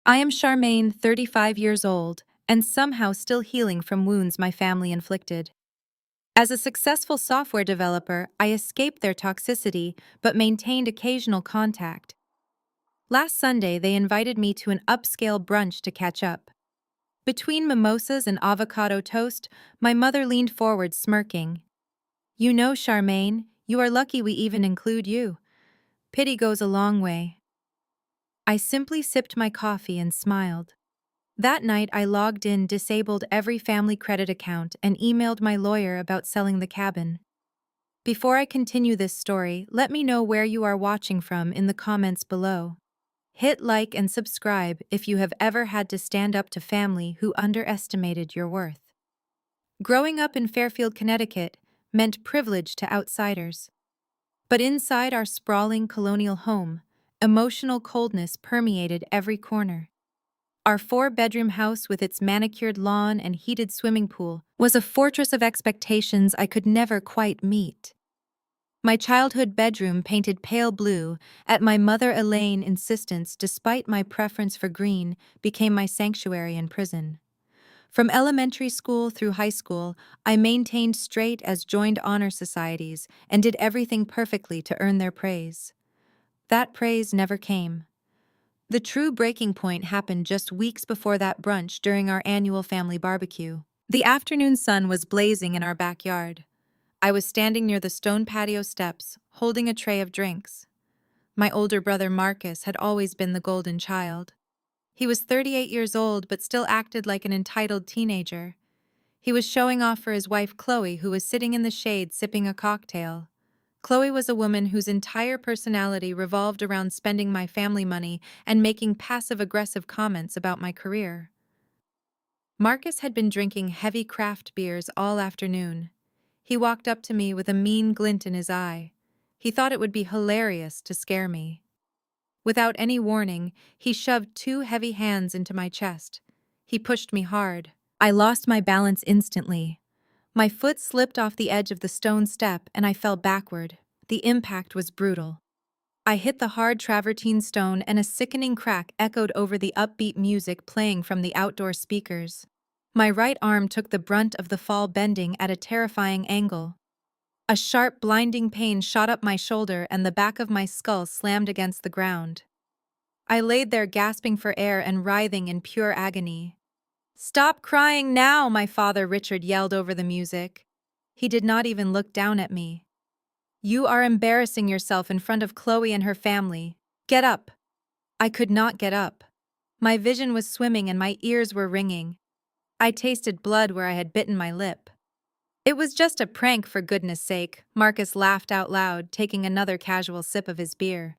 I am Charmaine, 35 years old, and somehow still healing from wounds my family inflicted. As a successful software developer, I escaped their toxicity but maintained occasional contact. Last Sunday, they invited me to an upscale brunch to catch up. Between mimosas and avocado toast, my mother leaned forward smirking. "You know, Charmaine, you are lucky we even include you. Pity goes a long way." I simply sipped my coffee and smiled. That night, I logged in, disabled every family credit account, and emailed my lawyer about selling the cabin. Before I continue this story, let me know where you are watching from in the comments below. Hit like and subscribe if you have ever had to stand up to family who underestimated your worth. Growing up in Fairfield, Connecticut, meant privilege to outsiders. But inside our sprawling colonial home, emotional coldness permeated every corner. Our four-bedroom house with its manicured lawn and heated swimming pool was a fortress of expectations I could never quite meet. My childhood bedroom, painted pale blue, at my mother Elaine's insistence despite my preference for green, became my sanctuary in prison. From elementary school through high school, I maintained straight as joined honor societies and did everything perfectly to earn their praise. That praise never came. The true breaking point happened just weeks before that brunch during our annual family barbecue. The afternoon sun was blazing in our backyard. I was standing near the stone patio steps, holding a tray of drinks. My older brother Marcus had always been the golden child. He was 38 years old but still acted like an entitled teenager. He was showing off for his wife Chloe, who was sitting in the shade sipping a cocktail. Chloe was a woman whose entire personality revolved around spending my family money and making passive-aggressive comments about my career. Marcus had been drinking heavy craft beers all afternoon. He walked up to me with a mean glint in his eye. He thought it would be hilarious to scare me. Without any warning, he shoved two heavy hands into my chest. He pushed me hard. I lost my balance instantly. My foot slipped off the edge of the stone step and I fell backward. The impact was brutal. I hit the hard travertine stone and a sickening crack echoed over the upbeat music playing from the outdoor speakers. My right arm took the brunt of the fall, bending at a terrifying angle. A sharp, blinding pain shot up my shoulder and the back of my skull slammed against the ground. I laid there gasping for air and writhing in pure agony. "Stop crying now," my father Richard yelled over the music. He did not even look down at me. "You are embarrassing yourself in front of Chloe and her family. Get up." I could not get up. My vision was swimming and my ears were ringing. I tasted blood where I had bitten my lip. "It was just a prank, for goodness sake," Marcus laughed out loud, taking another casual sip of his beer.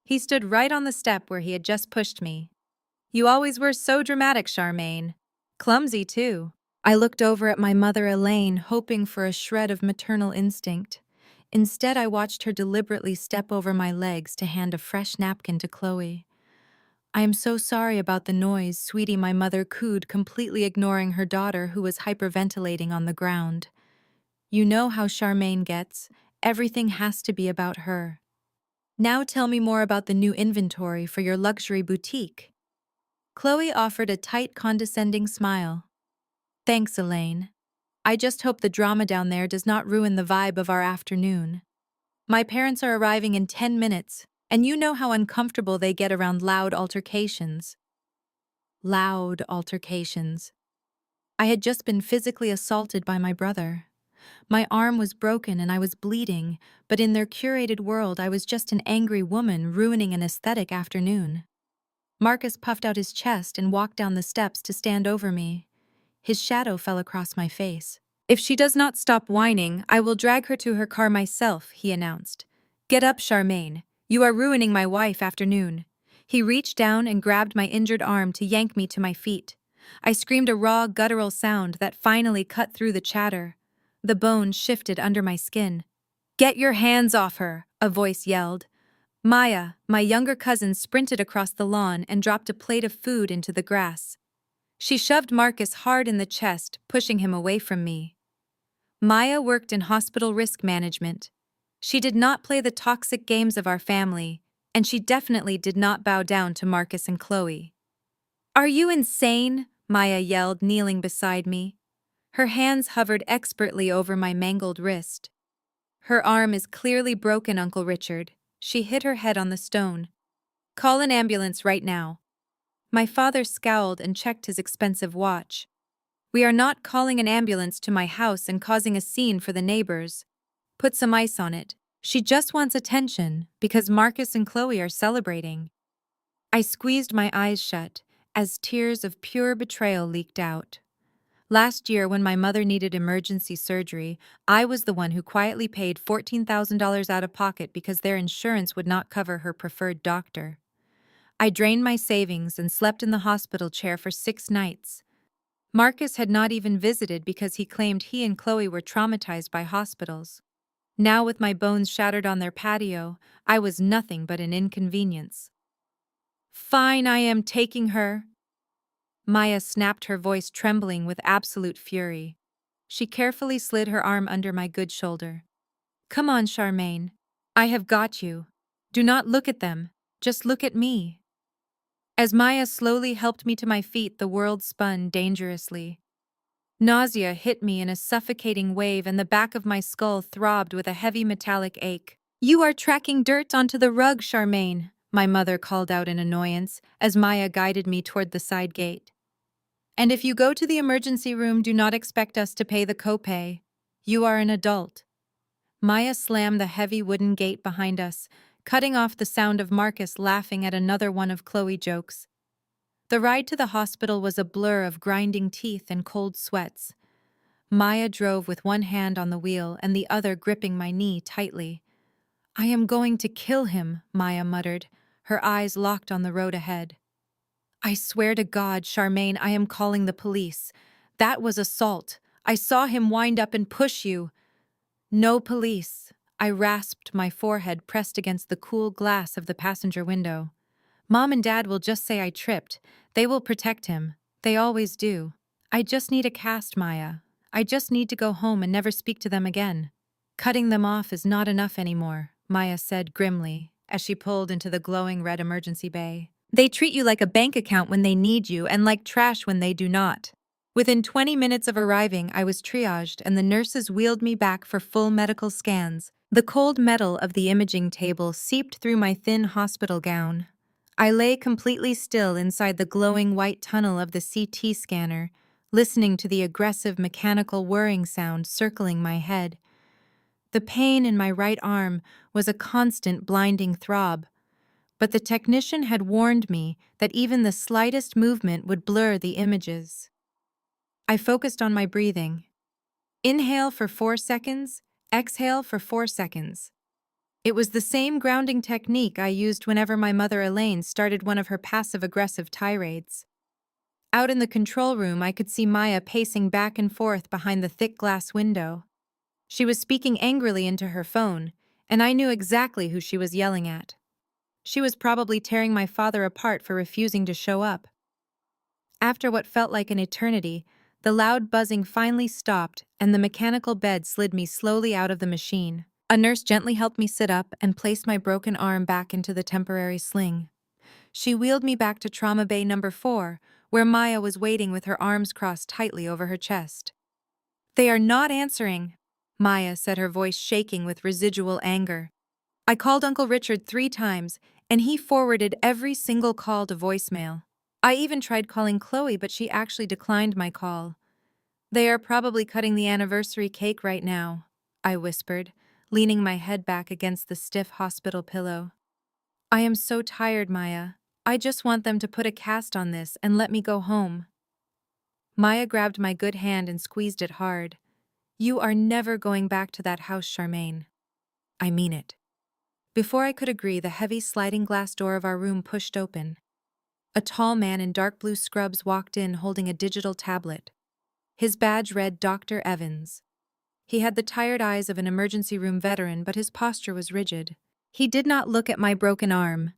He stood right on the step where he had just pushed me. "You always were so dramatic, Charmaine. Clumsy, too." I looked over at my mother Elaine, hoping for a shred of maternal instinct. Instead, I watched her deliberately step over my legs to hand a fresh napkin to Chloe. "I am so sorry about the noise, sweetie," my mother cooed, completely ignoring her daughter who was hyperventilating on the ground. "You know how Charmaine gets. Everything has to be about her. Now tell me more about the new inventory for your luxury boutique." Chloe offered a tight, condescending smile. "Thanks, Elaine. I just hope the drama down there does not ruin the vibe of our afternoon. My parents are arriving in 10 minutes, and you know how uncomfortable they get around loud altercations." Loud altercations. I had just been physically assaulted by my brother. My arm was broken and I was bleeding, but in their curated world I was just an angry woman ruining an aesthetic afternoon. Marcus puffed out his chest and walked down the steps to stand over me. His shadow fell across my face. "If she does not stop whining, I will drag her to her car myself," he announced. "Get up, Charmaine. You are ruining my wife afternoon." He reached down and grabbed my injured arm to yank me to my feet. I screamed a raw, guttural sound that finally cut through the chatter. The bone shifted under my skin. "Get your hands off her," a voice yelled. Maya, my younger cousin, sprinted across the lawn and dropped a plate of food into the grass. She shoved Marcus hard in the chest, pushing him away from me. Maya worked in hospital risk management. She did not play the toxic games of our family, and she definitely did not bow down to Marcus and Chloe. Are you insane? Maya yelled, kneeling beside me. Her hands hovered expertly over my mangled wrist. Her arm is clearly broken, Uncle Richard. She hit her head on the stone. Call an ambulance right now. My father scowled and checked his expensive watch. We are not calling an ambulance to my house and causing a scene for the neighbors. Put some ice on it. She just wants attention because Marcus and Chloe are celebrating. I squeezed my eyes shut as tears of pure betrayal leaked out. Last year, when my mother needed emergency surgery, I was the one who quietly paid $14,000 out of pocket because their insurance would not cover her preferred doctor. I drained my savings and slept in the hospital chair for 6 nights. Marcus had not even visited because he claimed he and Chloe were traumatized by hospitals. Now, with my bones shattered on their patio, I was nothing but an inconvenience. Fine, I am taking her. Maya snapped, her voice trembling with absolute fury. She carefully slid her arm under my good shoulder. Come on, Charmaine. I have got you. Do not look at them. Just look at me. As Maya slowly helped me to my feet, the world spun dangerously. Nausea hit me in a suffocating wave and the back of my skull throbbed with a heavy metallic ache. You are tracking dirt onto the rug, Charmaine, my mother called out in annoyance as Maya guided me toward the side gate. And if you go to the emergency room, do not expect us to pay the copay. You are an adult. Maya slammed the heavy wooden gate behind us, cutting off the sound of Marcus laughing at another one of Chloe's jokes. The ride to the hospital was a blur of grinding teeth and cold sweats. Maya drove with one hand on the wheel and the other gripping my knee tightly. I am going to kill him, Maya muttered, her eyes locked on the road ahead. I swear to God, Charmaine, I am calling the police. That was assault. I saw him wind up and push you. No police. I rasped, my forehead pressed against the cool glass of the passenger window. Mom and Dad will just say I tripped. They will protect him. They always do. I just need a cast, Maya. I just need to go home and never speak to them again. Cutting them off is not enough anymore, Maya said grimly, as she pulled into the glowing red emergency bay. They treat you like a bank account when they need you and like trash when they do not. Within 20 minutes of arriving, I was triaged and the nurses wheeled me back for full medical scans. The cold metal of the imaging table seeped through my thin hospital gown. I lay completely still inside the glowing white tunnel of the CT scanner, listening to the aggressive mechanical whirring sound circling my head. The pain in my right arm was a constant blinding throb, but the technician had warned me that even the slightest movement would blur the images. I focused on my breathing. Inhale for 4 seconds, exhale for 4 seconds. It was the same grounding technique I used whenever my mother Elaine started one of her passive-aggressive tirades. Out in the control room, I could see Maya pacing back and forth behind the thick glass window. She was speaking angrily into her phone, and I knew exactly who she was yelling at. She was probably tearing my father apart for refusing to show up. After what felt like an eternity, the loud buzzing finally stopped and the mechanical bed slid me slowly out of the machine. A nurse gently helped me sit up and placed my broken arm back into the temporary sling. She wheeled me back to Trauma Bay number 4, where Maya was waiting with her arms crossed tightly over her chest. They are not answering, Maya said, her voice shaking with residual anger. I called Uncle Richard 3 times, and he forwarded every single call to voicemail. I even tried calling Chloe, but she actually declined my call. They are probably cutting the anniversary cake right now, I whispered, leaning my head back against the stiff hospital pillow. I am so tired, Maya. I just want them to put a cast on this and let me go home. Maya grabbed my good hand and squeezed it hard. You are never going back to that house, Charmaine. I mean it. Before I could agree, the heavy sliding glass door of our room pushed open. A tall man in dark blue scrubs walked in holding a digital tablet. His badge read Dr. Evans. He had the tired eyes of an emergency room veteran, but his posture was rigid. He did not look at my broken arm.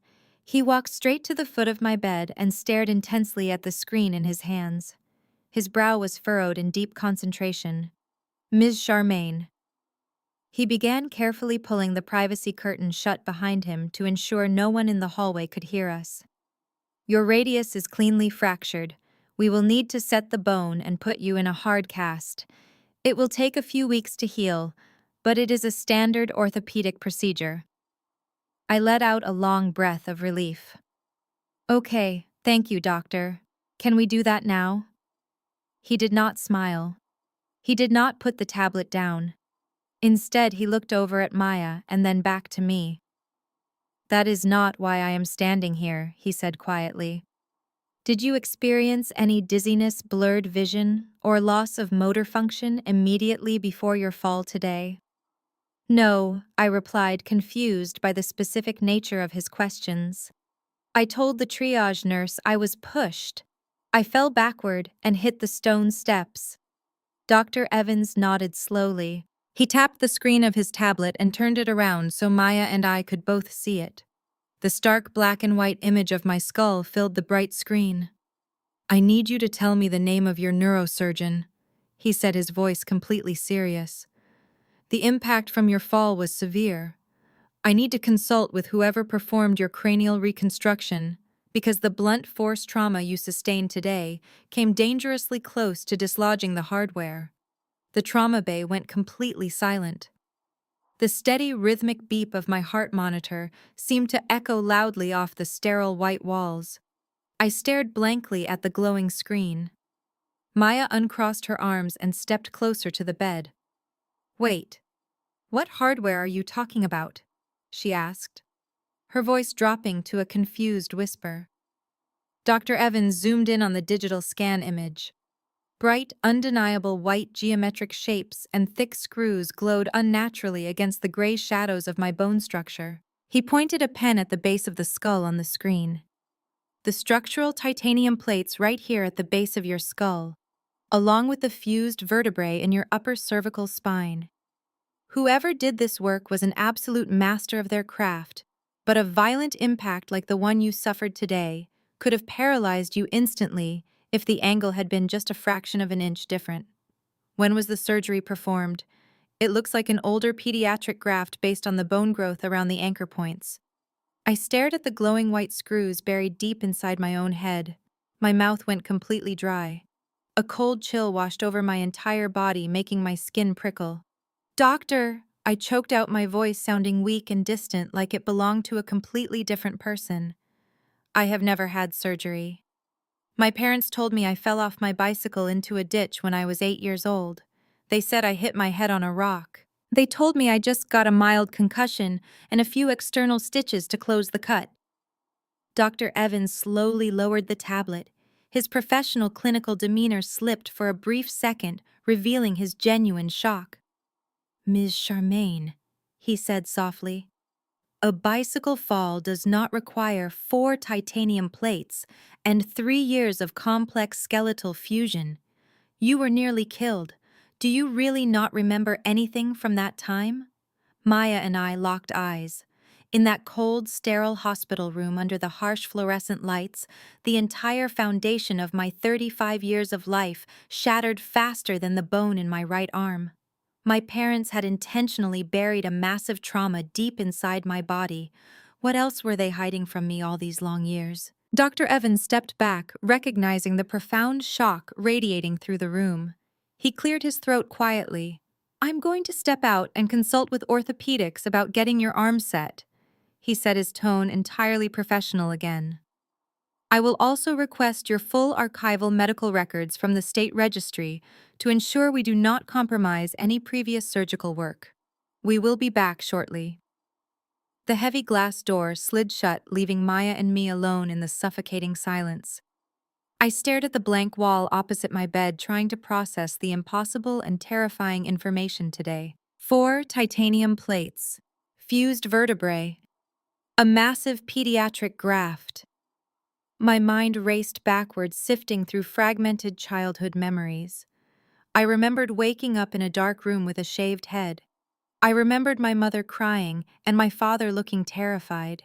He walked straight to the foot of my bed and stared intensely at the screen in his hands. His brow was furrowed in deep concentration. Ms. Charmaine. He began carefully pulling the privacy curtain shut behind him to ensure no one in the hallway could hear us. Your radius is cleanly fractured. We will need to set the bone and put you in a hard cast. It will take a few weeks to heal, but it is a standard orthopedic procedure. I let out a long breath of relief. Okay, thank you, doctor. Can we do that now? He did not smile. He did not put the tablet down. Instead, he looked over at Maya and then back to me. That is not why I am standing here, he said quietly. Did you experience any dizziness, blurred vision, or loss of motor function immediately before your fall today? No, I replied, confused by the specific nature of his questions. I told the triage nurse I was pushed. I fell backward and hit the stone steps. Dr. Evans nodded slowly. He tapped the screen of his tablet and turned it around so Maya and I could both see it. The stark black and white image of my skull filled the bright screen. I need you to tell me the name of your neurosurgeon, he said, his voice completely serious. The impact from your fall was severe. I need to consult with whoever performed your cranial reconstruction, because the blunt force trauma you sustained today came dangerously close to dislodging the hardware. The trauma bay went completely silent. The steady, rhythmic beep of my heart monitor seemed to echo loudly off the sterile white walls. I stared blankly at the glowing screen. Maya uncrossed her arms and stepped closer to the bed. Wait, what hardware are you talking about? She asked, her voice dropping to a confused whisper. Dr. Evans zoomed in on the digital scan image. Bright, undeniable white geometric shapes and thick screws glowed unnaturally against the gray shadows of my bone structure. He pointed a pen at the base of the skull on the screen. The structural titanium plates right here at the base of your skull, along with the fused vertebrae in your upper cervical spine. Whoever did this work was an absolute master of their craft, but a violent impact like the one you suffered today could have paralyzed you instantly if the angle had been just a fraction of an inch different. When was the surgery performed? It looks like an older pediatric graft based on the bone growth around the anchor points. I stared at the glowing white screws buried deep inside my own head. My mouth went completely dry. A cold chill washed over my entire body, making my skin prickle. Doctor! I choked out, my voice sounding weak and distant, like it belonged to a completely different person. I have never had surgery. My parents told me I fell off my bicycle into a ditch when I was 8 years old. They said I hit my head on a rock. They told me I just got a mild concussion and a few external stitches to close the cut. Dr. Evans slowly lowered the tablet. His professional clinical demeanor slipped for a brief second, revealing his genuine shock. Ms. Charmaine, he said softly, a bicycle fall does not require 4 titanium plates and 3 years of complex skeletal fusion. You were nearly killed. Do you really not remember anything from that time? Maya and I locked eyes. In that cold, sterile hospital room under the harsh fluorescent lights, the entire foundation of my 35 years of life shattered faster than the bone in my right arm. My parents had intentionally buried a massive trauma deep inside my body. What else were they hiding from me all these long years? Dr. Evans stepped back, recognizing the profound shock radiating through the room. He cleared his throat quietly. I'm going to step out and consult with orthopedics about getting your arm set, he said, his tone entirely professional again. I will also request your full archival medical records from the state registry to ensure we do not compromise any previous surgical work. We will be back shortly. The heavy glass door slid shut, leaving Maya and me alone in the suffocating silence. I stared at the blank wall opposite my bed, trying to process the impossible and terrifying information today. 4 titanium plates, fused vertebrae, a massive pediatric graft. My mind raced backwards, sifting through fragmented childhood memories. I remembered waking up in a dark room with a shaved head. I remembered my mother crying and my father looking terrified.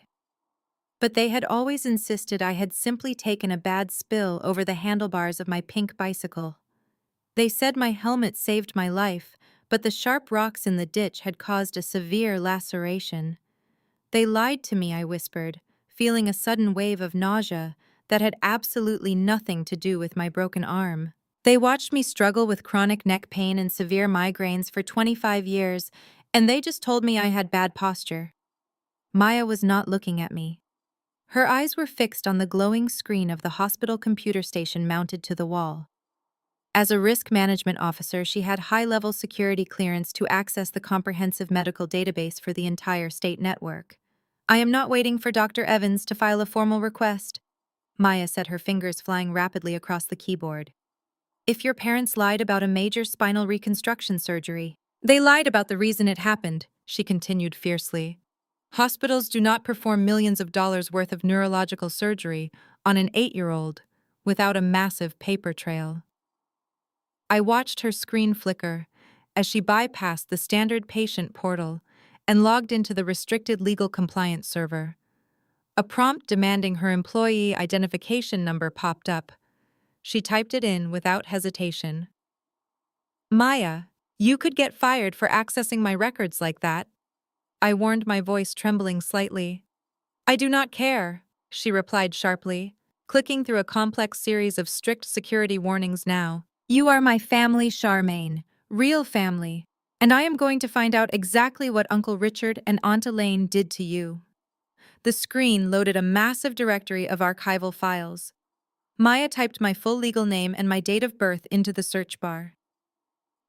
But they had always insisted I had simply taken a bad spill over the handlebars of my pink bicycle. They said my helmet saved my life, but the sharp rocks in the ditch had caused a severe laceration. They lied to me, I whispered, feeling a sudden wave of nausea that had absolutely nothing to do with my broken arm. They watched me struggle with chronic neck pain and severe migraines for 25 years, and they just told me I had bad posture. Maya was not looking at me. Her eyes were fixed on the glowing screen of the hospital computer station mounted to the wall. As a risk management officer, she had high-level security clearance to access the comprehensive medical database for the entire state network. I am not waiting for Dr. Evans to file a formal request. Maya said, her fingers flying rapidly across the keyboard. If your parents lied about a major spinal reconstruction surgery, they lied about the reason it happened, she continued fiercely. Hospitals do not perform millions of dollars worth of neurological surgery on an 8-year-old without a massive paper trail. I watched her screen flicker as she bypassed the standard patient portal and logged into the restricted legal compliance server. A prompt demanding her employee identification number popped up. She typed it in without hesitation. Maya, you could get fired for accessing my records like that, I warned, my voice trembling slightly. I do not care, she replied sharply, clicking through a complex series of strict security warnings now. You are my family, Charmaine, real family, and I am going to find out exactly what Uncle Richard and Aunt Elaine did to you. The screen loaded a massive directory of archival files. Maya typed my full legal name and my date of birth into the search bar.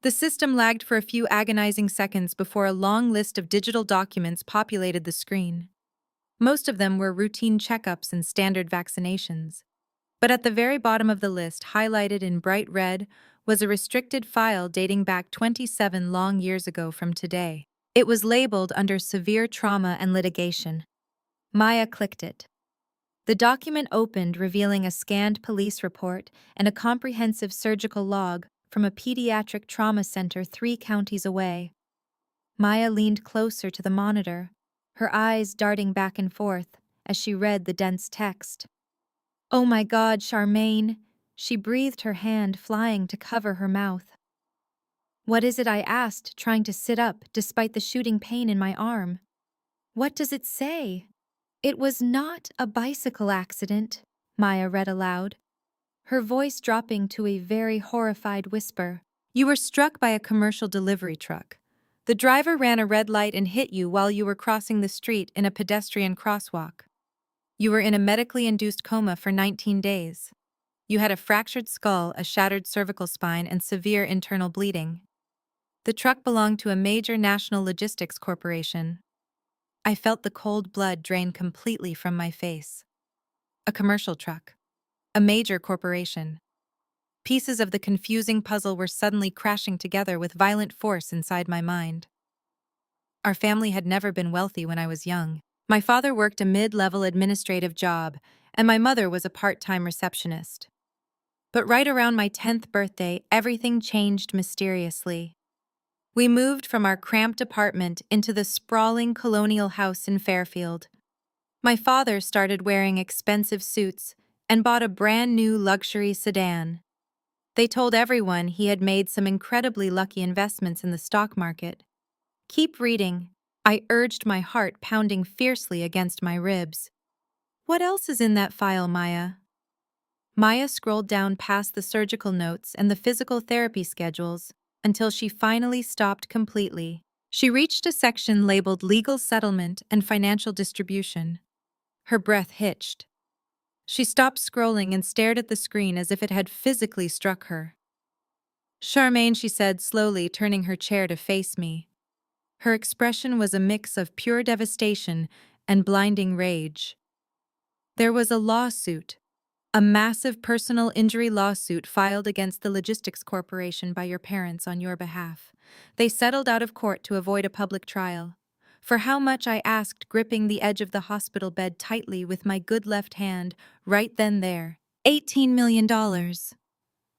The system lagged for a few agonizing seconds before a long list of digital documents populated the screen. Most of them were routine checkups and standard vaccinations. But at the very bottom of the list, highlighted in bright red, was a restricted file dating back 27 long years ago from today. It was labeled under severe trauma and litigation. Maya clicked it. The document opened, revealing a scanned police report and a comprehensive surgical log from a pediatric trauma center 3 counties away. Maya leaned closer to the monitor, her eyes darting back and forth as she read the dense text. Oh my God, Charmaine, she breathed, her hand flying to cover her mouth. What is it? I asked, trying to sit up despite the shooting pain in my arm. What does it say? It was not a bicycle accident, Maya read aloud, her voice dropping to a very horrified whisper. You were struck by a commercial delivery truck. The driver ran a red light and hit you while you were crossing the street in a pedestrian crosswalk. You were in a medically induced coma for 19 days. You had a fractured skull, a shattered cervical spine, and severe internal bleeding. The truck belonged to a major national logistics corporation. I felt the cold blood drain completely from my face. A commercial truck. A major corporation. Pieces of the confusing puzzle were suddenly crashing together with violent force inside my mind. Our family had never been wealthy when I was young. My father worked a mid-level administrative job, and my mother was a part-time receptionist. But right around my 10th birthday, everything changed mysteriously. We moved from our cramped apartment into the sprawling colonial house in Fairfield. My father started wearing expensive suits and bought a brand new luxury sedan. They told everyone he had made some incredibly lucky investments in the stock market. Keep reading, I urged, my heart pounding fiercely against my ribs. What else is in that file, Maya? Maya scrolled down past the surgical notes and the physical therapy schedules until she finally stopped completely. She reached a section labeled Legal Settlement and Financial Distribution. Her breath hitched. She stopped scrolling and stared at the screen as if it had physically struck her. Charmaine, she said slowly, turning her chair to face me. Her expression was a mix of pure devastation and blinding rage. There was a lawsuit. A massive personal injury lawsuit filed against the Logistics Corporation by your parents on your behalf. They settled out of court to avoid a public trial. For how much? I asked, gripping the edge of the hospital bed tightly with my good left hand, right then there. $18 million,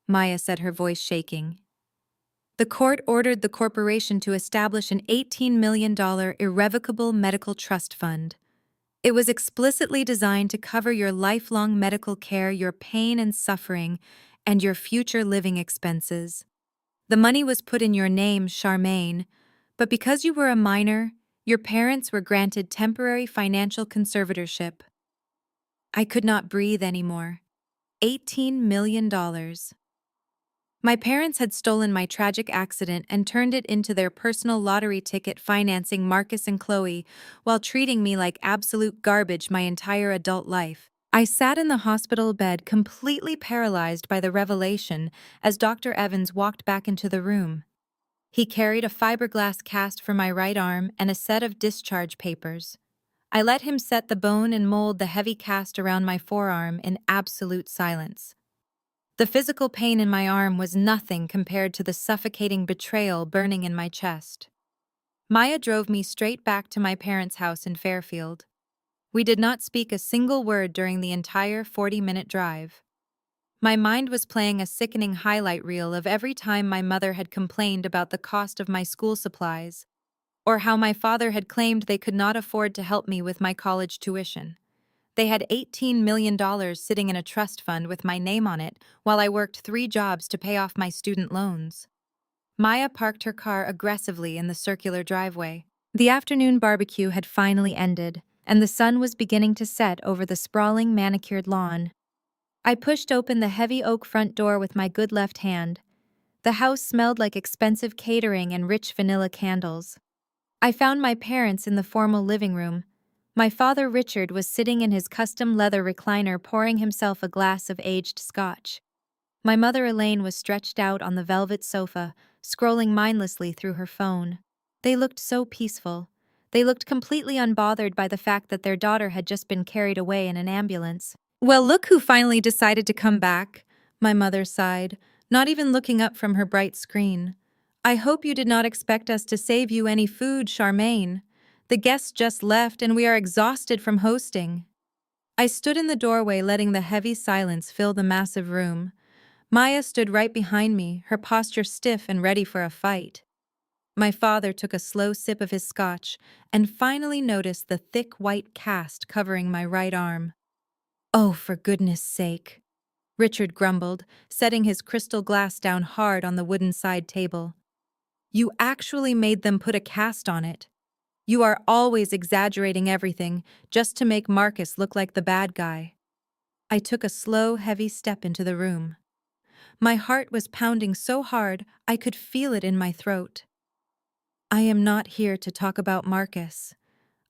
Maya said, her voice shaking. The court ordered the corporation to establish an $18 million irrevocable medical trust fund. It was explicitly designed to cover your lifelong medical care, your pain and suffering, and your future living expenses. The money was put in your name, Charmaine, but because you were a minor, your parents were granted temporary financial conservatorship. I could not breathe anymore. $18 million. My parents had stolen my tragic accident and turned it into their personal lottery ticket, financing Marcus and Chloe while treating me like absolute garbage my entire adult life. I sat in the hospital bed, completely paralyzed by the revelation, as Dr. Evans walked back into the room. He carried a fiberglass cast for my right arm and a set of discharge papers. I let him set the bone and mold the heavy cast around my forearm in absolute silence. The physical pain in my arm was nothing compared to the suffocating betrayal burning in my chest. Maya drove me straight back to my parents' house in Fairfield. We did not speak a single word during the entire 40-minute drive. My mind was playing a sickening highlight reel of every time my mother had complained about the cost of my school supplies, or how my father had claimed they could not afford to help me with my college tuition. They had $18 million sitting in a trust fund with my name on it while I worked 3 jobs to pay off my student loans. Maya parked her car aggressively in the circular driveway. The afternoon barbecue had finally ended, and the sun was beginning to set over the sprawling manicured lawn. I pushed open the heavy oak front door with my good left hand. The house smelled like expensive catering and rich vanilla candles. I found my parents in the formal living room. My father, Richard, was sitting in his custom leather recliner pouring himself a glass of aged scotch. My mother, Elaine, was stretched out on the velvet sofa, scrolling mindlessly through her phone. They looked so peaceful. They looked completely unbothered by the fact that their daughter had just been carried away in an ambulance. "Well, look who finally decided to come back," my mother sighed, not even looking up from her bright screen. "I hope you did not expect us to save you any food, Charmaine. The guests just left and we are exhausted from hosting." I stood in the doorway, letting the heavy silence fill the massive room. Maya stood right behind me, her posture stiff and ready for a fight. My father took a slow sip of his scotch and finally noticed the thick white cast covering my right arm. "Oh, for goodness sake," Richard grumbled, setting his crystal glass down hard on the wooden side table. "You actually made them put a cast on it. You are always exaggerating everything just to make Marcus look like the bad guy." I took a slow, heavy step into the room. My heart was pounding so hard I could feel it in my throat. "I am not here to talk about Marcus,"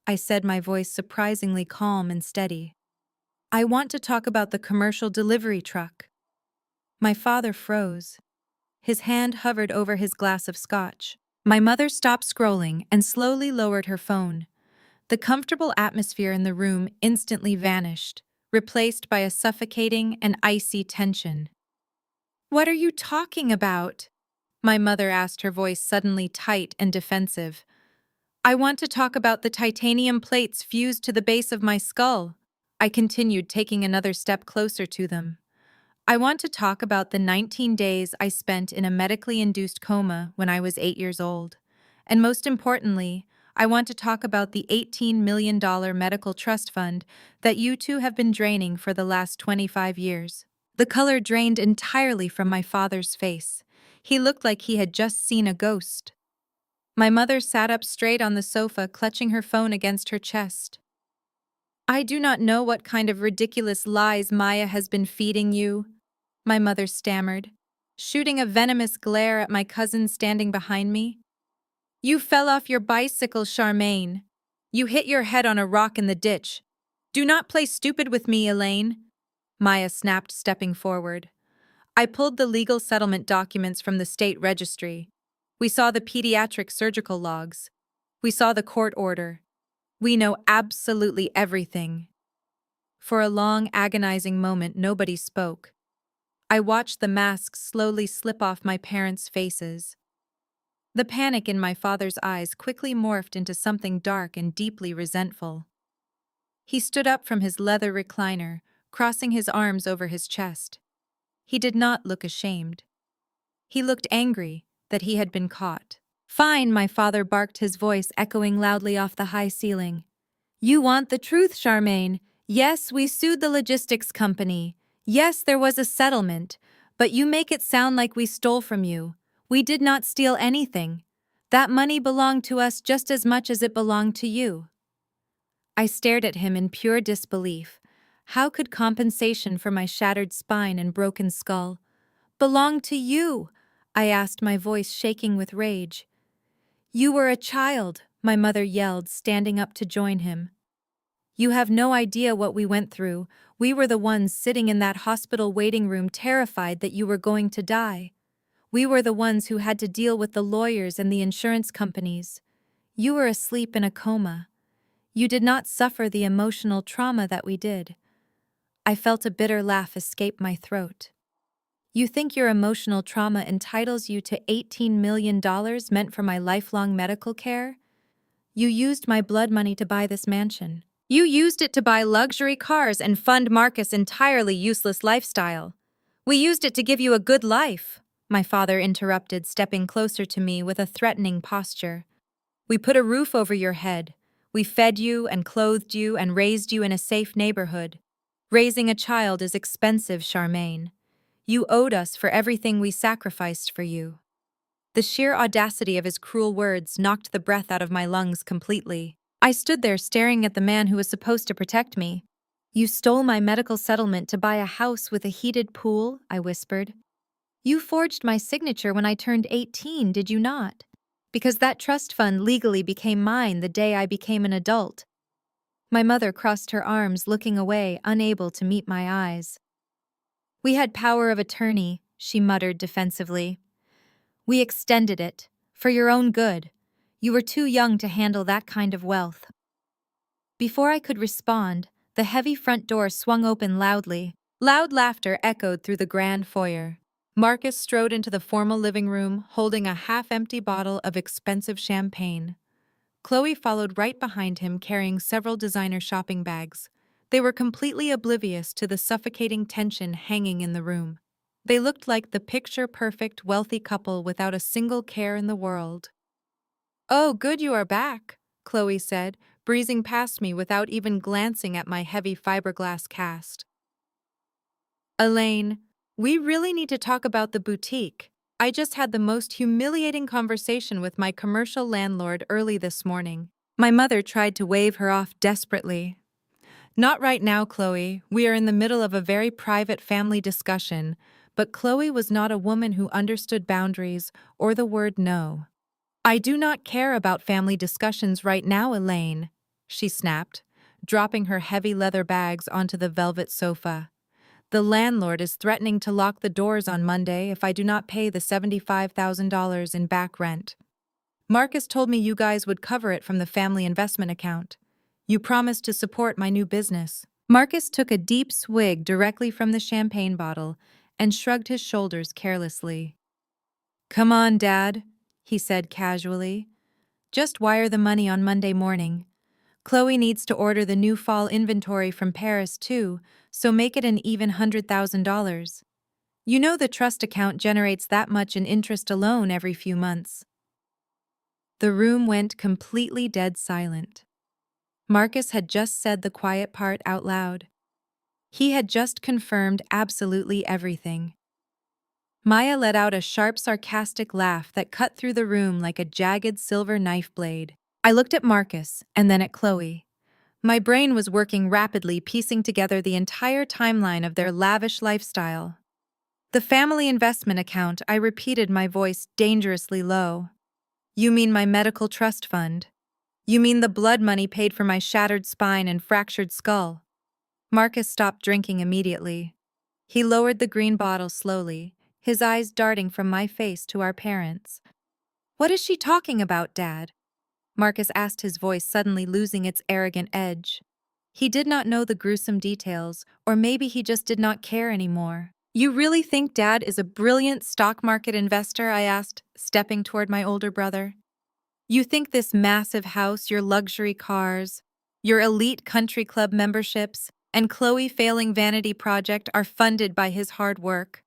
I said, my voice surprisingly calm and steady. "I want to talk about the commercial delivery truck." My father froze. His hand hovered over his glass of scotch. My mother stopped scrolling and slowly lowered her phone. The comfortable atmosphere in the room instantly vanished, replaced by a suffocating and icy tension. "What are you talking about?" my mother asked, her voice suddenly tight and defensive. "I want to talk about the titanium plates fused to the base of my skull," I continued, taking another step closer to them. "I want to talk about the 19 days I spent in a medically induced coma when I was 8 years old. And most importantly, I want to talk about the $18 million medical trust fund that you two have been draining for the last 25 years. The color drained entirely from my father's face. He looked like he had just seen a ghost. My mother sat up straight on the sofa, clutching her phone against her chest. "I do not know what kind of ridiculous lies Maya has been feeding you," my mother stammered, shooting a venomous glare at my cousin standing behind me. "You fell off your bicycle, Charmaine. You hit your head on a rock in the ditch. Do not play stupid with me, Elaine," Maya snapped, stepping forward. I pulled the legal settlement documents from the state registry. We saw the pediatric surgical logs. We saw the court order. We know absolutely everything. For a long, agonizing moment, nobody spoke. I watched the masks slowly slip off my parents' faces. The panic in my father's eyes quickly morphed into something dark and deeply resentful. He stood up from his leather recliner, crossing his arms over his chest. He did not look ashamed. He looked angry that he had been caught. "Fine," my father barked, his voice echoing loudly off the high ceiling. "You want the truth, Charmaine. Yes, we sued the logistics company. Yes, there was a settlement. But you make it sound like we stole from you. We did not steal anything. That money belonged to us just as much as it belonged to you." I stared at him in pure disbelief. How could compensation for my shattered spine and broken skull belong to you? I asked, my voice shaking with rage. You were a child, my mother yelled, standing up to join him. You have no idea what we went through. We were the ones sitting in that hospital waiting room terrified that you were going to die. We were the ones who had to deal with the lawyers and the insurance companies. You were asleep in a coma. You did not suffer the emotional trauma that we did. I felt a bitter laugh escape my throat. You think your emotional trauma entitles you to $18 million meant for my lifelong medical care? You used my blood money to buy this mansion. You used it to buy luxury cars and fund Marcus' entirely useless lifestyle. We used it to give you a good life, my father interrupted, stepping closer to me with a threatening posture. We put a roof over your head. We fed you and clothed you and raised you in a safe neighborhood. Raising a child is expensive, Charmaine. You owed us for everything we sacrificed for you. The sheer audacity of his cruel words knocked the breath out of my lungs completely. I stood there staring at the man who was supposed to protect me. You stole my medical settlement to buy a house with a heated pool, I whispered. You forged my signature when I turned 18, did you not? Because that trust fund legally became mine the day I became an adult. My mother crossed her arms, looking away, unable to meet my eyes. We had power of attorney, she muttered defensively. We extended it, for your own good. You were too young to handle that kind of wealth. Before I could respond, the heavy front door swung open loudly. Loud laughter echoed through the grand foyer. Marcus strode into the formal living room, holding a half-empty bottle of expensive champagne. Chloe followed right behind him, carrying several designer shopping bags. They were completely oblivious to the suffocating tension hanging in the room. They looked like the picture-perfect, wealthy couple without a single care in the world. Oh, good you are back, Chloe said, breezing past me without even glancing at my heavy fiberglass cast. Elaine, we really need to talk about the boutique. I just had the most humiliating conversation with my commercial landlord early this morning. My mother tried to wave her off desperately. Not right now, Chloe. We are in the middle of a very private family discussion, but Chloe was not a woman who understood boundaries or the word no. I do not care about family discussions right now, Elaine, she snapped, dropping her heavy leather bags onto the velvet sofa. The landlord is threatening to lock the doors on Monday if I do not pay the $75,000 in back rent. Marcus told me you guys would cover it from the family investment account. You promised to support my new business. Marcus took a deep swig directly from the champagne bottle and shrugged his shoulders carelessly. Come on, Dad, he said casually. Just wire the money on Monday morning. Chloe needs to order the new fall inventory from Paris too, so make it an even $100,000. You know the trust account generates that much in interest alone every few months. The room went completely dead silent. Marcus had just said the quiet part out loud. He had just confirmed absolutely everything. Maya let out a sharp, sarcastic laugh that cut through the room like a jagged silver knife blade. I looked at Marcus and then at Chloe. My brain was working rapidly, piecing together the entire timeline of their lavish lifestyle. The family investment account, I repeated, my voice dangerously low. You mean my medical trust fund? You mean the blood money paid for my shattered spine and fractured skull? Marcus stopped drinking immediately. He lowered the green bottle slowly, his eyes darting from my face to our parents. What is she talking about, Dad? Marcus asked, his voice suddenly losing its arrogant edge. He did not know the gruesome details, or maybe he just did not care anymore. You really think Dad is a brilliant stock market investor? I asked, stepping toward my older brother. You think this massive house, your luxury cars, your elite country club memberships, and Chloe failing vanity project are funded by his hard work?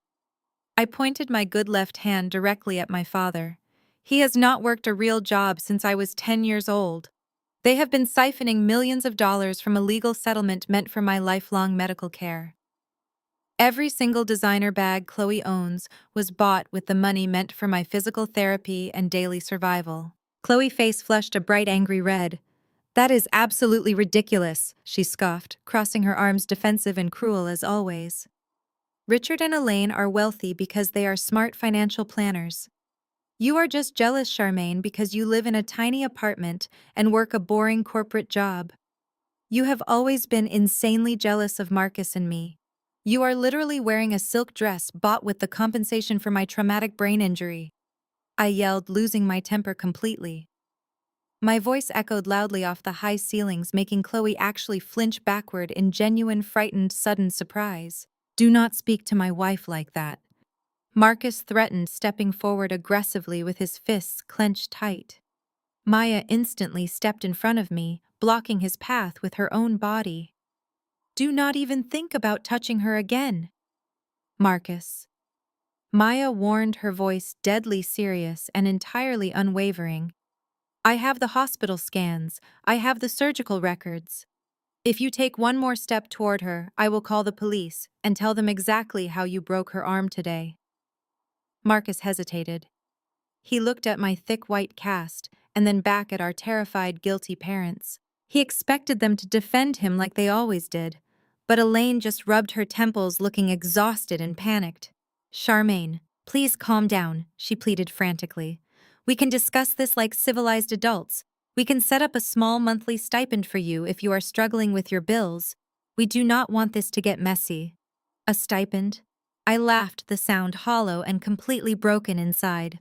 I pointed my good left hand directly at my father. He has not worked a real job since I was 10 years old. They have been siphoning millions of dollars from a legal settlement meant for my lifelong medical care. Every single designer bag Chloe owns was bought with the money meant for my physical therapy and daily survival. Chloe's face flushed a bright angry red. That is absolutely ridiculous, she scoffed, crossing her arms, defensive and cruel as always. Richard and Elaine are wealthy because they are smart financial planners. You are just jealous, Charmaine, because you live in a tiny apartment and work a boring corporate job. You have always been insanely jealous of Marcus and me. You are literally wearing a silk dress bought with the compensation for my traumatic brain injury. I yelled, losing my temper completely. My voice echoed loudly off the high ceilings, making Chloe actually flinch backward in genuine, frightened, sudden surprise. Do not speak to my wife like that. Marcus threatened, stepping forward aggressively with his fists clenched tight. Maya instantly stepped in front of me, blocking his path with her own body. Do not even think about touching her again. Marcus. Maya warned, her voice deadly serious and entirely unwavering. I have the hospital scans. I have the surgical records. If you take one more step toward her, I will call the police and tell them exactly how you broke her arm today. Marcus hesitated. He looked at my thick white cast and then back at our terrified, guilty parents. He expected them to defend him like they always did, but Elaine just rubbed her temples, looking exhausted and panicked. Charmaine, please calm down, she pleaded frantically. We can discuss this like civilized adults. We can set up a small monthly stipend for you if you are struggling with your bills. We do not want this to get messy. A stipend? I laughed, the sound hollow and completely broken inside.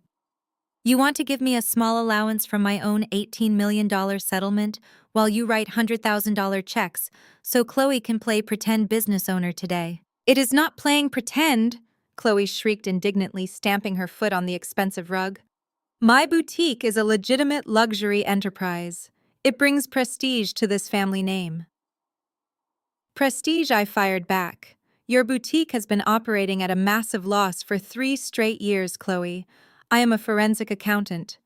You want to give me a small allowance from my own $18 million settlement while you write $100,000 checks so Chloe can play pretend business owner today. It is not playing pretend, Chloe shrieked indignantly, stamping her foot on the expensive rug. My boutique is a legitimate luxury enterprise. It brings prestige to this family name. Prestige, I fired back. Your boutique has been operating at a massive loss for 3 straight years, Chloe. I am a forensic accountant.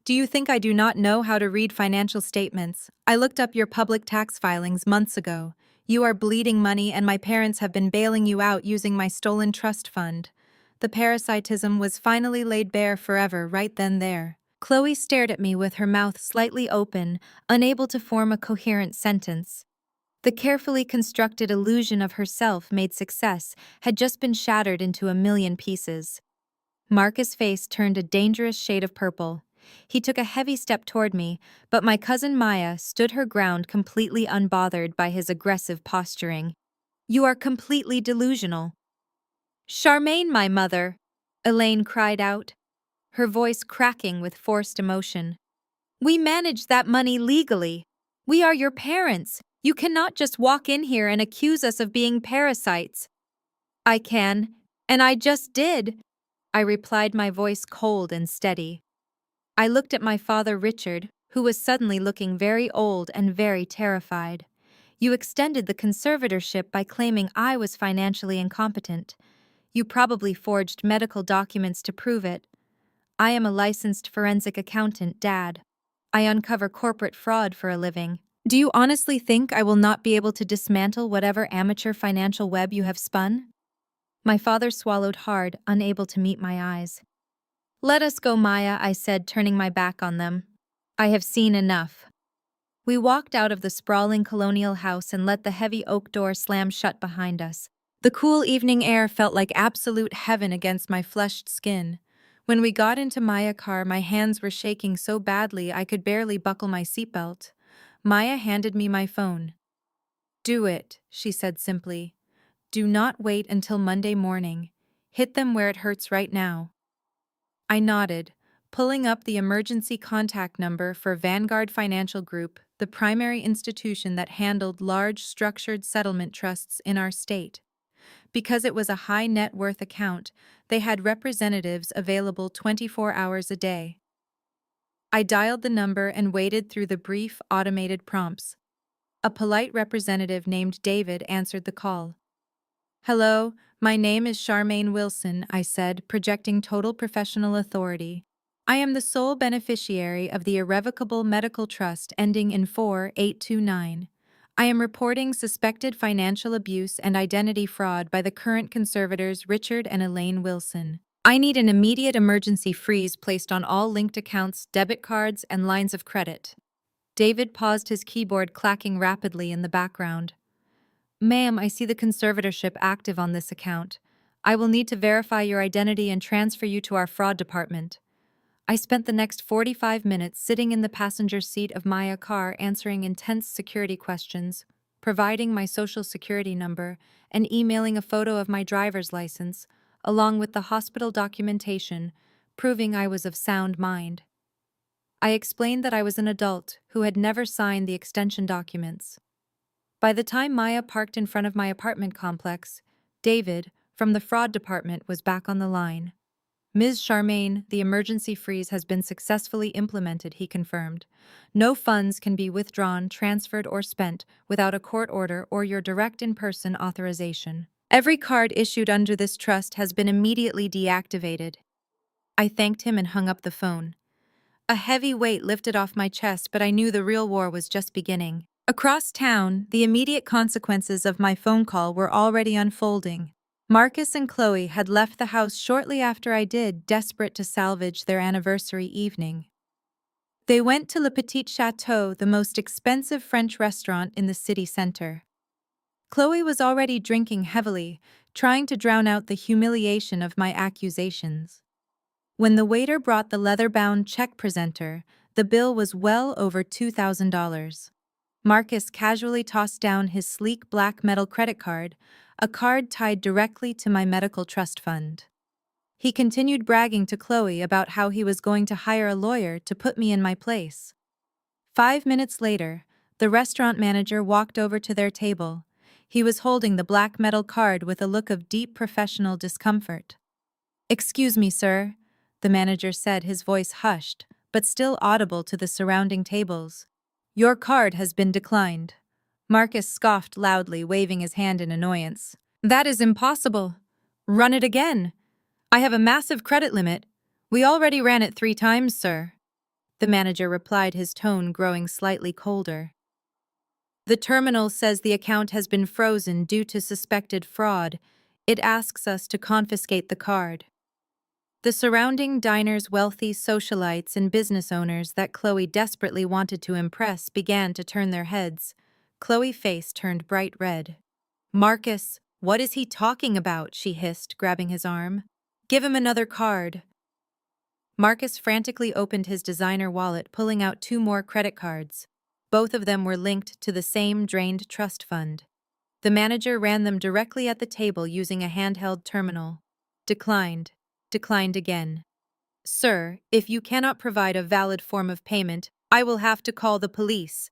Do you think I do not know how to read financial statements? I looked up your public tax filings months ago. You are bleeding money and my parents have been bailing you out using my stolen trust fund. The parasitism was finally laid bare forever right then there. Chloe stared at me with her mouth slightly open, unable to form a coherent sentence. The carefully constructed illusion of herself-made success had just been shattered into a million pieces. Marcus' face turned a dangerous shade of purple. He took a heavy step toward me, but my cousin Maya stood her ground, completely unbothered by his aggressive posturing. You are completely delusional. Charmaine, my mother, Elaine cried out, her voice cracking with forced emotion. We manage that money legally. We are your parents. You cannot just walk in here and accuse us of being parasites. I can, and I just did, I replied, my voice cold and steady. I looked at my father, Richard, who was suddenly looking very old and very terrified. You extended the conservatorship by claiming I was financially incompetent. You probably forged medical documents to prove it. I am a licensed forensic accountant, Dad. I uncover corporate fraud for a living. Do you honestly think I will not be able to dismantle whatever amateur financial web you have spun? My father swallowed hard, unable to meet my eyes. Let us go, Maya, I said, turning my back on them. I have seen enough. We walked out of the sprawling colonial house and let the heavy oak door slam shut behind us. The cool evening air felt like absolute heaven against my flushed skin. When we got into Maya's car, my hands were shaking so badly I could barely buckle my seatbelt. Maya handed me my phone. Do it, she said simply. Do not wait until Monday morning. Hit them where it hurts right now. I nodded, pulling up the emergency contact number for Vanguard Financial Group, the primary institution that handled large structured settlement trusts in our state. Because it was a high net worth account, they had representatives available 24 hours a day. I dialed the number and waited through the brief automated prompts. A polite representative named David answered the call. Hello, my name is Charmaine Wilson, I said, projecting total professional authority. I am the sole beneficiary of the irrevocable medical trust ending in 4829. I am reporting suspected financial abuse and identity fraud by the current conservators Richard and Elaine Wilson. I need an immediate emergency freeze placed on all linked accounts, debit cards, and lines of credit. David paused, his keyboard clacking rapidly in the background. Ma'am, I see the conservatorship active on this account. I will need to verify your identity and transfer you to our fraud department. I spent the next 45 minutes sitting in the passenger seat of my car answering intense security questions, providing my social security number, and emailing a photo of my driver's license, along with the hospital documentation, proving I was of sound mind. I explained that I was an adult who had never signed the extension documents. By the time Maya parked in front of my apartment complex, David, from the fraud department, was back on the line. Ms. Charmaine, the emergency freeze has been successfully implemented, he confirmed. No funds can be withdrawn, transferred, or spent without a court order or your direct in-person authorization. Every card issued under this trust has been immediately deactivated. I thanked him and hung up the phone. A heavy weight lifted off my chest, but I knew the real war was just beginning. Across town, the immediate consequences of my phone call were already unfolding. Marcus and Chloe had left the house shortly after I did, desperate to salvage their anniversary evening. They went to Le Petit Chateau, the most expensive French restaurant in the city center. Chloe was already drinking heavily, trying to drown out the humiliation of my accusations. When the waiter brought the leather-bound check presenter, the bill was well over $2,000. Marcus casually tossed down his sleek black metal credit card, a card tied directly to my medical trust fund. He continued bragging to Chloe about how he was going to hire a lawyer to put me in my place. 5 minutes later, the restaurant manager walked over to their table. He was holding the black metal card with a look of deep professional discomfort. "Excuse me, sir," the manager said, his voice hushed, but still audible to the surrounding tables. "Your card has been declined." Marcus scoffed loudly, waving his hand in annoyance. "That is impossible. Run it again. I have a massive credit limit. We already ran it 3 times, sir." The manager replied, his tone growing slightly colder. "The terminal says the account has been frozen due to suspected fraud. It asks us to confiscate the card." The surrounding diner's wealthy socialites and business owners that Chloe desperately wanted to impress began to turn their heads. Chloe's face turned bright red. "Marcus, what is he talking about?" she hissed, grabbing his arm. "Give him another card." Marcus frantically opened his designer wallet, pulling out 2 more credit cards. Both of them were linked to the same drained trust fund. The manager ran them directly at the table using a handheld terminal. Declined. Declined again. "Sir, if you cannot provide a valid form of payment, I will have to call the police,"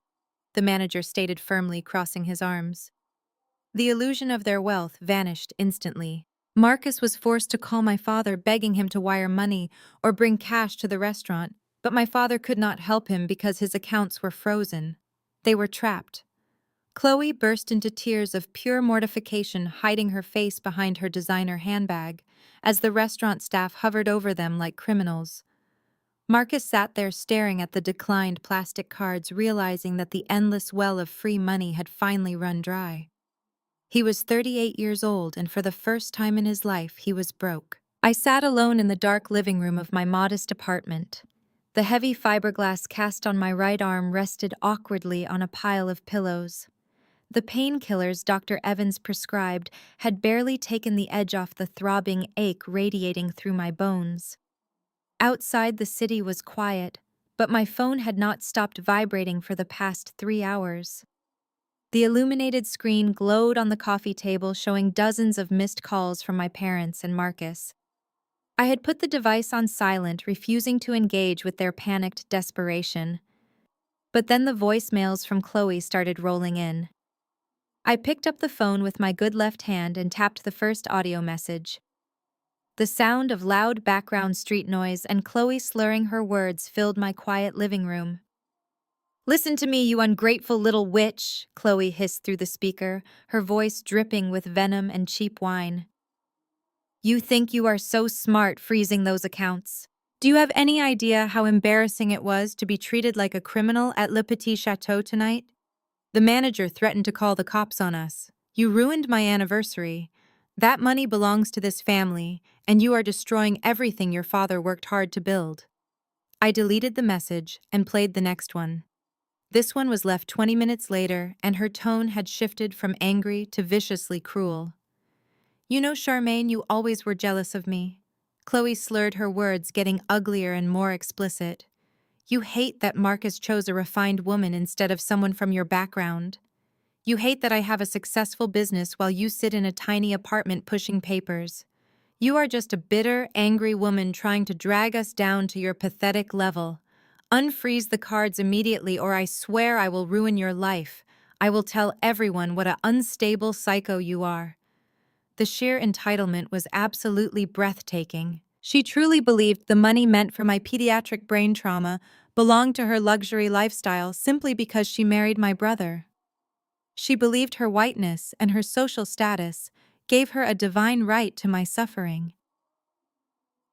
the manager stated firmly, crossing his arms. The illusion of their wealth vanished instantly. Marcus was forced to call my father, begging him to wire money or bring cash to the restaurant, but my father could not help him because his accounts were frozen. They were trapped. Chloe burst into tears of pure mortification, hiding her face behind her designer handbag, as the restaurant staff hovered over them like criminals. Marcus sat there staring at the declined plastic cards, realizing that the endless well of free money had finally run dry. He was 38 years old, and for the first time in his life, he was broke. I sat alone in the dark living room of my modest apartment. The heavy fiberglass cast on my right arm rested awkwardly on a pile of pillows. The painkillers Dr. Evans prescribed had barely taken the edge off the throbbing ache radiating through my bones. Outside, the city was quiet, but my phone had not stopped vibrating for the past 3 hours. The illuminated screen glowed on the coffee table, showing dozens of missed calls from my parents and Marcus. I had put the device on silent, refusing to engage with their panicked desperation. But then the voicemails from Chloe started rolling in. I picked up the phone with my good left hand and tapped the first audio message. The sound of loud background street noise and Chloe slurring her words filled my quiet living room. "Listen to me, you ungrateful little witch," Chloe hissed through the speaker, her voice dripping with venom and cheap wine. "You think you are so smart freezing those accounts. Do you have any idea how embarrassing it was to be treated like a criminal at Le Petit Chateau tonight? The manager threatened to call the cops on us. You ruined my anniversary. That money belongs to this family, and you are destroying everything your father worked hard to build." I deleted the message and played the next one. This one was left 20 minutes later, and her tone had shifted from angry to viciously cruel. You know, Charmaine, you always were jealous of me. Chloe slurred her words, getting uglier and more explicit. You hate that Marcus chose a refined woman instead of someone from your background. You hate that I have a successful business while you sit in a tiny apartment pushing papers. You are just a bitter, angry woman trying to drag us down to your pathetic level. Unfreeze the cards immediately, or I swear I will ruin your life. I will tell everyone what an unstable psycho you are. The sheer entitlement was absolutely breathtaking. She truly believed the money meant for my pediatric brain trauma belonged to her luxury lifestyle simply because she married my brother. She believed her whiteness and her social status gave her a divine right to my suffering.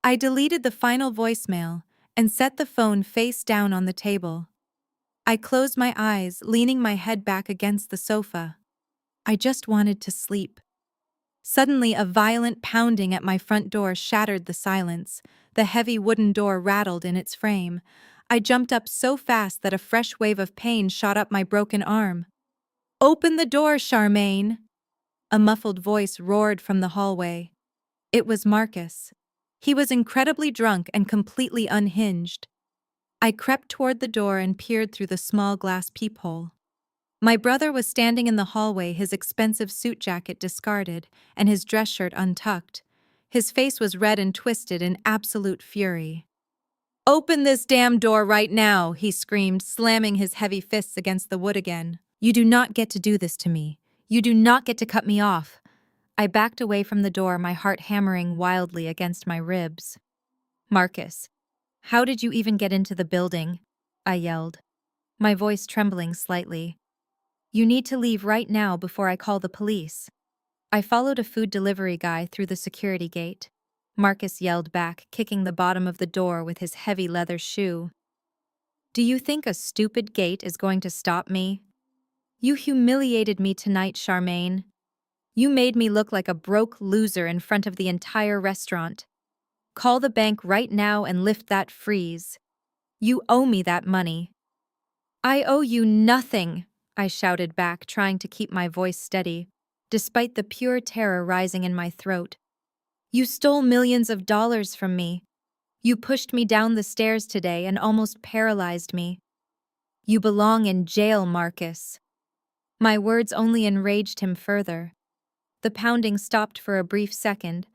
I deleted the final voicemail and set the phone face down on the table. I closed my eyes, leaning my head back against the sofa. I just wanted to sleep. Suddenly, a violent pounding at my front door shattered the silence. The heavy wooden door rattled in its frame. I jumped up so fast that a fresh wave of pain shot up my broken arm. "Open the door, Charmaine!" A muffled voice roared from the hallway. It was Marcus. He was incredibly drunk and completely unhinged. I crept toward the door and peered through the small glass peephole. My brother was standing in the hallway, his expensive suit jacket discarded and his dress shirt untucked. His face was red and twisted in absolute fury. "Open this damn door right now," he screamed, slamming his heavy fists against the wood again. "You do not get to do this to me. You do not get to cut me off." I backed away from the door, my heart hammering wildly against my ribs. "Marcus, how did you even get into the building?" I yelled, my voice trembling slightly. "You need to leave right now before I call the police." I followed a food delivery guy through the security gate. Marcus yelled back, kicking the bottom of the door with his heavy leather shoe. "Do you think a stupid gate is going to stop me? You humiliated me tonight, Charmaine. You made me look like a broke loser in front of the entire restaurant. Call the bank right now and lift that freeze. You owe me that money." "I owe you nothing," I shouted back, trying to keep my voice steady, despite the pure terror rising in my throat. "You stole millions of dollars from me. You pushed me down the stairs today and almost paralyzed me. You belong in jail, Marcus." My words only enraged him further. The pounding stopped for a brief second,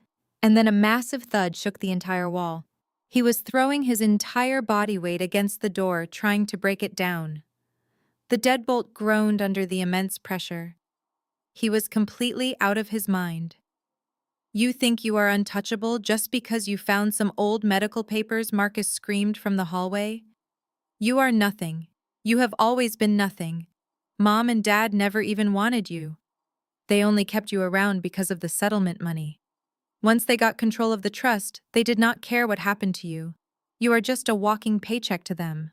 and then a massive thud shook the entire wall. He was throwing his entire body weight against the door, trying to break it down. The deadbolt groaned under the immense pressure. He was completely out of his mind. "You think you are untouchable just because you found some old medical papers?" Marcus screamed from the hallway. "You are nothing. You have always been nothing. Mom and Dad never even wanted you. They only kept you around because of the settlement money. Once they got control of the trust, they did not care what happened to you. You are just a walking paycheck to them."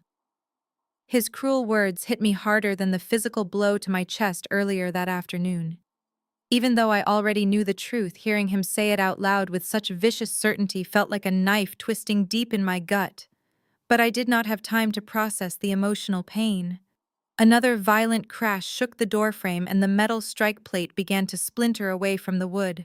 His cruel words hit me harder than the physical blow to my chest earlier that afternoon. Even though I already knew the truth, hearing him say it out loud with such vicious certainty felt like a knife twisting deep in my gut. But I did not have time to process the emotional pain. Another violent crash shook the doorframe and the metal strike plate began to splinter away from the wood.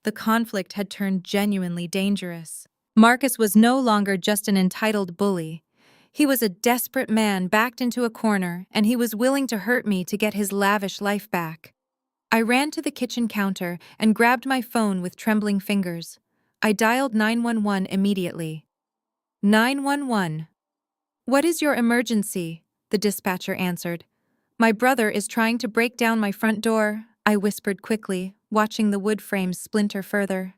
The conflict had turned genuinely dangerous. Marcus was no longer just an entitled bully. He was a desperate man backed into a corner, and he was willing to hurt me to get his lavish life back. I ran to the kitchen counter and grabbed my phone with trembling fingers. I dialed 911 immediately. 911. "What is your emergency?" the dispatcher answered. "My brother is trying to break down my front door," I whispered quickly, watching the wood frames splinter further.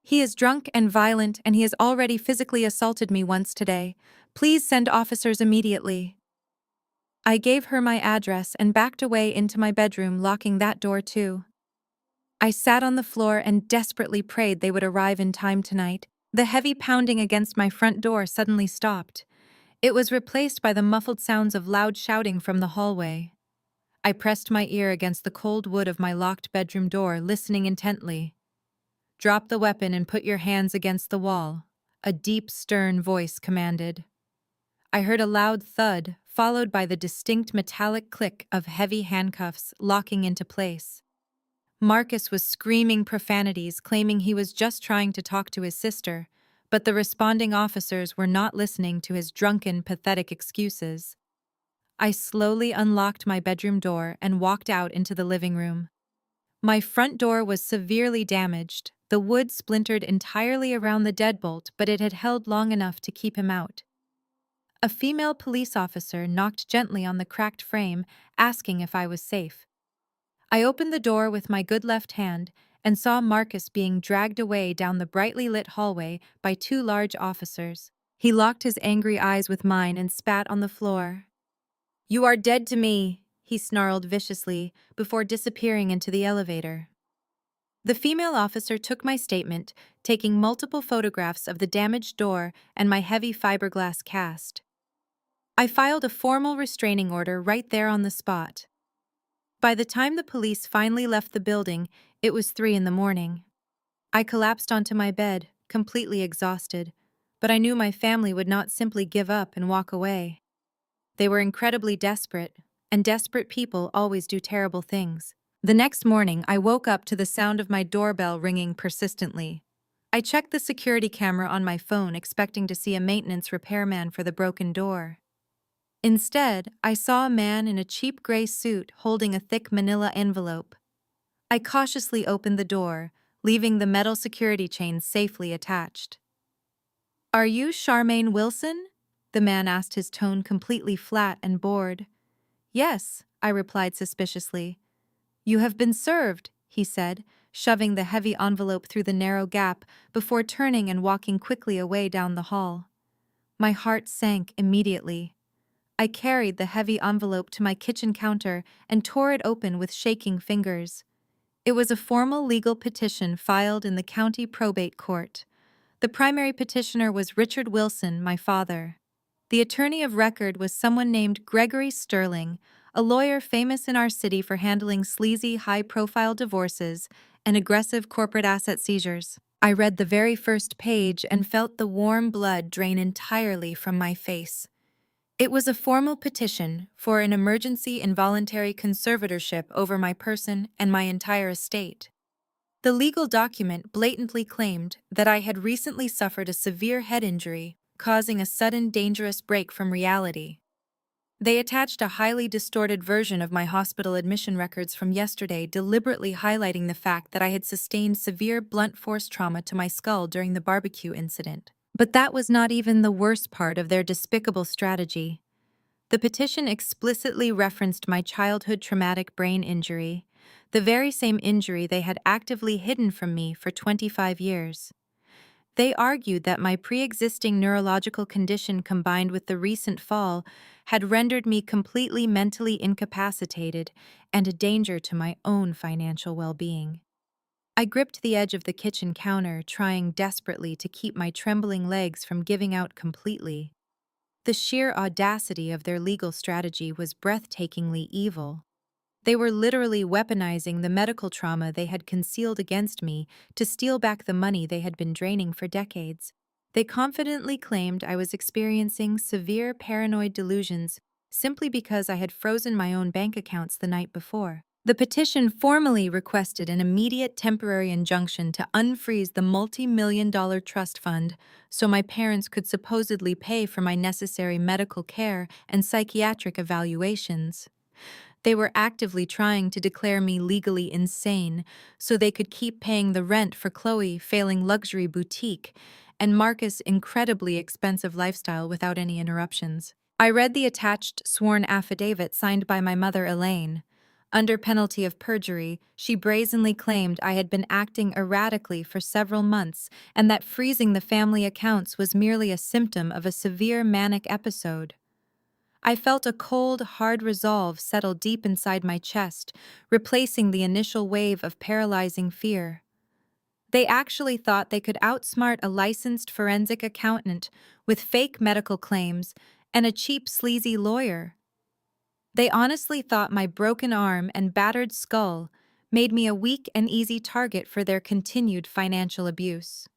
"He is drunk and violent, and he has already physically assaulted me once today. Please send officers immediately." I gave her my address and backed away into my bedroom, locking that door too. I sat on the floor and desperately prayed they would arrive in time tonight. The heavy pounding against my front door suddenly stopped. It was replaced by the muffled sounds of loud shouting from the hallway. I pressed my ear against the cold wood of my locked bedroom door, listening intently. "Drop the weapon and put your hands against the wall," a deep, stern voice commanded. I heard a loud thud, followed by the distinct metallic click of heavy handcuffs locking into place. Marcus was screaming profanities, claiming he was just trying to talk to his sister, but the responding officers were not listening to his drunken, pathetic excuses. I slowly unlocked my bedroom door and walked out into the living room. My front door was severely damaged, the wood splintered entirely around the deadbolt, but it had held long enough to keep him out. A female police officer knocked gently on the cracked frame, asking if I was safe. I opened the door with my good left hand and saw Marcus being dragged away down the brightly lit hallway by two large officers. He locked his angry eyes with mine and spat on the floor. "You are dead to me," he snarled viciously before disappearing into the elevator. The female officer took my statement, taking multiple photographs of the damaged door and my heavy fiberglass cast. I filed a formal restraining order right there on the spot. By the time the police finally left the building, it was 3 in the morning. I collapsed onto my bed, completely exhausted, but I knew my family would not simply give up and walk away. They were incredibly desperate, and desperate people always do terrible things. The next morning, I woke up to the sound of my doorbell ringing persistently. I checked the security camera on my phone, expecting to see a maintenance repairman for the broken door. Instead, I saw a man in a cheap gray suit holding a thick manila envelope. I cautiously opened the door, leaving the metal security chain safely attached. "Are you Charmaine Wilson?" the man asked, his tone completely flat and bored. "Yes," I replied suspiciously. "You have been served," he said, shoving the heavy envelope through the narrow gap before turning and walking quickly away down the hall. My heart sank immediately. I carried the heavy envelope to my kitchen counter and tore it open with shaking fingers. It was a formal legal petition filed in the county probate court. The primary petitioner was Richard Wilson, my father. The attorney of record was someone named Gregory Sterling, a lawyer famous in our city for handling sleazy, high-profile divorces and aggressive corporate asset seizures. I read the very first page and felt the warm blood drain entirely from my face. It was a formal petition for an emergency involuntary conservatorship over my person and my entire estate. The legal document blatantly claimed that I had recently suffered a severe head injury, causing a sudden dangerous break from reality. They attached a highly distorted version of my hospital admission records from yesterday, deliberately highlighting the fact that I had sustained severe blunt force trauma to my skull during the barbecue incident. But that was not even the worst part of their despicable strategy. The petition explicitly referenced my childhood traumatic brain injury, the very same injury they had actively hidden from me for 25 years. They argued that my pre-existing neurological condition combined with the recent fall had rendered me completely mentally incapacitated and a danger to my own financial well-being. I gripped the edge of the kitchen counter, trying desperately to keep my trembling legs from giving out completely. The sheer audacity of their legal strategy was breathtakingly evil. They were literally weaponizing the medical trauma they had concealed against me to steal back the money they had been draining for decades. They confidently claimed I was experiencing severe paranoid delusions simply because I had frozen my own bank accounts the night before. The petition formally requested an immediate temporary injunction to unfreeze the multi-million-dollar trust fund so my parents could supposedly pay for my necessary medical care and psychiatric evaluations. They were actively trying to declare me legally insane so they could keep paying the rent for Chloe failing luxury boutique and Marcus' incredibly expensive lifestyle without any interruptions. I read the attached sworn affidavit signed by my mother Elaine. Under penalty of perjury, she brazenly claimed I had been acting erratically for several months and that freezing the family accounts was merely a symptom of a severe manic episode. I felt a cold, hard resolve settle deep inside my chest, replacing the initial wave of paralyzing fear. They actually thought they could outsmart a licensed forensic accountant with fake medical claims and a cheap, sleazy lawyer. They honestly thought my broken arm and battered skull made me a weak and easy target for their continued financial abuse.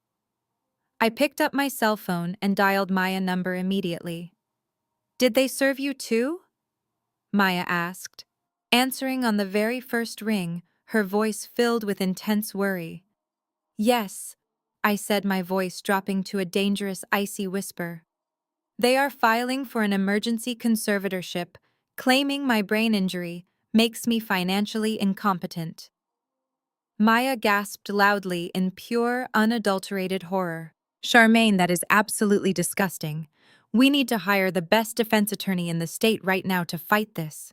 I picked up my cell phone and dialed Maya's number immediately. Did they serve you too? Maya asked, answering on the very first ring, her voice filled with intense worry. Yes, I said, my voice dropping to a dangerous, icy whisper. They are filing for an emergency conservatorship, claiming my brain injury makes me financially incompetent. Maya gasped loudly in pure, unadulterated horror. Charmaine, that is absolutely disgusting. We need to hire the best defense attorney in the state right now to fight this.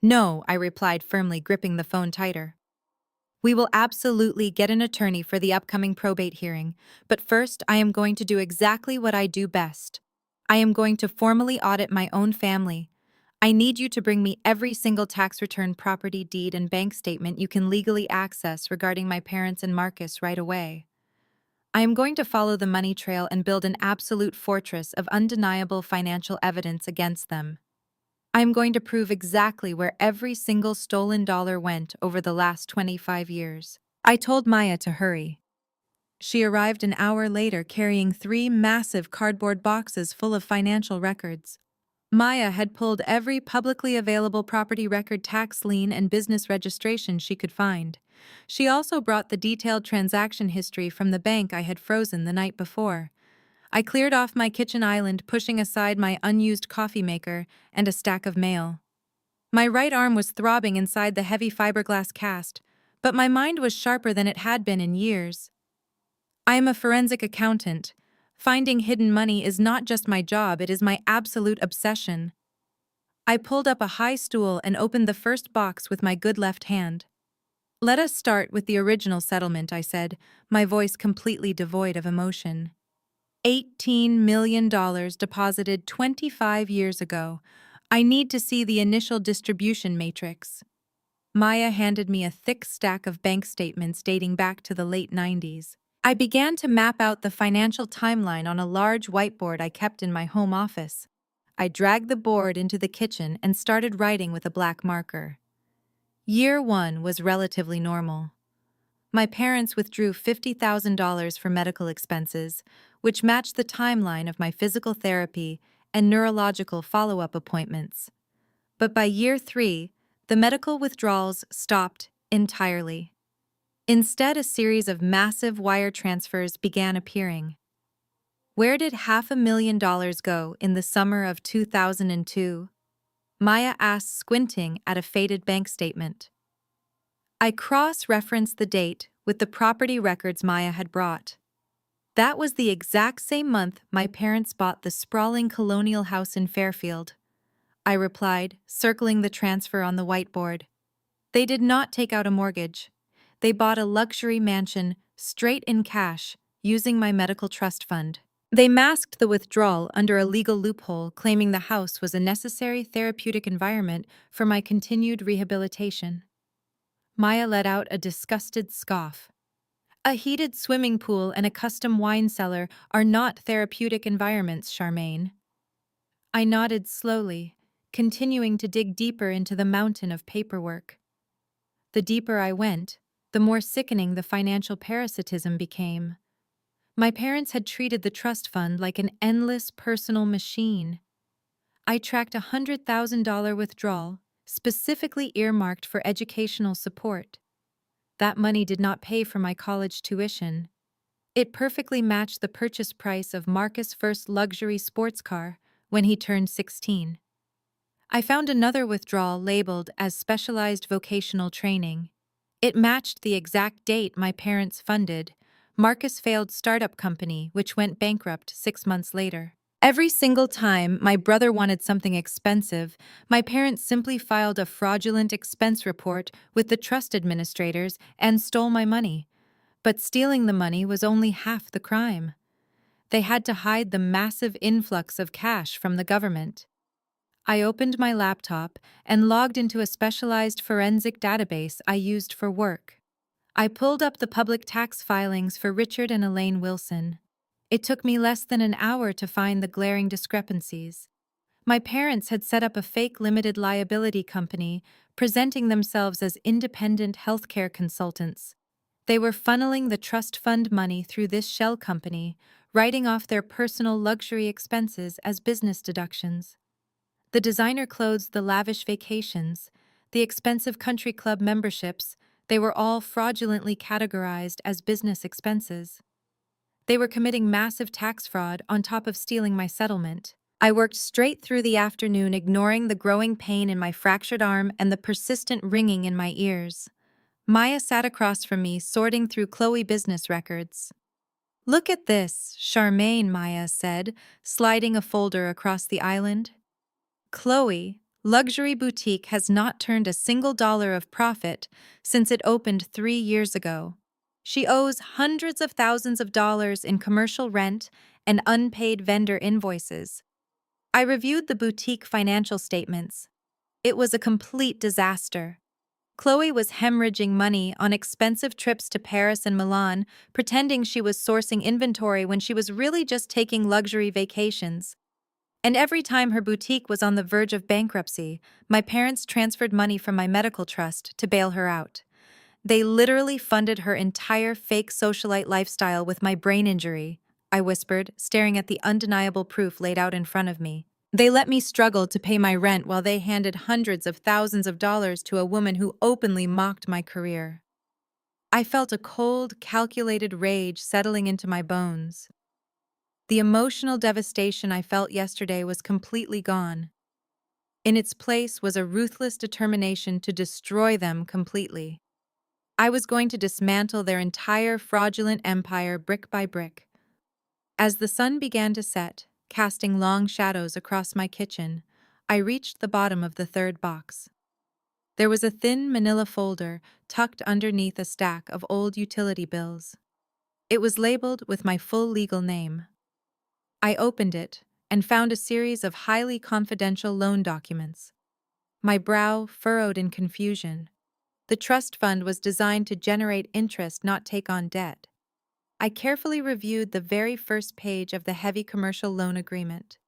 No, I replied firmly, gripping the phone tighter. We will absolutely get an attorney for the upcoming probate hearing, but first I am going to do exactly what I do best. I am going to formally audit my own family. I need you to bring me every single tax return, property deed, and bank statement you can legally access regarding my parents and Marcus right away. I am going to follow the money trail and build an absolute fortress of undeniable financial evidence against them. I am going to prove exactly where every single stolen dollar went over the last 25 years. I told Maya to hurry. She arrived an hour later carrying 3 massive cardboard boxes full of financial records. Maya had pulled every publicly available property record, tax lien, and business registration she could find. She also brought the detailed transaction history from the bank I had frozen the night before. I cleared off my kitchen island, pushing aside my unused coffee maker and a stack of mail. My right arm was throbbing inside the heavy fiberglass cast, but my mind was sharper than it had been in years. I am a forensic accountant. Finding hidden money is not just my job, it is my absolute obsession. I pulled up a high stool and opened the first box with my good left hand. Let us start with the original settlement, I said, my voice completely devoid of emotion. $18 million deposited 25 years ago. I need to see the initial distribution matrix. Maya handed me a thick stack of bank statements dating back to the late 90s. I began to map out the financial timeline on a large whiteboard I kept in my home office. I dragged the board into the kitchen and started writing with a black marker. Year 1 was relatively normal. My parents withdrew $50,000 for medical expenses, which matched the timeline of my physical therapy and neurological follow-up appointments. But by year 3, the medical withdrawals stopped entirely. Instead, a series of massive wire transfers began appearing. Where did $500,000 go in the summer of 2002? Maya asked, squinting at a faded bank statement. I cross-referenced the date with the property records Maya had brought. That was the exact same month my parents bought the sprawling colonial house in Fairfield. I replied, circling the transfer on the whiteboard. They did not take out a mortgage. They bought a luxury mansion straight in cash, using my medical trust fund. They masked the withdrawal under a legal loophole, claiming the house was a necessary therapeutic environment for my continued rehabilitation. Maya let out a disgusted scoff. A heated swimming pool and a custom wine cellar are not therapeutic environments, Charmaine. I nodded slowly, continuing to dig deeper into the mountain of paperwork. The deeper I went, the more sickening the financial parasitism became. My parents had treated the trust fund like an endless personal machine. I tracked a $100,000 withdrawal, specifically earmarked for educational support. That money did not pay for my college tuition. It perfectly matched the purchase price of Marcus' first luxury sports car when he turned 16. I found another withdrawal labeled as specialized vocational training. It matched the exact date my parents funded Marcus' failed startup company, which went bankrupt 6 months later. Every single time my brother wanted something expensive, my parents simply filed a fraudulent expense report with the trust administrators and stole my money. But stealing the money was only half the crime. They had to hide the massive influx of cash from the government. I opened my laptop and logged into a specialized forensic database I used for work. I pulled up the public tax filings for Richard and Elaine Wilson. It took me less than an hour to find the glaring discrepancies. My parents had set up a fake limited liability company, presenting themselves as independent healthcare consultants. They were funneling the trust fund money through this shell company, writing off their personal luxury expenses as business deductions. The designer clothes, the lavish vacations, the expensive country club memberships, they were all fraudulently categorized as business expenses. They were committing massive tax fraud on top of stealing my settlement. I worked straight through the afternoon, ignoring the growing pain in my fractured arm and the persistent ringing in my ears. Maya sat across from me, sorting through Chloe business records. "Look at this," Charmaine, Maya said, sliding a folder across the island. "Chloe, luxury boutique has not turned a single dollar of profit since it opened 3 years ago. She owes hundreds of thousands of dollars in commercial rent and unpaid vendor invoices." I reviewed the boutique financial statements. It was a complete disaster. Chloe was hemorrhaging money on expensive trips to Paris and Milan, pretending she was sourcing inventory when she was really just taking luxury vacations. And every time her boutique was on the verge of bankruptcy, my parents transferred money from my medical trust to bail her out. They literally funded her entire fake socialite lifestyle with my brain injury, I whispered, staring at the undeniable proof laid out in front of me. They let me struggle to pay my rent while they handed hundreds of thousands of dollars to a woman who openly mocked my career. I felt a cold, calculated rage settling into my bones. The emotional devastation I felt yesterday was completely gone. In its place was a ruthless determination to destroy them completely. I was going to dismantle their entire fraudulent empire brick by brick. As the sun began to set, casting long shadows across my kitchen, I reached the bottom of the third box. There was a thin manila folder tucked underneath a stack of old utility bills. It was labeled with my full legal name. I opened it and found a series of highly confidential loan documents. My brow furrowed in confusion. The trust fund was designed to generate interest, not take on debt. I carefully reviewed the very first page of the heavy commercial loan agreement.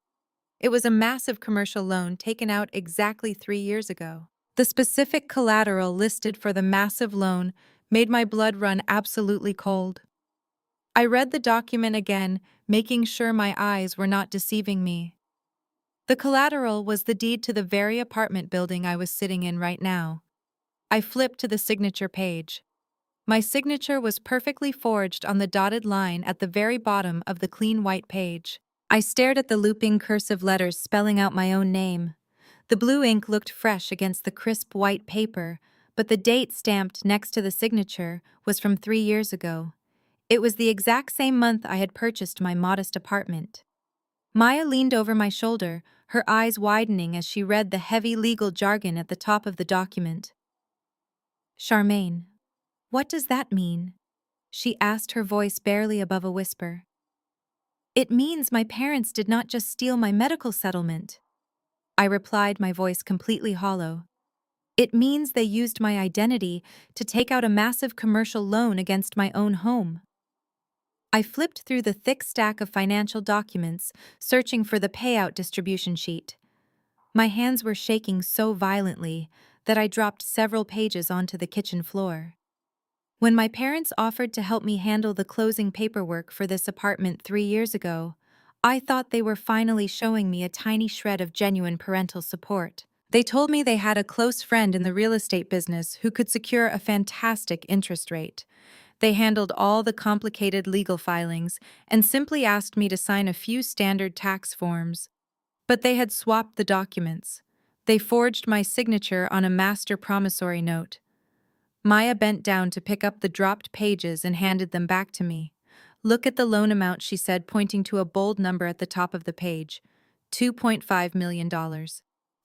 It was a massive commercial loan taken out exactly 3 years ago. The specific collateral listed for the massive loan made my blood run absolutely cold. I read the document again, making sure my eyes were not deceiving me. The collateral was the deed to the very apartment building I was sitting in right now. I flipped to the signature page. My signature was perfectly forged on the dotted line at the very bottom of the clean white page. I stared at the looping cursive letters spelling out my own name. The blue ink looked fresh against the crisp white paper, but the date stamped next to the signature was from 3 years ago. It was the exact same month I had purchased my modest apartment. Maya leaned over my shoulder, her eyes widening as she read the heavy legal jargon at the top of the document. "Charmaine, what does that mean?" she asked, her voice barely above a whisper. "It means my parents did not just steal my medical settlement," I replied, my voice completely hollow. "It means they used my identity to take out a massive commercial loan against my own home." I flipped through the thick stack of financial documents, searching for the payout distribution sheet. My hands were shaking so violently that I dropped several pages onto the kitchen floor. When my parents offered to help me handle the closing paperwork for this apartment 3 years ago, I thought they were finally showing me a tiny shred of genuine parental support. They told me they had a close friend in the real estate business who could secure a fantastic interest rate. They handled all the complicated legal filings and simply asked me to sign a few standard tax forms. But they had swapped the documents. They forged my signature on a master promissory note. Maya bent down to pick up the dropped pages and handed them back to me. "Look at the loan amount," she said, pointing to a bold number at the top of the page. $2.5 million.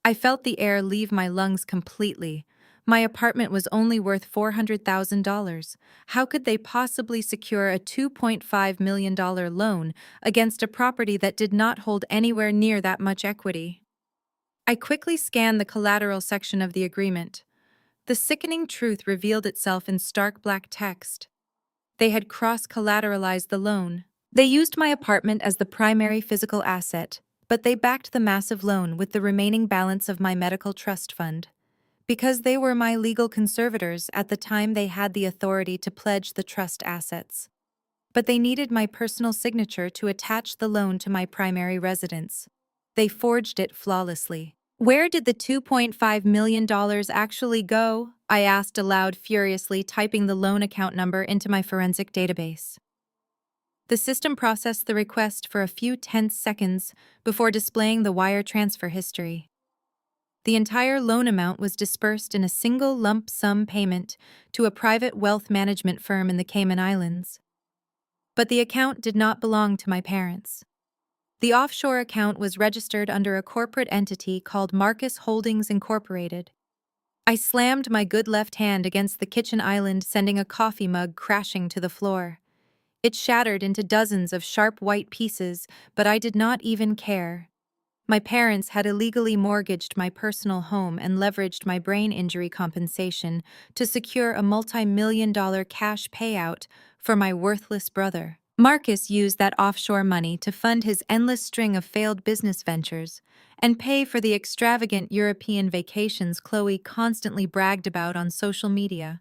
I felt the air leave my lungs completely. My apartment was only worth $400,000. How could they possibly secure a $2.5 million loan against a property that did not hold anywhere near that much equity? I quickly scanned the collateral section of the agreement. The sickening truth revealed itself in stark black text. They had cross-collateralized the loan. They used my apartment as the primary physical asset, but they backed the massive loan with the remaining balance of my medical trust fund. Because they were my legal conservators at the time, they had the authority to pledge the trust assets. But they needed my personal signature to attach the loan to my primary residence. They forged it flawlessly. Where did the $2.5 million actually go? I asked aloud furiously, typing the loan account number into my forensic database. The system processed the request for a few tense seconds before displaying the wire transfer history. The entire loan amount was dispersed in a single lump sum payment to a private wealth management firm in the Cayman Islands. But the account did not belong to my parents. The offshore account was registered under a corporate entity called Marcus Holdings Incorporated. I slammed my good left hand against the kitchen island, sending a coffee mug crashing to the floor. It shattered into dozens of sharp white pieces, but I did not even care. My parents had illegally mortgaged my personal home and leveraged my brain injury compensation to secure a multi-million-dollar cash payout for my worthless brother. Marcus used that offshore money to fund his endless string of failed business ventures and pay for the extravagant European vacations Chloe constantly bragged about on social media.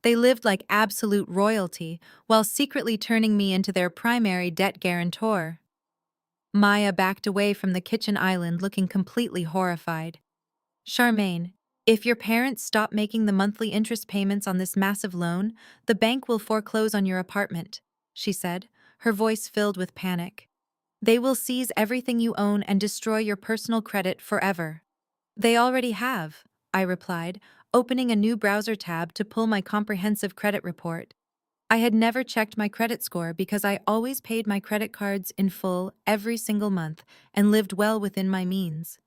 They lived like absolute royalty while secretly turning me into their primary debt guarantor. Maya backed away from the kitchen island looking completely horrified. Charmaine, if your parents stop making the monthly interest payments on this massive loan, the bank will foreclose on your apartment, she said, her voice filled with panic. They will seize everything you own and destroy your personal credit forever. They already have, I replied, opening a new browser tab to pull my comprehensive credit report. I had never checked my credit score because I always paid my credit cards in full every single month and lived well within my means.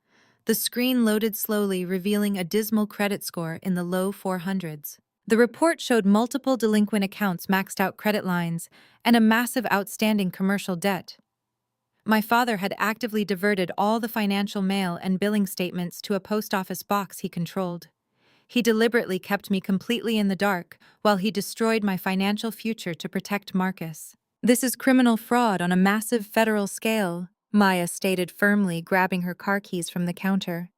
The screen loaded slowly, revealing a dismal credit score in the low 400s. The report showed multiple delinquent accounts, maxed out credit lines, and a massive outstanding commercial debt. My father had actively diverted all the financial mail and billing statements to a post office box he controlled. He deliberately kept me completely in the dark while he destroyed my financial future to protect Marcus. This is criminal fraud on a massive federal scale, Maya stated firmly, grabbing her car keys from the counter.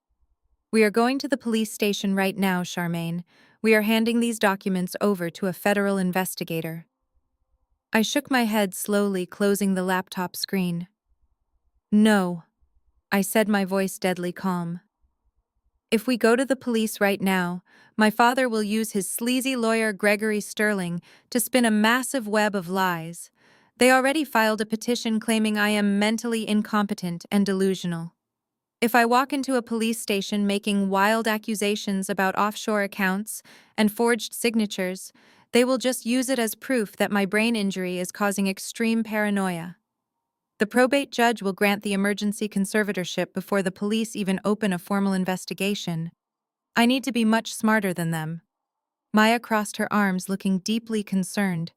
We are going to the police station right now, Charmaine. We are handing these documents over to a federal investigator. I shook my head slowly, closing the laptop screen. No, I said, my voice deadly calm. If we go to the police right now, my father will use his sleazy lawyer Gregory Sterling to spin a massive web of lies. They already filed a petition claiming I am mentally incompetent and delusional. If I walk into a police station making wild accusations about offshore accounts and forged signatures, they will just use it as proof that my brain injury is causing extreme paranoia. The probate judge will grant the emergency conservatorship before the police even open a formal investigation. I need to be much smarter than them. Maya crossed her arms, looking deeply concerned.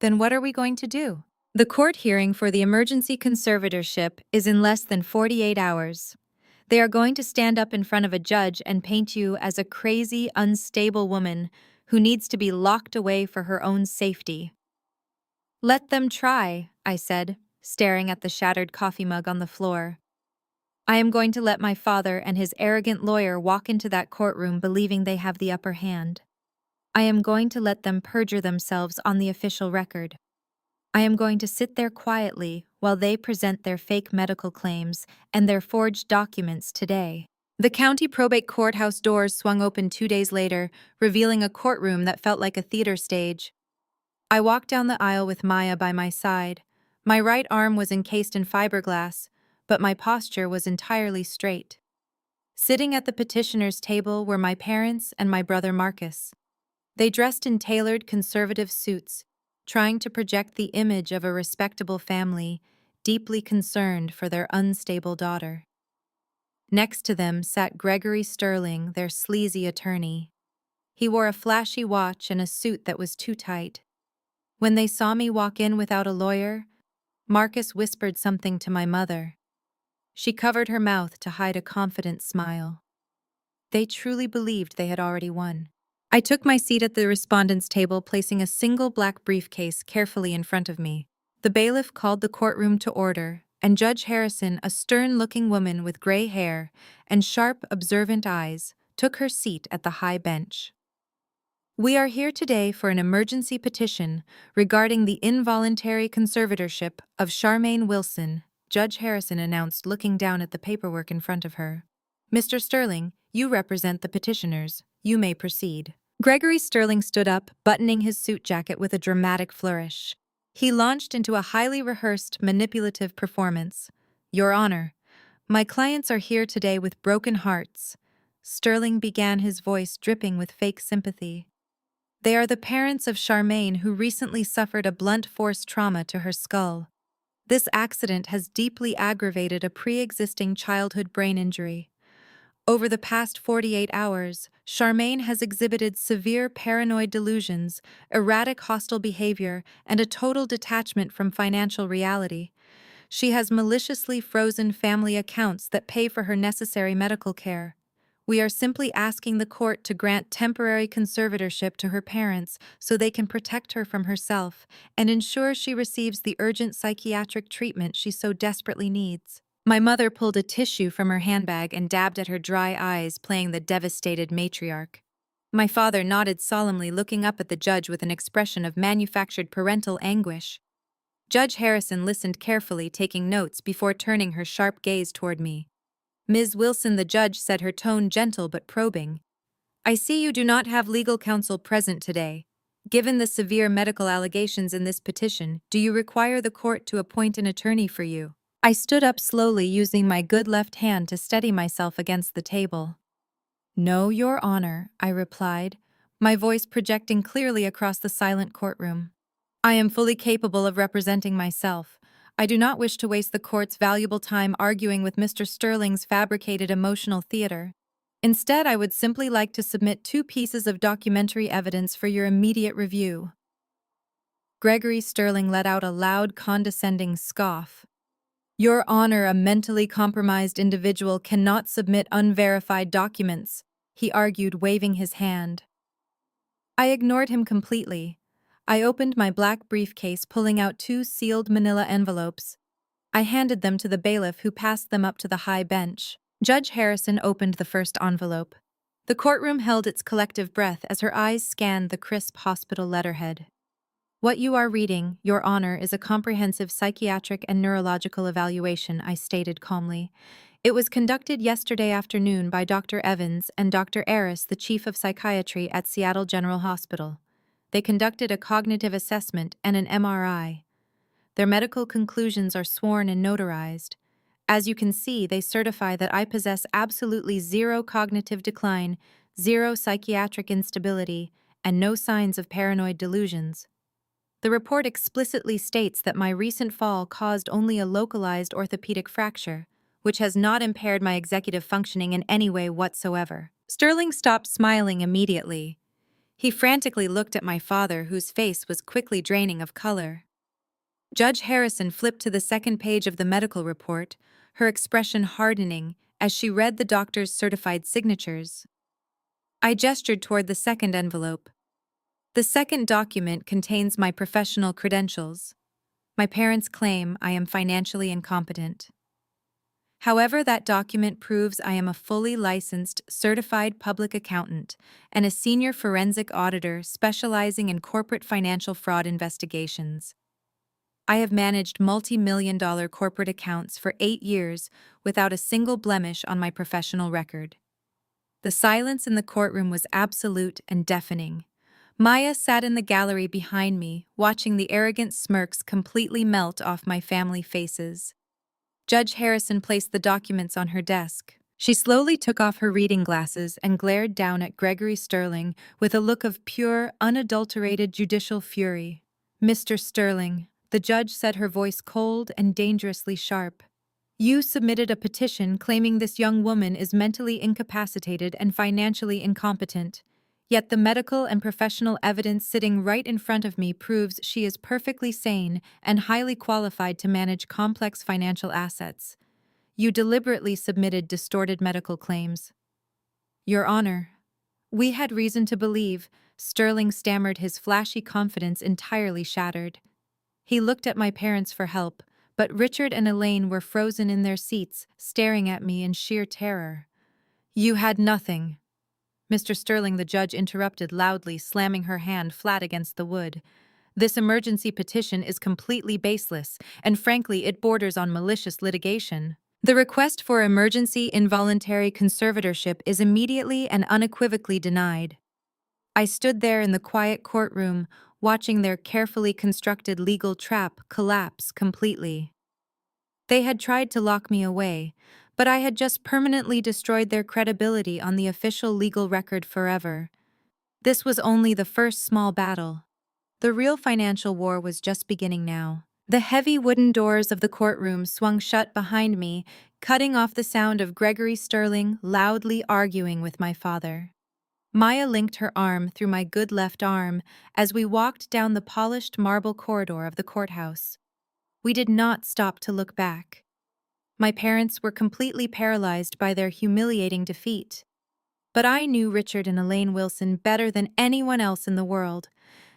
Then what are we going to do? The court hearing for the emergency conservatorship is in less than 48 hours. They are going to stand up in front of a judge and paint you as a crazy, unstable woman who needs to be locked away for her own safety. Let them try, I said, staring at the shattered coffee mug on the floor. I am going to let my father and his arrogant lawyer walk into that courtroom believing they have the upper hand. I am going to let them perjure themselves on the official record. I am going to sit there quietly while they present their fake medical claims and their forged documents today. The county probate courthouse doors swung open 2 days later, revealing a courtroom that felt like a theater stage. I walked down the aisle with Maya by my side. My right arm was encased in fiberglass, but my posture was entirely straight. Sitting at the petitioner's table were my parents and my brother Marcus. They dressed in tailored conservative suits, trying to project the image of a respectable family, deeply concerned for their unstable daughter. Next to them sat Gregory Sterling, their sleazy attorney. He wore a flashy watch and a suit that was too tight. When they saw me walk in without a lawyer, Marcus whispered something to my mother. She covered her mouth to hide a confident smile. They truly believed they had already won. I took my seat at the respondents' table, placing a single black briefcase carefully in front of me. The bailiff called the courtroom to order, and Judge Harrison, a stern-looking woman with gray hair and sharp, observant eyes, took her seat at the high bench. We are here today for an emergency petition regarding the involuntary conservatorship of Charmaine Wilson, Judge Harrison announced, looking down at the paperwork in front of her. Mr. Sterling, you represent the petitioners. You may proceed. Gregory Sterling stood up, buttoning his suit jacket with a dramatic flourish. He launched into a highly rehearsed, manipulative performance. Your Honor, my clients are here today with broken hearts. Sterling began, his voice dripping with fake sympathy. They are the parents of Charmaine, who recently suffered a blunt force trauma to her skull. This accident has deeply aggravated a pre-existing childhood brain injury. Over the past 48 hours, Charmaine has exhibited severe paranoid delusions, erratic hostile behavior, and a total detachment from financial reality. She has maliciously frozen family accounts that pay for her necessary medical care. We are simply asking the court to grant temporary conservatorship to her parents so they can protect her from herself and ensure she receives the urgent psychiatric treatment she so desperately needs. My mother pulled a tissue from her handbag and dabbed at her dry eyes, playing the devastated matriarch. My father nodded solemnly, looking up at the judge with an expression of manufactured parental anguish. Judge Harrison listened carefully, taking notes before turning her sharp gaze toward me. Ms. Wilson, the judge said, her tone gentle but probing. I see you do not have legal counsel present today. Given the severe medical allegations in this petition, do you require the court to appoint an attorney for you? I stood up slowly, using my good left hand to steady myself against the table. No, Your Honor, I replied, my voice projecting clearly across the silent courtroom. I am fully capable of representing myself. I do not wish to waste the court's valuable time arguing with Mr. Sterling's fabricated emotional theater. Instead, I would simply like to submit 2 pieces of documentary evidence for your immediate review. Gregory Sterling let out a loud, condescending scoff. Your Honor, a mentally compromised individual cannot submit unverified documents, he argued, waving his hand. I ignored him completely. I opened my black briefcase, pulling out 2 sealed manila envelopes. I handed them to the bailiff, who passed them up to the high bench. Judge Harrison opened the first envelope. The courtroom held its collective breath as her eyes scanned the crisp hospital letterhead. What you are reading, Your Honor, is a comprehensive psychiatric and neurological evaluation, I stated calmly. It was conducted yesterday afternoon by Dr. Evans and Dr. Aris, the chief of psychiatry at Seattle General Hospital. They conducted a cognitive assessment and an MRI. Their medical conclusions are sworn and notarized. As you can see, they certify that I possess absolutely 0 cognitive decline, 0 psychiatric instability, and no signs of paranoid delusions. The report explicitly states that my recent fall caused only a localized orthopedic fracture, which has not impaired my executive functioning in any way whatsoever. Sterling stopped smiling immediately. He frantically looked at my father, whose face was quickly draining of color. Judge Harrison flipped to the second page of the medical report, her expression hardening as she read the doctor's certified signatures. I gestured toward the second envelope. The second document contains my professional credentials. My parents claim I am financially incompetent. However, that document proves I am a fully licensed, certified public accountant and a senior forensic auditor specializing in corporate financial fraud investigations. I have managed multi-million-dollar corporate accounts for 8 years without a single blemish on my professional record. The silence in the courtroom was absolute and deafening. Maya sat in the gallery behind me, watching the arrogant smirks completely melt off my family faces. Judge Harrison placed the documents on her desk. She slowly took off her reading glasses and glared down at Gregory Sterling with a look of pure, unadulterated judicial fury. Mr. Sterling, the judge said, her voice cold and dangerously sharp. You submitted a petition claiming this young woman is mentally incapacitated and financially incompetent. Yet the medical and professional evidence sitting right in front of me proves she is perfectly sane and highly qualified to manage complex financial assets. You deliberately submitted distorted medical claims. Your Honor, we had reason to believe, Sterling stammered, his flashy confidence entirely shattered. He looked at my parents for help, but Richard and Elaine were frozen in their seats, staring at me in sheer terror. You had nothing. Mr. Sterling, the judge interrupted loudly, slamming her hand flat against the wood. This emergency petition is completely baseless, and frankly, it borders on malicious litigation. The request for emergency involuntary conservatorship is immediately and unequivocally denied. I stood there in the quiet courtroom, watching their carefully constructed legal trap collapse completely. They had tried to lock me away, but I had just permanently destroyed their credibility on the official legal record forever. This was only the first small battle. The real financial war was just beginning now. The heavy wooden doors of the courtroom swung shut behind me, cutting off the sound of Gregory Sterling loudly arguing with my father. Maya linked her arm through my good left arm as we walked down the polished marble corridor of the courthouse. We did not stop to look back. My parents were completely paralyzed by their humiliating defeat. But I knew Richard and Elaine Wilson better than anyone else in the world.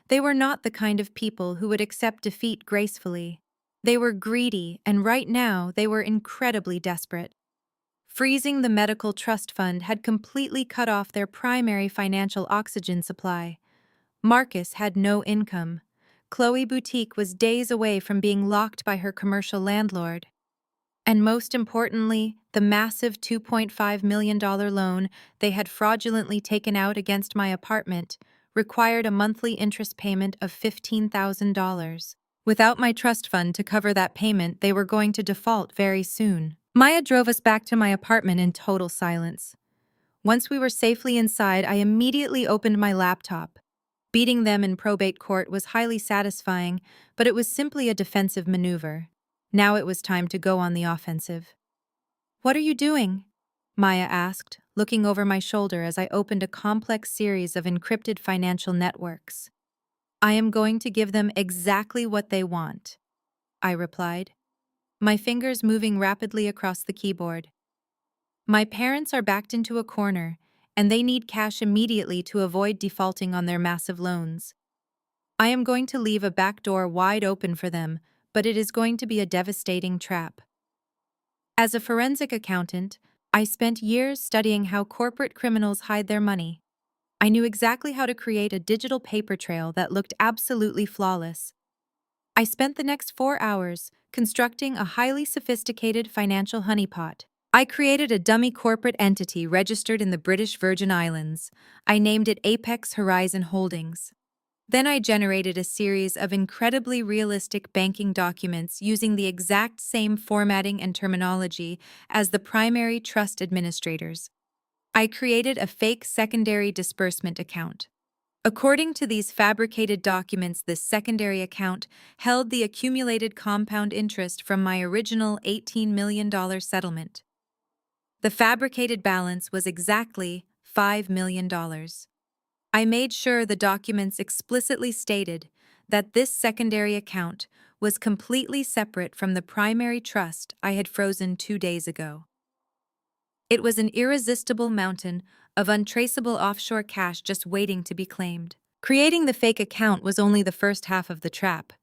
They were not the kind of people who would accept defeat gracefully. They were greedy, and right now they were incredibly desperate. Freezing the medical trust fund had completely cut off their primary financial oxygen supply. Marcus had no income. Chloe Boutique was days away from being locked by her commercial landlord. And most importantly, the massive $2.5 million loan they had fraudulently taken out against my apartment required a monthly interest payment of $15,000. Without my trust fund to cover that payment, they were going to default very soon. Maya drove us back to my apartment in total silence. Once we were safely inside, I immediately opened my laptop. Beating them in probate court was highly satisfying, but it was simply a defensive maneuver. Now it was time to go on the offensive. "What are you doing?" Maya asked, looking over my shoulder as I opened a complex series of encrypted financial networks. "I am going to give them exactly what they want," I replied, my fingers moving rapidly across the keyboard. "My parents are backed into a corner, and they need cash immediately to avoid defaulting on their massive loans. I am going to leave a back door wide open for them, but it is going to be a devastating trap." As a forensic accountant, I spent years studying how corporate criminals hide their money. I knew exactly how to create a digital paper trail that looked absolutely flawless. I spent the next 4 hours constructing a highly sophisticated financial honeypot. I created a dummy corporate entity registered in the British Virgin Islands. I named it Apex Horizon Holdings. Then I generated a series of incredibly realistic banking documents using the exact same formatting and terminology as the primary trust administrators. I created a fake secondary disbursement account. According to these fabricated documents, this secondary account held the accumulated compound interest from my original $18 million settlement. The fabricated balance was exactly $5 million. I made sure the documents explicitly stated that this secondary account was completely separate from the primary trust I had frozen 2 days ago. It was an irresistible mountain of untraceable offshore cash just waiting to be claimed. Creating the fake account was only the first half of the trap.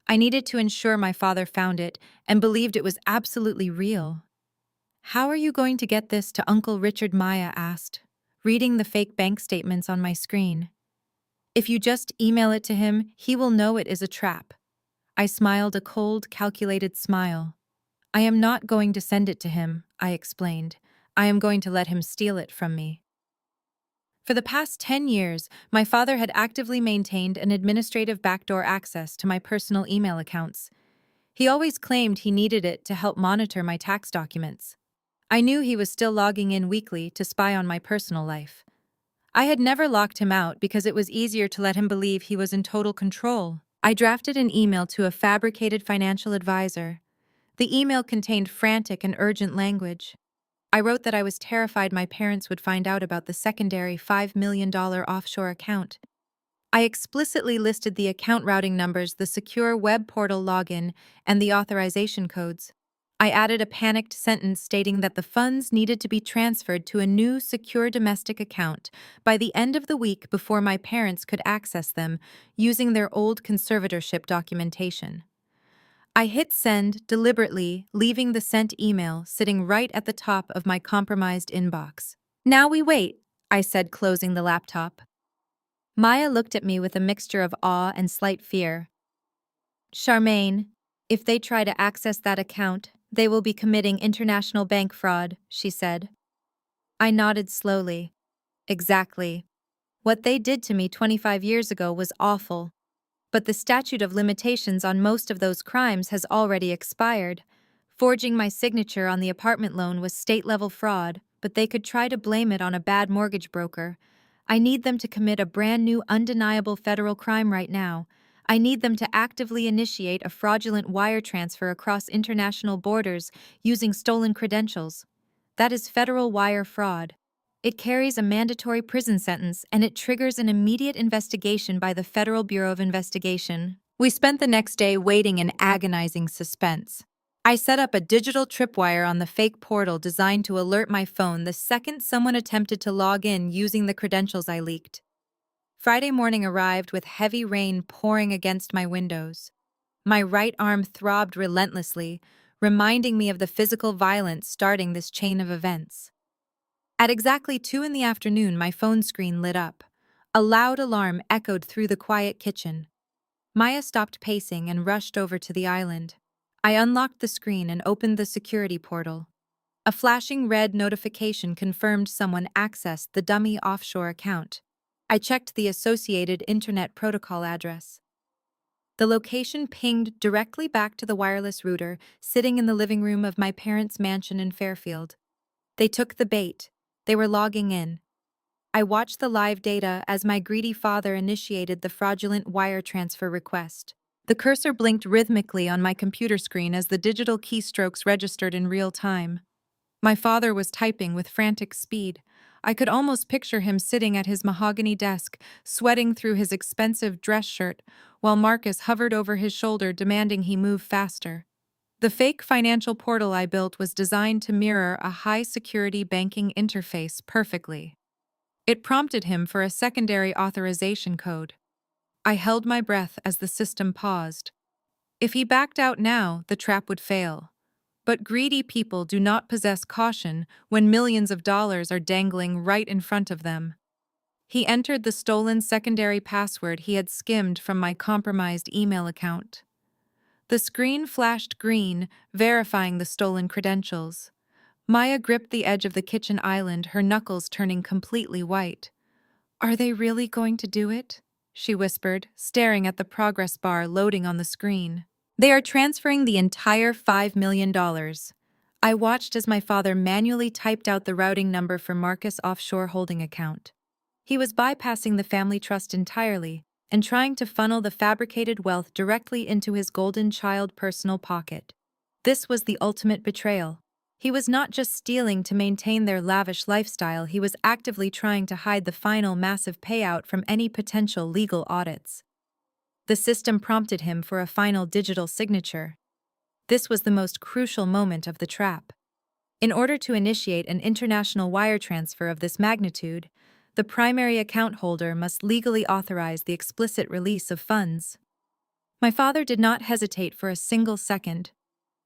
I needed to ensure my father found it and believed it was absolutely real. "How are you going to get this to Uncle Richard?" Maya asked, reading the fake bank statements on my screen. "If you just email it to him, he will know it is a trap." I smiled a cold, calculated smile. "I am not going to send it to him," I explained. "I am going to let him steal it from me." For the past 10 years, my father had actively maintained an administrative backdoor access to my personal email accounts. He always claimed he needed it to help monitor my tax documents. I knew he was still logging in weekly to spy on my personal life. I had never locked him out because it was easier to let him believe he was in total control. I drafted an email to a fabricated financial advisor. The email contained frantic and urgent language. I wrote that I was terrified my parents would find out about the secondary $5 million offshore account. I explicitly listed the account routing numbers, the secure web portal login, and the authorization codes. I added a panicked sentence stating that the funds needed to be transferred to a new secure domestic account by the end of the week before my parents could access them using their old conservatorship documentation. I hit send deliberately, leaving the sent email sitting right at the top of my compromised inbox. "Now we wait," I said, closing the laptop. Maya looked at me with a mixture of awe and slight fear. "Charmaine, if they try to access that account, They will be committing international bank fraud, she said. I nodded slowly. Exactly. What they did to me 25 years ago was awful. But the statute of limitations on most of those crimes has already expired. Forging my signature on the apartment loan was state-level fraud, but they could try to blame it on a bad mortgage broker. I need them to commit a brand new, undeniable federal crime right now. I need them to actively initiate a fraudulent wire transfer across international borders using stolen credentials. That is federal wire fraud. It carries a mandatory prison sentence and it triggers an immediate investigation by the Federal Bureau of Investigation. We spent the next day waiting in agonizing suspense. I set up a digital tripwire on the fake portal designed to alert my phone the second someone attempted to log in using the credentials I leaked. Friday morning arrived with heavy rain pouring against my windows. My right arm throbbed relentlessly, reminding me of the physical violence starting this chain of events. At exactly 2 in the afternoon, my phone screen lit up. A loud alarm echoed through the quiet kitchen. Maya stopped pacing and rushed over to the island. I unlocked the screen and opened the security portal. A flashing red notification confirmed someone accessed the dummy offshore account. I checked the associated internet protocol address. The location pinged directly back to the wireless router sitting in the living room of my parents' mansion in Fairfield. They took the bait. They were logging in. I watched the live data as my greedy father initiated the fraudulent wire transfer request. The cursor blinked rhythmically on my computer screen as the digital keystrokes registered in real time. My father was typing with frantic speed. I could almost picture him sitting at his mahogany desk, sweating through his expensive dress shirt, while Marcus hovered over his shoulder demanding he move faster. The fake financial portal I built was designed to mirror a high-security banking interface perfectly. It prompted him for a secondary authorization code. I held my breath as the system paused. If he backed out now, the trap would fail. But greedy people do not possess caution when millions of dollars are dangling right in front of them. He entered the stolen secondary password he had skimmed from my compromised email account. The screen flashed green, verifying the stolen credentials. Maya gripped the edge of the kitchen island, her knuckles turning completely white. "Are they really going to do it?" she whispered, staring at the progress bar loading on the screen. "They are transferring the entire $5 million. I watched as my father manually typed out the routing number for Marcus' offshore holding account. He was bypassing the family trust entirely and trying to funnel the fabricated wealth directly into his golden child personal pocket. This was the ultimate betrayal. He was not just stealing to maintain their lavish lifestyle, he was actively trying to hide the final massive payout from any potential legal audits. The system prompted him for a final digital signature. This was the most crucial moment of the trap. In order to initiate an international wire transfer of this magnitude, the primary account holder must legally authorize the explicit release of funds. My father did not hesitate for a single second.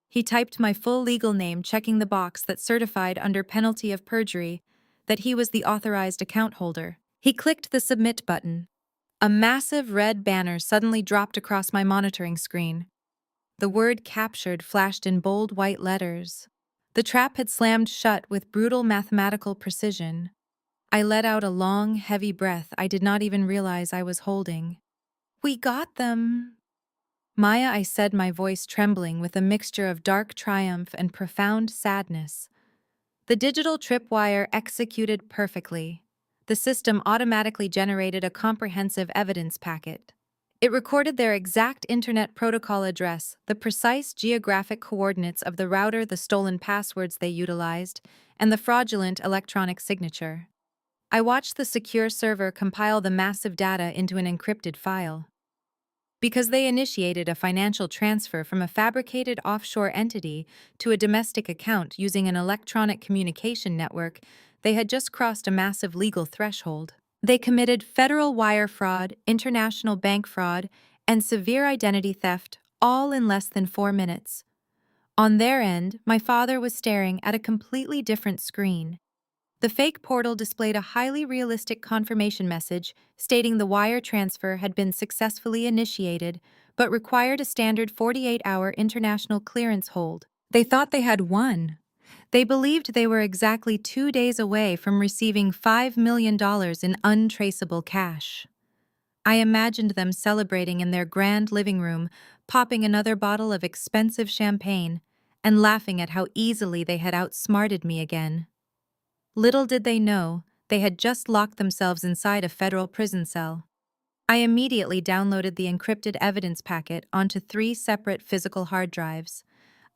He typed my full legal name, checking the box that certified under penalty of perjury that he was the authorized account holder. He clicked the submit button. A massive red banner suddenly dropped across my monitoring screen. The word "captured" flashed in bold white letters. The trap had slammed shut with brutal mathematical precision. I let out a long, heavy breath I did not even realize I was holding. "We got them!" "Maya," I said, my voice trembling with a mixture of dark triumph and profound sadness. The digital tripwire executed perfectly. The system automatically generated a comprehensive evidence packet. It recorded their exact internet protocol address, the precise geographic coordinates of the router, the stolen passwords they utilized, and the fraudulent electronic signature. I watched the secure server compile the massive data into an encrypted file. Because they initiated a financial transfer from a fabricated offshore entity to a domestic account using an electronic communication network, they had just crossed a massive legal threshold. They committed federal wire fraud, international bank fraud, and severe identity theft, all in less than 4 minutes. On their end, my father was staring at a completely different screen. The fake portal displayed a highly realistic confirmation message stating the wire transfer had been successfully initiated but required a standard 48-hour international clearance hold. They thought they had won. They believed they were exactly 2 days away from receiving $5 million in untraceable cash. I imagined them celebrating in their grand living room, popping another bottle of expensive champagne, and laughing at how easily they had outsmarted me again. Little did they know, they had just locked themselves inside a federal prison cell. I immediately downloaded the encrypted evidence packet onto 3 separate physical hard drives.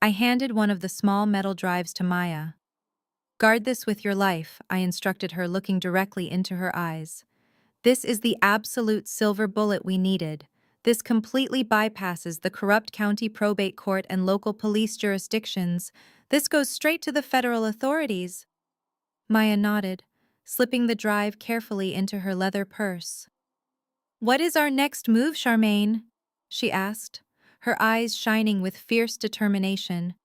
I handed one of the small metal drives to Maya. "Guard this with your life," I instructed her, looking directly into her eyes. "This is the absolute silver bullet we needed. This completely bypasses the corrupt county probate court and local police jurisdictions. This goes straight to the federal authorities." Maya nodded, slipping the drive carefully into her leather purse. "What is our next move, Charmaine?" she asked, her eyes shining with fierce determination.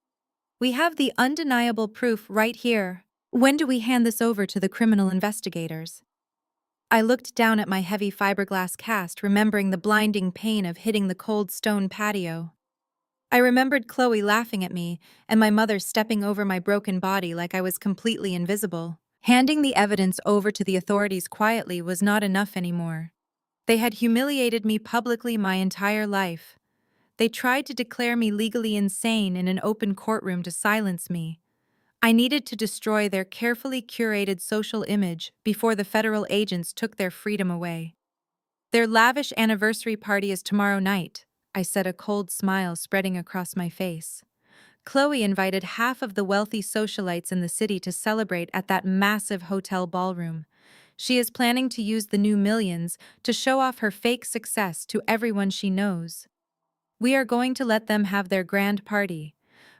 "We have the undeniable proof right here. When do we hand this over to the criminal investigators?" I looked down at my heavy fiberglass cast, remembering the blinding pain of hitting the cold stone patio. I remembered Chloe laughing at me and my mother stepping over my broken body like I was completely invisible. Handing the evidence over to the authorities quietly was not enough anymore. They had humiliated me publicly my entire life. They tried to declare me legally insane in an open courtroom to silence me. I needed to destroy their carefully curated social image before the federal agents took their freedom away. "Their lavish anniversary party is tomorrow night," I said, a cold smile spreading across my face. Chloe invited half of the wealthy socialites in the city to celebrate at that massive hotel ballroom. She is planning to use the new millions to show off her fake success to everyone she knows. We are going to let them have their grand party,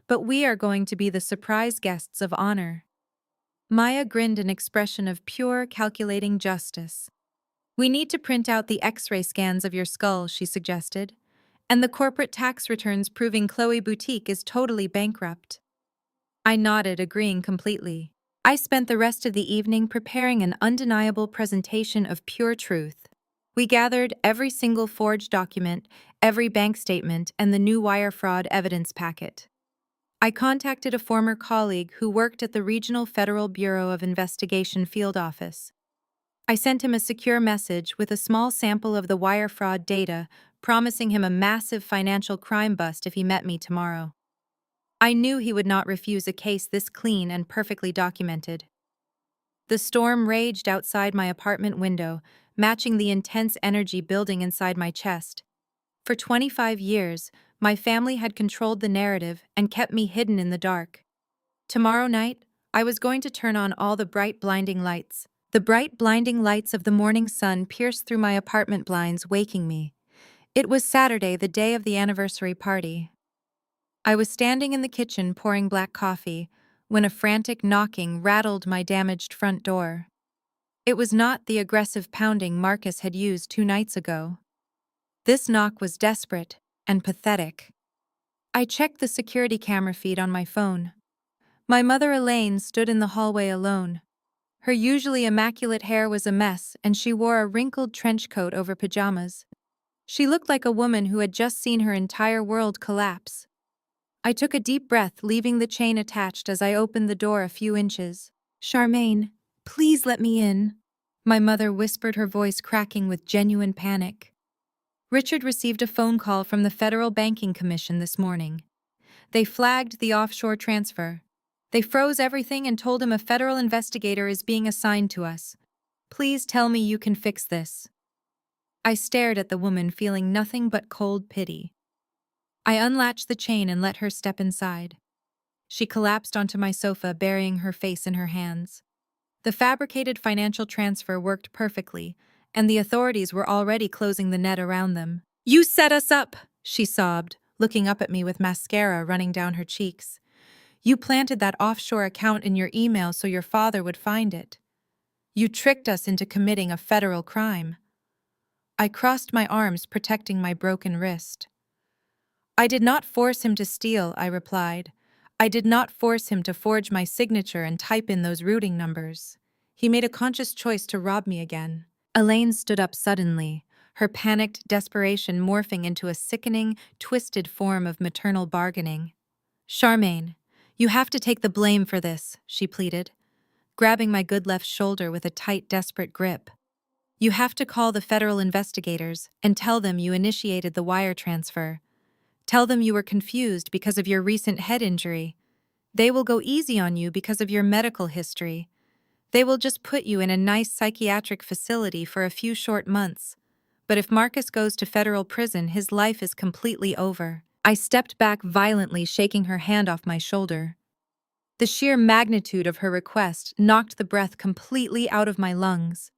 but we are going to be the surprise guests of honor. Maya grinned, an expression of pure, calculating justice. "We need to print out the X-ray scans of your skull," she suggested, "and the corporate tax returns proving Chloe Boutique is totally bankrupt." I nodded, agreeing completely. I spent the rest of the evening preparing an undeniable presentation of pure truth. We gathered every single forged document, every bank statement, and the new wire fraud evidence packet. I contacted a former colleague who worked at the Regional Federal Bureau of Investigation field office. I sent him a secure message with a small sample of the wire fraud data, promising him a massive financial crime bust if he met me tomorrow. I knew he would not refuse a case this clean and perfectly documented. The storm raged outside my apartment window, matching the intense energy building inside my chest. For 25 years, my family had controlled the narrative and kept me hidden in the dark. Tomorrow night, I was going to turn on all the bright, blinding lights. The bright, blinding lights of the morning sun pierced through my apartment blinds, waking me. It was Saturday, the day of the anniversary party. I was standing in the kitchen pouring black coffee when a frantic knocking rattled my damaged front door. It was not the aggressive pounding Marcus had used 2 nights ago. This knock was desperate and pathetic. I checked the security camera feed on my phone. My mother Elaine stood in the hallway alone. Her usually immaculate hair was a mess, and she wore a wrinkled trench coat over pajamas. She looked like a woman who had just seen her entire world collapse. I took a deep breath, leaving the chain attached as I opened the door a few inches. "Charmaine, please let me in," my mother whispered, her voice cracking with genuine panic. "Richard received a phone call from the Federal Banking Commission this morning. They flagged the offshore transfer. They froze everything and told him a federal investigator is being assigned to us. Please tell me you can fix this." I stared at the woman, feeling nothing but cold pity. I unlatched the chain and let her step inside. She collapsed onto my sofa, burying her face in her hands. The fabricated financial transfer worked perfectly, and the authorities were already closing the net around them. "You set us up," she sobbed, looking up at me with mascara running down her cheeks. "You planted that offshore account in your email so your father would find it. You tricked us into committing a federal crime." I crossed my arms, protecting my broken wrist. "I did not force him to steal," I replied. "I did not force him to forge my signature and type in those routing numbers. He made a conscious choice to rob me again." Elaine stood up suddenly, her panicked desperation morphing into a sickening, twisted form of maternal bargaining. Charmaine, you have to take the blame for this, she pleaded, grabbing my good left shoulder with a tight, desperate grip. You have to call the federal investigators and tell them you initiated the wire transfer. Tell them you were confused because of your recent head injury. They will go easy on you because of your medical history. They will just put you in a nice psychiatric facility for a few short months. But if Marcus goes to federal prison, his life is completely over. I stepped back violently, shaking her hand off my shoulder. The sheer magnitude of her request knocked the breath completely out of my lungs.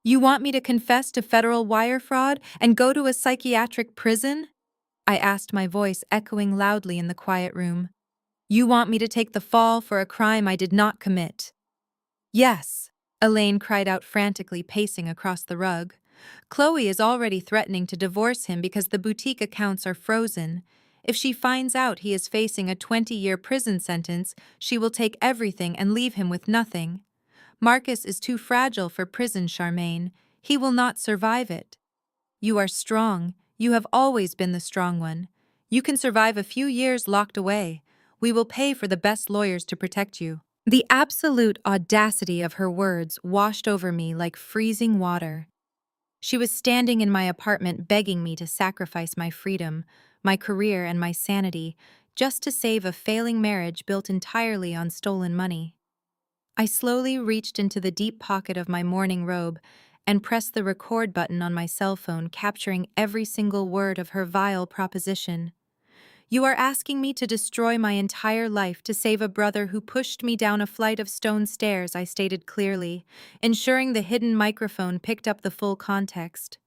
You want me to confess to federal wire fraud and go to a psychiatric prison? I asked, my voice echoing loudly in the quiet room. You want me to take the fall for a crime I did not commit? Yes, Elaine cried out frantically, pacing across the rug. Chloe is already threatening to divorce him because the boutique accounts are frozen. If she finds out he is facing a 20-year prison sentence, she will take everything and leave him with nothing. Marcus is too fragile for prison, Charmaine. He will not survive it. You are strong. You have always been the strong one. You can survive a few years locked away. We will pay for the best lawyers to protect you. The absolute audacity of her words washed over me like freezing water. She was standing in my apartment begging me to sacrifice my freedom, my career, and my sanity just to save a failing marriage built entirely on stolen money. I slowly reached into the deep pocket of my morning robe and pressed the record button on my cell phone, capturing every single word of her vile proposition. You are asking me to destroy my entire life to save a brother who pushed me down a flight of stone stairs, I stated clearly, ensuring the hidden microphone picked up the full context.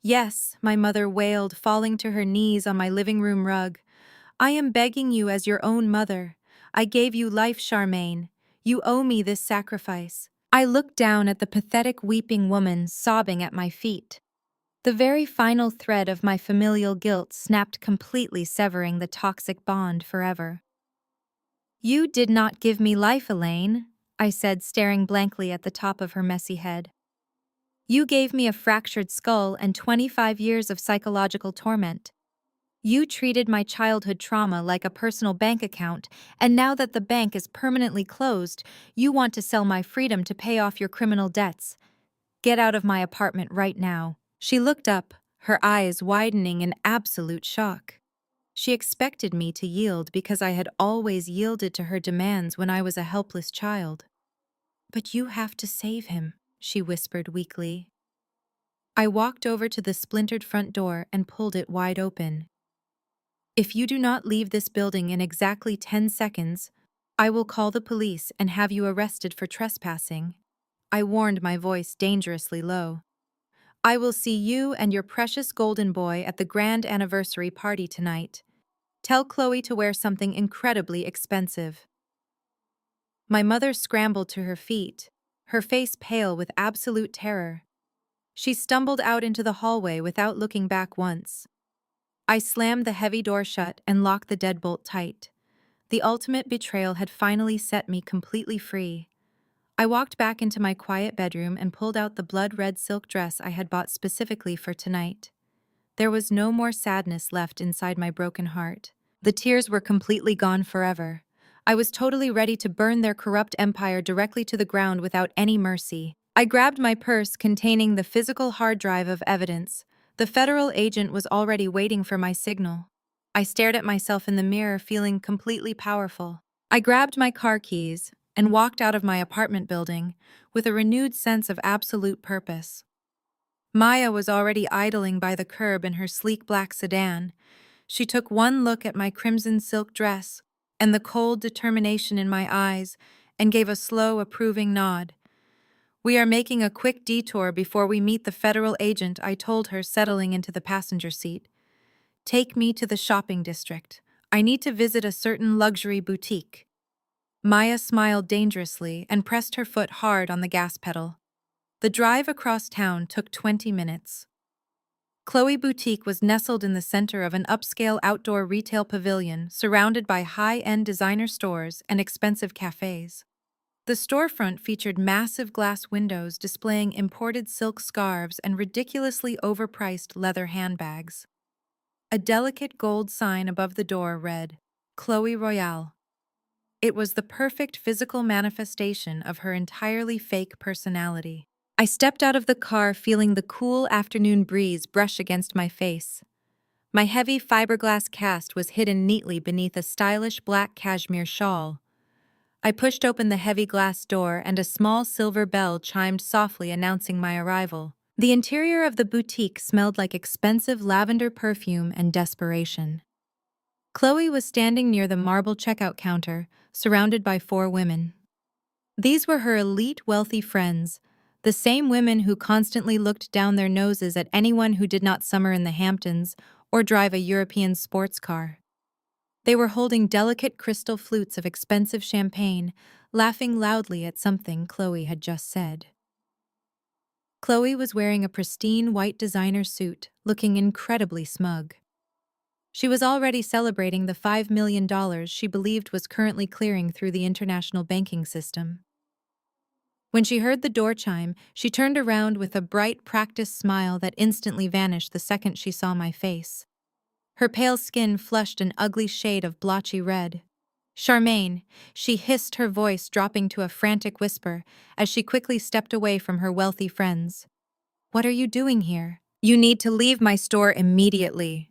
Yes, my mother wailed, falling to her knees on my living room rug. I am begging you as your own mother. I gave you life, Charmaine. You owe me this sacrifice. I looked down at the pathetic weeping woman sobbing at my feet. The very final thread of my familial guilt snapped, completely severing the toxic bond forever. You did not give me life, Elaine, I said, staring blankly at the top of her messy head. You gave me a fractured skull and 25 years of psychological torment. You treated my childhood trauma like a personal bank account, and now that the bank is permanently closed, you want to sell my freedom to pay off your criminal debts. Get out of my apartment right now. She looked up, her eyes widening in absolute shock. She expected me to yield because I had always yielded to her demands when I was a helpless child. But you have to save him, she whispered weakly. I walked over to the splintered front door and pulled it wide open. If you do not leave this building in exactly 10 seconds, I will call the police and have you arrested for trespassing. I warned, my voice dangerously low. I will see you and your precious golden boy at the grand anniversary party tonight. Tell Chloe to wear something incredibly expensive. My mother scrambled to her feet, her face pale with absolute terror. She stumbled out into the hallway without looking back once. I slammed the heavy door shut and locked the deadbolt tight. The ultimate betrayal had finally set me completely free. I walked back into my quiet bedroom and pulled out the blood-red silk dress I had bought specifically for tonight. There was no more sadness left inside my broken heart. The tears were completely gone forever. I was totally ready to burn their corrupt empire directly to the ground without any mercy. I grabbed my purse containing the physical hard drive of evidence. The federal agent was already waiting for my signal. I stared at myself in the mirror, feeling completely powerful. I grabbed my car keys and walked out of my apartment building with a renewed sense of absolute purpose. Maya was already idling by the curb in her sleek black sedan. She took one look at my crimson silk dress and the cold determination in my eyes and gave a slow, approving nod. We are making a quick detour before we meet the federal agent, I told her, settling into the passenger seat. Take me to the shopping district. I need to visit a certain luxury boutique. Maya smiled dangerously and pressed her foot hard on the gas pedal. The drive across town took 20 minutes. Chloe Boutique was nestled in the center of an upscale outdoor retail pavilion surrounded by high-end designer stores and expensive cafes. The storefront featured massive glass windows displaying imported silk scarves and ridiculously overpriced leather handbags. A delicate gold sign above the door read, Chloe Royale. It was the perfect physical manifestation of her entirely fake personality. I stepped out of the car feeling the cool afternoon breeze brush against my face. My heavy fiberglass cast was hidden neatly beneath a stylish black cashmere shawl. I pushed open the heavy glass door and a small silver bell chimed softly announcing my arrival. The interior of the boutique smelled like expensive lavender perfume and desperation. Chloe was standing near the marble checkout counter, surrounded by 4 women. These were her elite wealthy friends, the same women who constantly looked down their noses at anyone who did not summer in the Hamptons or drive a European sports car. They were holding delicate crystal flutes of expensive champagne, laughing loudly at something Chloe had just said. Chloe was wearing a pristine white designer suit, looking incredibly smug. She was already celebrating the $5 million she believed was currently clearing through the international banking system. When she heard the door chime, she turned around with a bright, practiced smile that instantly vanished the second she saw my face. Her pale skin flushed an ugly shade of blotchy red. "Charmaine," she hissed, her voice dropping to a frantic whisper as she quickly stepped away from her wealthy friends. "What are you doing here? You need to leave my store immediately."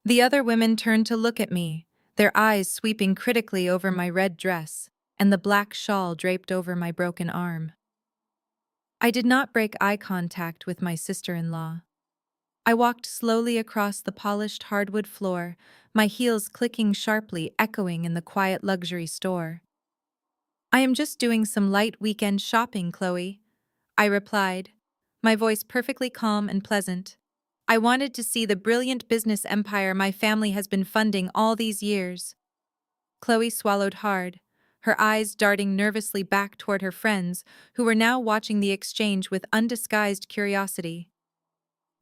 The other women turned to look at me, their eyes sweeping critically over my red dress and the black shawl draped over my broken arm. I did not break eye contact with my sister-in-law. I walked slowly across the polished hardwood floor, my heels clicking sharply, echoing in the quiet luxury store. "I am just doing some light weekend shopping, Chloe," I replied, my voice perfectly calm and pleasant. "I wanted to see the brilliant business empire my family has been funding all these years." Chloe swallowed hard, her eyes darting nervously back toward her friends, who were now watching the exchange with undisguised curiosity.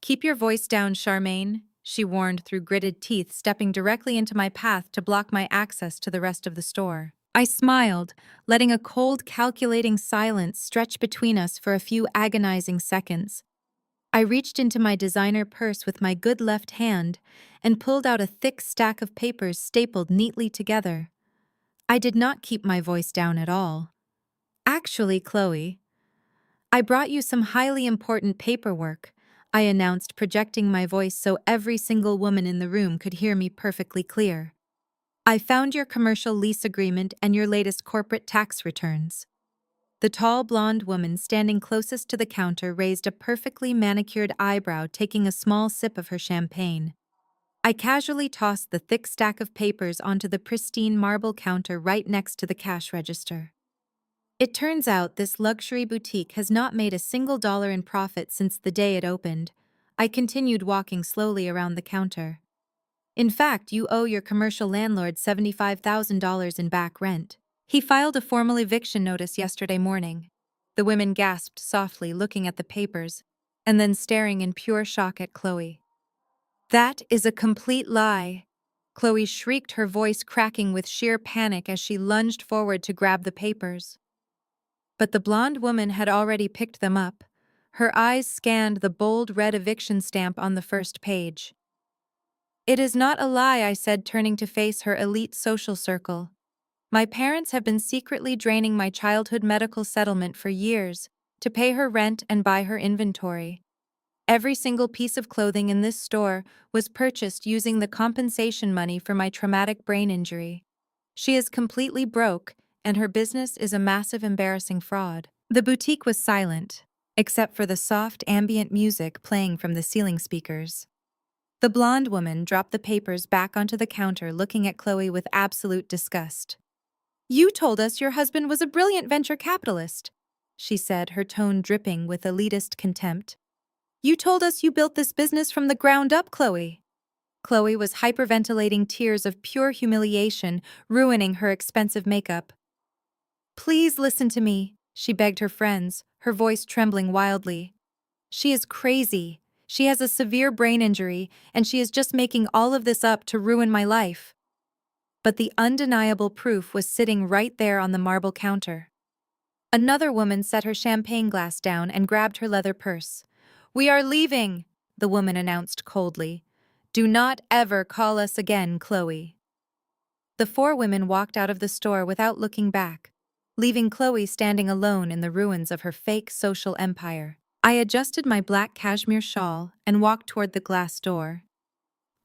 "Keep your voice down, Charmaine," she warned through gritted teeth, stepping directly into my path to block my access to the rest of the store. I smiled, letting a cold, calculating silence stretch between us for a few agonizing seconds. I reached into my designer purse with my good left hand and pulled out a thick stack of papers stapled neatly together. I did not keep my voice down at all. "Actually, Chloe, I brought you some highly important paperwork," I announced, projecting my voice so every single woman in the room could hear me perfectly clear. "I found your commercial lease agreement and your latest corporate tax returns." The tall blonde woman standing closest to the counter raised a perfectly manicured eyebrow, taking a small sip of her champagne. I casually tossed the thick stack of papers onto the pristine marble counter right next to the cash register. "It turns out this luxury boutique has not made a single dollar in profit since the day it opened," I continued, walking slowly around the counter. "In fact, you owe your commercial landlord $75,000 in back rent. He filed a formal eviction notice yesterday morning." The women gasped softly, looking at the papers, and then staring in pure shock at Chloe. "That is a complete lie," Chloe shrieked, her voice cracking with sheer panic as she lunged forward to grab the papers. But the blonde woman had already picked them up. Her eyes scanned the bold red eviction stamp on the first page. "It is not a lie," I said, turning to face her elite social circle. "My parents have been secretly draining my childhood medical settlement for years to pay her rent and buy her inventory. Every single piece of clothing in this store was purchased using the compensation money for my traumatic brain injury. She is completely broke, and her business is a massive, embarrassing fraud." The boutique was silent, except for the soft ambient music playing from the ceiling speakers. The blonde woman dropped the papers back onto the counter, looking at Chloe with absolute disgust. "You told us your husband was a brilliant venture capitalist," she said, her tone dripping with elitist contempt. "You told us you built this business from the ground up, Chloe." Chloe was hyperventilating, tears of pure humiliation ruining her expensive makeup. "Please listen to me," she begged her friends, her voice trembling wildly. "She is crazy. She has a severe brain injury, and she is just making all of this up to ruin my life." But the undeniable proof was sitting right there on the marble counter. Another woman set her champagne glass down and grabbed her leather purse. "We are leaving," the woman announced coldly. "Do not ever call us again, Chloe." The four women walked out of the store without looking back, leaving Chloe standing alone in the ruins of her fake social empire. I adjusted my black cashmere shawl and walked toward the glass door.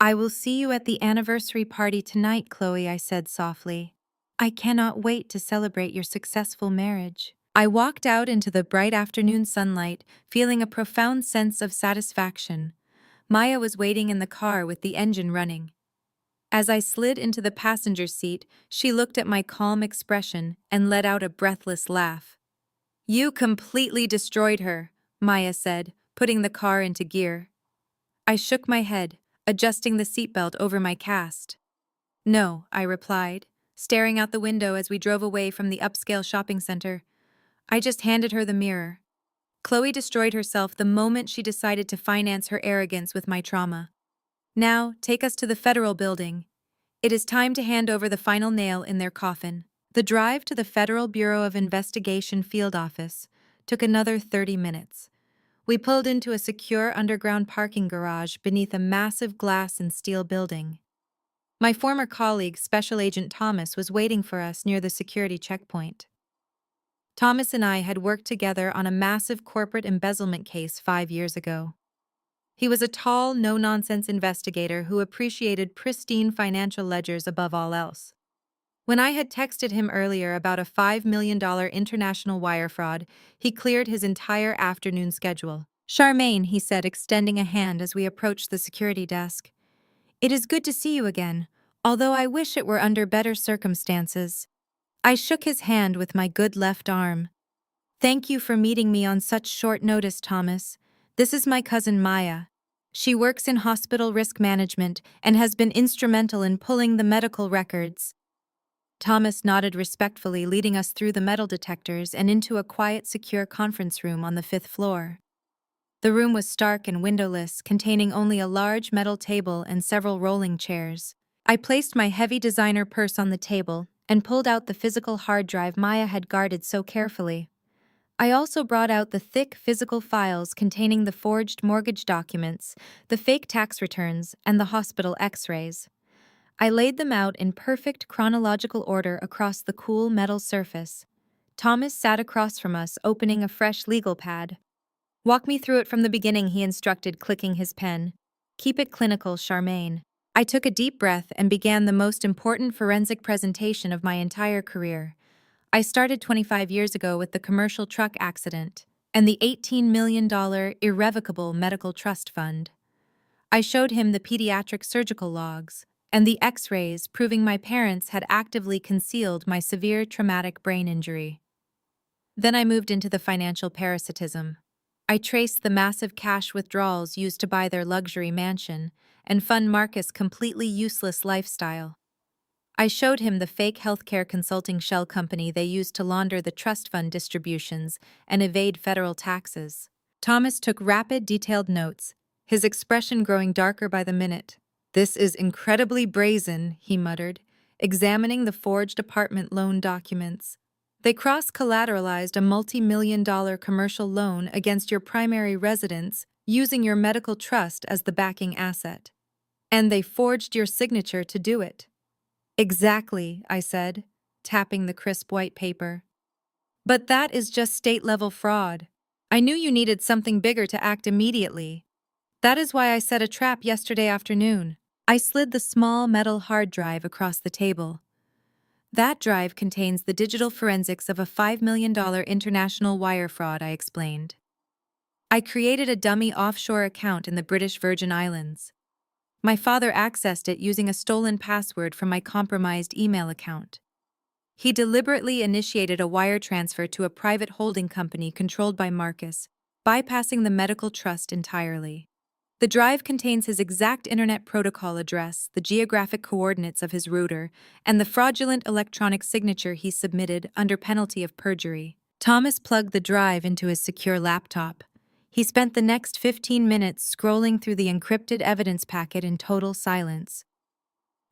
"I will see you at the anniversary party tonight, Chloe," I said softly. "I cannot wait to celebrate your successful marriage." I walked out into the bright afternoon sunlight, feeling a profound sense of satisfaction. Maya was waiting in the car with the engine running. As I slid into the passenger seat, she looked at my calm expression and let out a breathless laugh. "You completely destroyed her," Maya said, putting the car into gear. I shook my head, adjusting the seatbelt over my cast. "No," I replied, staring out the window as we drove away from the upscale shopping center. "I just handed her the mirror." Chloe destroyed herself the moment she decided to finance her arrogance with my trauma. "Now, take us to the federal building. It is time to hand over the final nail in their coffin." The drive to the Federal Bureau of Investigation field office took another 30 minutes. We pulled into a secure underground parking garage beneath a massive glass and steel building. My former colleague, Special Agent Thomas, was waiting for us near the security checkpoint. Thomas and I had worked together on a massive corporate embezzlement case 5 years ago. He was a tall, no-nonsense investigator who appreciated pristine financial ledgers above all else. When I had texted him earlier about a $5 million international wire fraud, he cleared his entire afternoon schedule. "Charmaine," he said, extending a hand as we approached the security desk. "It is good to see you again, although I wish it were under better circumstances." I shook his hand with my good left arm. "Thank you for meeting me on such short notice, Thomas. This is my cousin Maya. She works in hospital risk management and has been instrumental in pulling the medical records." Thomas nodded respectfully, leading us through the metal detectors and into a quiet, secure conference room on the 5th floor. The room was stark and windowless, containing only a large metal table and several rolling chairs. I placed my heavy designer purse on the table and pulled out the physical hard drive Maya had guarded so carefully. I also brought out the thick physical files containing the forged mortgage documents, the fake tax returns, and the hospital x-rays. I laid them out in perfect chronological order across the cool metal surface. Thomas sat across from us, opening a fresh legal pad. "Walk me through it from the beginning," he instructed, clicking his pen. "Keep it clinical, Charmaine." I took a deep breath and began the most important forensic presentation of my entire career. I started 25 years ago with the commercial truck accident and the $18 million irrevocable medical trust fund. I showed him the pediatric surgical logs and the x-rays proving my parents had actively concealed my severe traumatic brain injury. Then I moved into the financial parasitism. I traced the massive cash withdrawals used to buy their luxury mansion and fund Marcus' completely useless lifestyle. I showed him the fake healthcare consulting shell company they used to launder the trust fund distributions and evade federal taxes. Thomas took rapid, detailed notes, his expression growing darker by the minute. "This is incredibly brazen," he muttered, examining the forged apartment loan documents. "They cross-collateralized a multi-million-dollar commercial loan against your primary residence, using your medical trust as the backing asset. And they forged your signature to do it." "Exactly," I said, tapping the crisp white paper. "But that is just state-level fraud. I knew you needed something bigger to act immediately. That is why I set a trap yesterday afternoon." I slid the small metal hard drive across the table. "That drive contains the digital forensics of a $5 million international wire fraud," I explained. "I created a dummy offshore account in the British Virgin Islands. My father accessed it using a stolen password from my compromised email account. He deliberately initiated a wire transfer to a private holding company controlled by Marcus, bypassing the medical trust entirely. The drive contains his exact internet protocol address, the geographic coordinates of his router, and the fraudulent electronic signature he submitted under penalty of perjury." Thomas plugged the drive into his secure laptop. He spent the next 15 minutes scrolling through the encrypted evidence packet in total silence.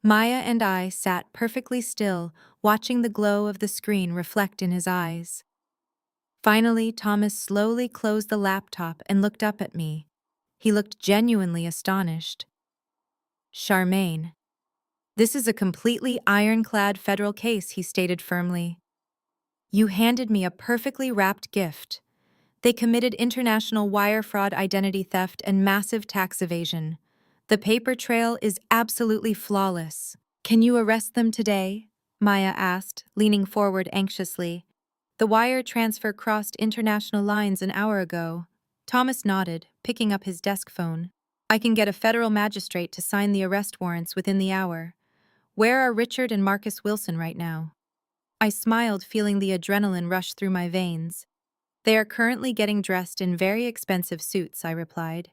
Maya and I sat perfectly still, watching the glow of the screen reflect in his eyes. Finally, Thomas slowly closed the laptop and looked up at me. He looked genuinely astonished. "Charmaine." This is a completely ironclad federal case, he stated firmly. You handed me a perfectly wrapped gift. They committed international wire fraud, identity theft, and massive tax evasion. The paper trail is absolutely flawless. Can you arrest them today? Maya asked, leaning forward anxiously. The wire transfer crossed international lines an hour ago. Thomas nodded, picking up his desk phone. I can get a federal magistrate to sign the arrest warrants within the hour. Where are Richard and Marcus Wilson right now? I smiled, feeling the adrenaline rush through my veins. They are currently getting dressed in very expensive suits, I replied.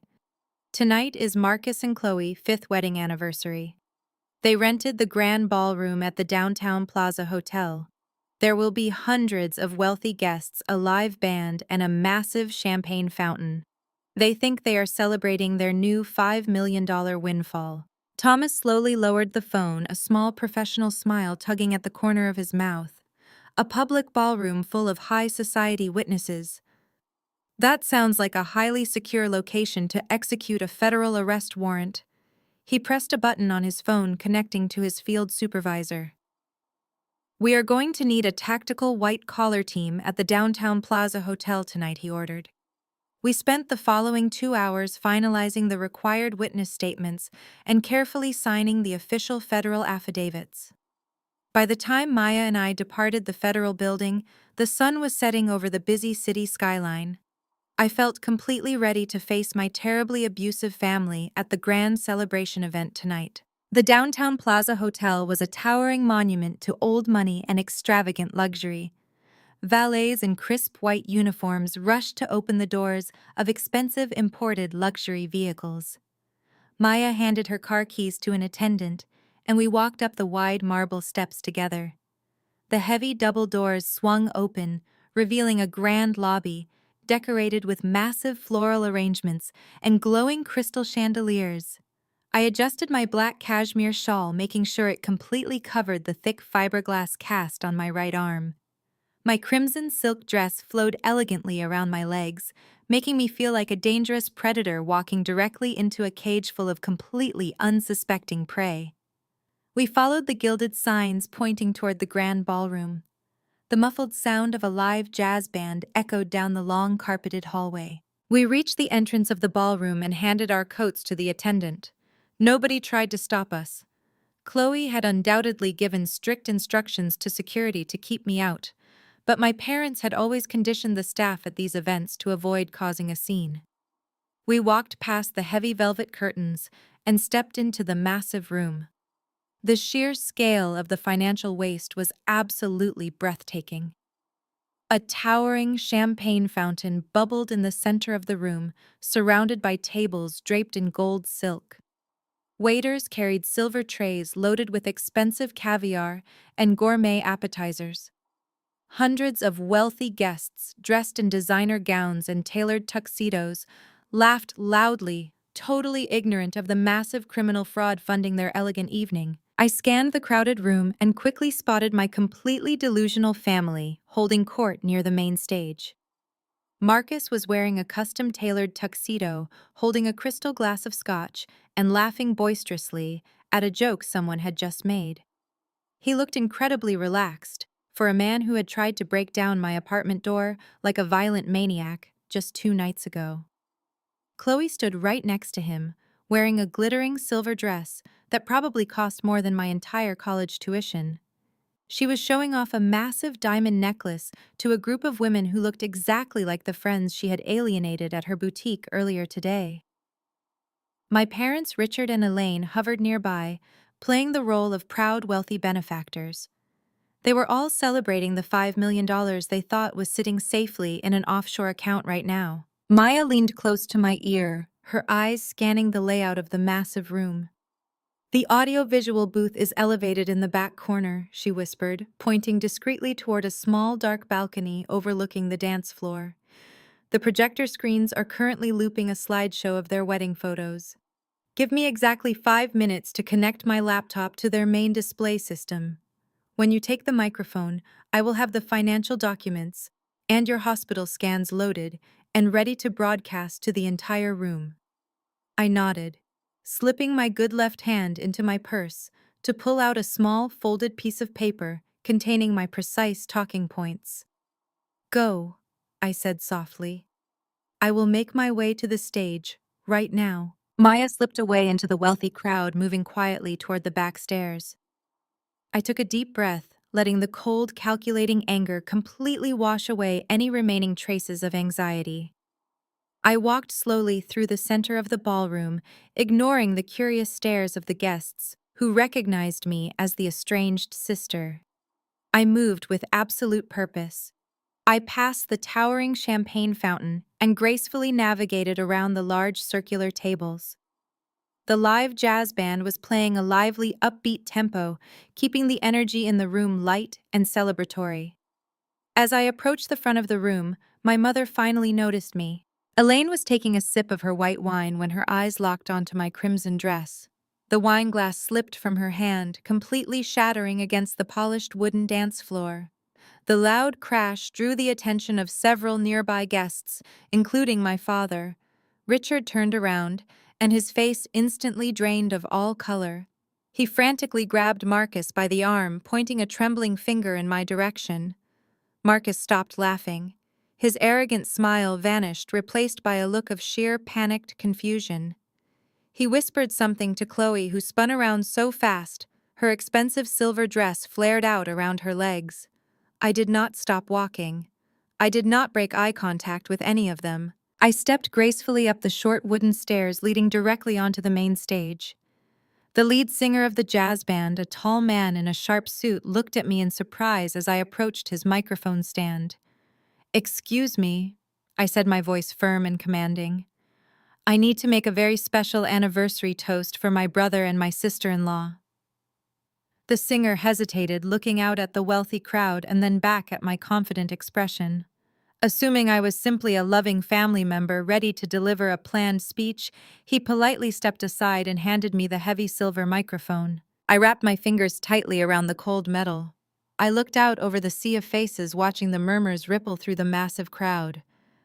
Tonight is Marcus and Chloe's 5th wedding anniversary. They rented the grand ballroom at the Downtown Plaza Hotel. There will be hundreds of wealthy guests, a live band, and a massive champagne fountain. They think they are celebrating their new $5 million windfall. Thomas slowly lowered the phone, a small professional smile tugging at the corner of his mouth. A public ballroom full of high society witnesses. That sounds like a highly secure location to execute a federal arrest warrant. He pressed a button on his phone connecting to his field supervisor. We are going to need a tactical white-collar team at the Downtown Plaza Hotel tonight, he ordered. We spent the following 2 hours finalizing the required witness statements and carefully signing the official federal affidavits. By the time Maya and I departed the federal building, the sun was setting over the busy city skyline. I felt completely ready to face my terribly abusive family at the grand celebration event tonight. The Downtown Plaza Hotel was a towering monument to old money and extravagant luxury. Valets in crisp white uniforms rushed to open the doors of expensive imported luxury vehicles. Maya handed her car keys to an attendant, and we walked up the wide marble steps together. The heavy double doors swung open, revealing a grand lobby, decorated with massive floral arrangements and glowing crystal chandeliers. I adjusted my black cashmere shawl, making sure it completely covered the thick fiberglass cast on my right arm. My crimson silk dress flowed elegantly around my legs, making me feel like a dangerous predator walking directly into a cage full of completely unsuspecting prey. We followed the gilded signs pointing toward the grand ballroom. The muffled sound of a live jazz band echoed down the long carpeted hallway. We reached the entrance of the ballroom and handed our coats to the attendant. Nobody tried to stop us. Chloe had undoubtedly given strict instructions to security to keep me out, but my parents had always conditioned the staff at these events to avoid causing a scene. We walked past the heavy velvet curtains and stepped into the massive room. The sheer scale of the financial waste was absolutely breathtaking. A towering champagne fountain bubbled in the center of the room, surrounded by tables draped in gold silk. Waiters carried silver trays loaded with expensive caviar and gourmet appetizers. Hundreds of wealthy guests, dressed in designer gowns and tailored tuxedos, laughed loudly, totally ignorant of the massive criminal fraud funding their elegant evening. I scanned the crowded room and quickly spotted my completely delusional family holding court near the main stage. Marcus was wearing a custom-tailored tuxedo, holding a crystal glass of scotch, and laughing boisterously at a joke someone had just made. He looked incredibly relaxed, for a man who had tried to break down my apartment door like a violent maniac just 2 nights ago. Chloe stood right next to him, wearing a glittering silver dress that probably cost more than my entire college tuition. She was showing off a massive diamond necklace to a group of women who looked exactly like the friends she had alienated at her boutique earlier today. My parents, Richard and Elaine, hovered nearby, playing the role of proud, wealthy benefactors. They were all celebrating the $5 million they thought was sitting safely in an offshore account right now. Maya leaned close to my ear, her eyes scanning the layout of the massive room. The audio-visual booth is elevated in the back corner, she whispered, pointing discreetly toward a small, dark balcony overlooking the dance floor. The projector screens are currently looping a slideshow of their wedding photos. Give me exactly 5 minutes to connect my laptop to their main display system. When you take the microphone, I will have the financial documents and your hospital scans loaded and ready to broadcast to the entire room. I nodded, slipping my good left hand into my purse to pull out a small, folded piece of paper containing my precise talking points. "Go," I said softly. "I will make my way to the stage, right now." Maya slipped away into the wealthy crowd, moving quietly toward the back stairs. I took a deep breath, letting the cold, calculating anger completely wash away any remaining traces of anxiety. I walked slowly through the center of the ballroom, ignoring the curious stares of the guests, who recognized me as the estranged sister. I moved with absolute purpose. I passed the towering champagne fountain and gracefully navigated around the large circular tables. The live jazz band was playing a lively, upbeat tempo, keeping the energy in the room light and celebratory. As I approached the front of the room, my mother finally noticed me. Elaine was taking a sip of her white wine when her eyes locked onto my crimson dress. The wine glass slipped from her hand, completely shattering against the polished wooden dance floor. The loud crash drew the attention of several nearby guests, including my father. Richard turned around, and his face instantly drained of all color. He frantically grabbed Marcus by the arm, pointing a trembling finger in my direction. Marcus stopped laughing. His arrogant smile vanished, replaced by a look of sheer panicked confusion. He whispered something to Chloe, who spun around so fast, her expensive silver dress flared out around her legs. I did not stop walking. I did not break eye contact with any of them. I stepped gracefully up the short wooden stairs leading directly onto the main stage. The lead singer of the jazz band, a tall man in a sharp suit, looked at me in surprise as I approached his microphone stand. "Excuse me," I said, my voice firm and commanding. "I need to make a very special anniversary toast for my brother and my sister-in-law." The singer hesitated, looking out at the wealthy crowd and then back at my confident expression. Assuming I was simply a loving family member ready to deliver a planned speech, he politely stepped aside and handed me the heavy silver microphone. I wrapped my fingers tightly around the cold metal. I looked out over the sea of faces, watching the murmurs ripple through the massive crowd.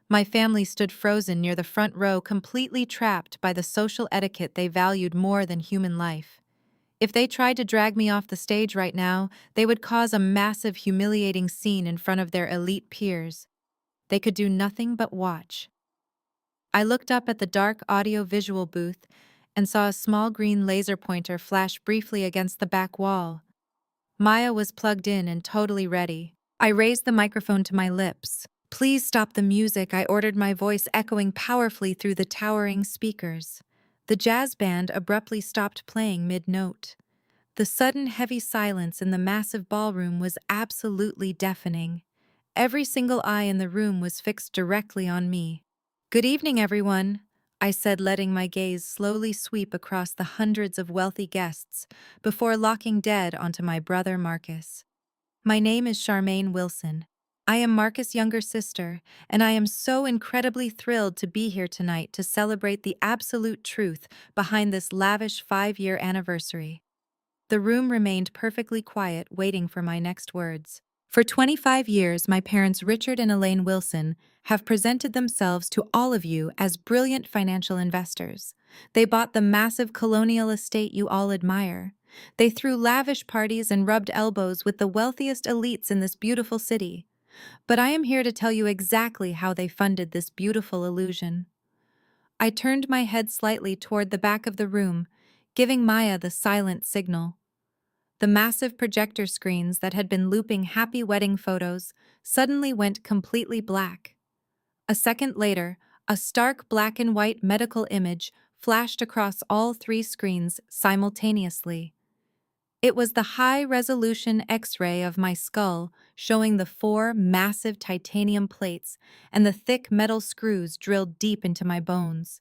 My family stood frozen near the front row, completely trapped by the social etiquette they valued more than human life. If they tried to drag me off the stage right now, they would cause a massive, humiliating scene in front of their elite peers. They could do nothing but watch. I looked up at the dark audio-visual booth and saw a small green laser pointer flash briefly against the back wall. Maya was plugged in and totally ready. I raised the microphone to my lips. "Please stop the music," I ordered, my voice echoing powerfully through the towering speakers. The jazz band abruptly stopped playing mid-note. The sudden heavy silence in the massive ballroom was absolutely deafening. Every single eye in the room was fixed directly on me. "Good evening, everyone," I said, letting my gaze slowly sweep across the hundreds of wealthy guests before locking dead onto my brother Marcus. "My name is Charmaine Wilson. I am Marcus' younger sister, and I am so incredibly thrilled to be here tonight to celebrate the absolute truth behind this lavish 5-year anniversary." The room remained perfectly quiet, waiting for my next words. "For 25 years, my parents Richard and Elaine Wilson have presented themselves to all of you as brilliant financial investors. They bought the massive colonial estate you all admire. They threw lavish parties and rubbed elbows with the wealthiest elites in this beautiful city. But I am here to tell you exactly how they funded this beautiful illusion." I turned my head slightly toward the back of the room, giving Maya the silent signal. The massive projector screens that had been looping happy wedding photos suddenly went completely black. A second later, a stark black and white medical image flashed across all 3 screens simultaneously. It was the high-resolution X-ray of my skull, showing the 4 massive titanium plates and the thick metal screws drilled deep into my bones.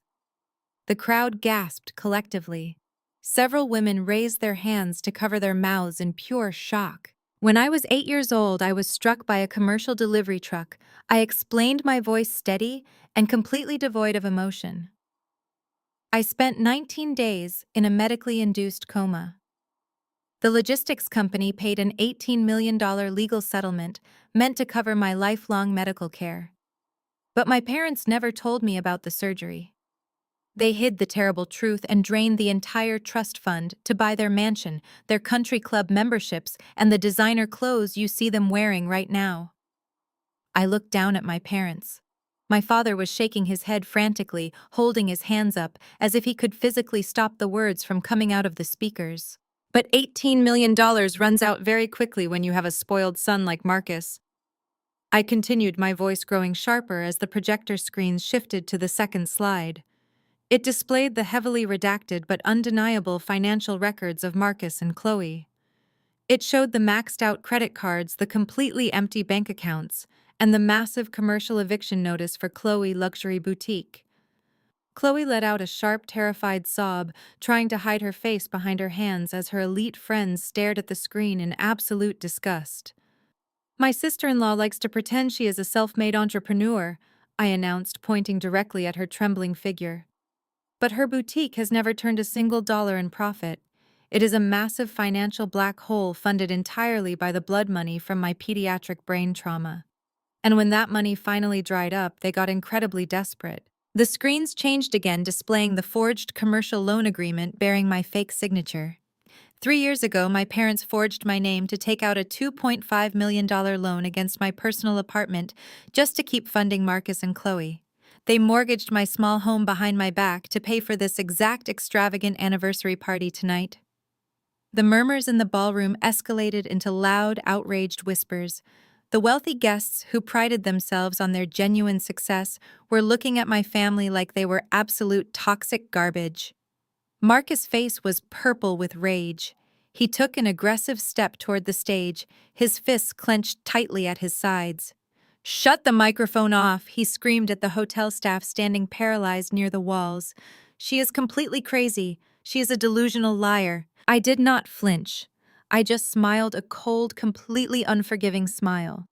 The crowd gasped collectively. Several women raised their hands to cover their mouths in pure shock. "When I was 8 years old, I was struck by a commercial delivery truck," I explained, my voice steady and completely devoid of emotion. "I spent 19 days in a medically induced coma. The logistics company paid an $18 million legal settlement meant to cover my lifelong medical care. But my parents never told me about the surgery. They hid the terrible truth and drained the entire trust fund to buy their mansion, their country club memberships, and the designer clothes you see them wearing right now. I looked down at my parents. My father was shaking his head frantically, holding his hands up, as if he could physically stop the words from coming out of the speakers. But $18 million runs out very quickly when you have a spoiled son like Marcus. I continued, my voice growing sharper as the projector screens shifted to the second slide. It displayed the heavily redacted but undeniable financial records of Marcus and Chloe. It showed the maxed-out credit cards, the completely empty bank accounts, and the massive commercial eviction notice for Chloe Luxury Boutique. Chloe let out a sharp, terrified sob, trying to hide her face behind her hands as her elite friends stared at the screen in absolute disgust. "My sister-in-law likes to pretend she is a self-made entrepreneur," I announced, pointing directly at her trembling figure. "But her boutique has never turned a single dollar in profit. It is a massive financial black hole funded entirely by the blood money from my pediatric brain trauma. And when that money finally dried up, they got incredibly desperate." The screens changed again, displaying the forged commercial loan agreement bearing my fake signature. 3 years ago, my parents forged my name to take out a $2.5 million loan against my personal apartment just to keep funding Marcus and Chloe. They mortgaged my small home behind my back to pay for this exact extravagant anniversary party tonight. The murmurs in the ballroom escalated into loud, outraged whispers. The wealthy guests, who prided themselves on their genuine success, were looking at my family like they were absolute toxic garbage. Marcus' face was purple with rage. He took an aggressive step toward the stage, his fists clenched tightly at his sides. "Shut the microphone off," he screamed at the hotel staff standing paralyzed near the walls. "She is completely crazy. She is a delusional liar." I did not flinch. I just smiled a cold, completely unforgiving smile.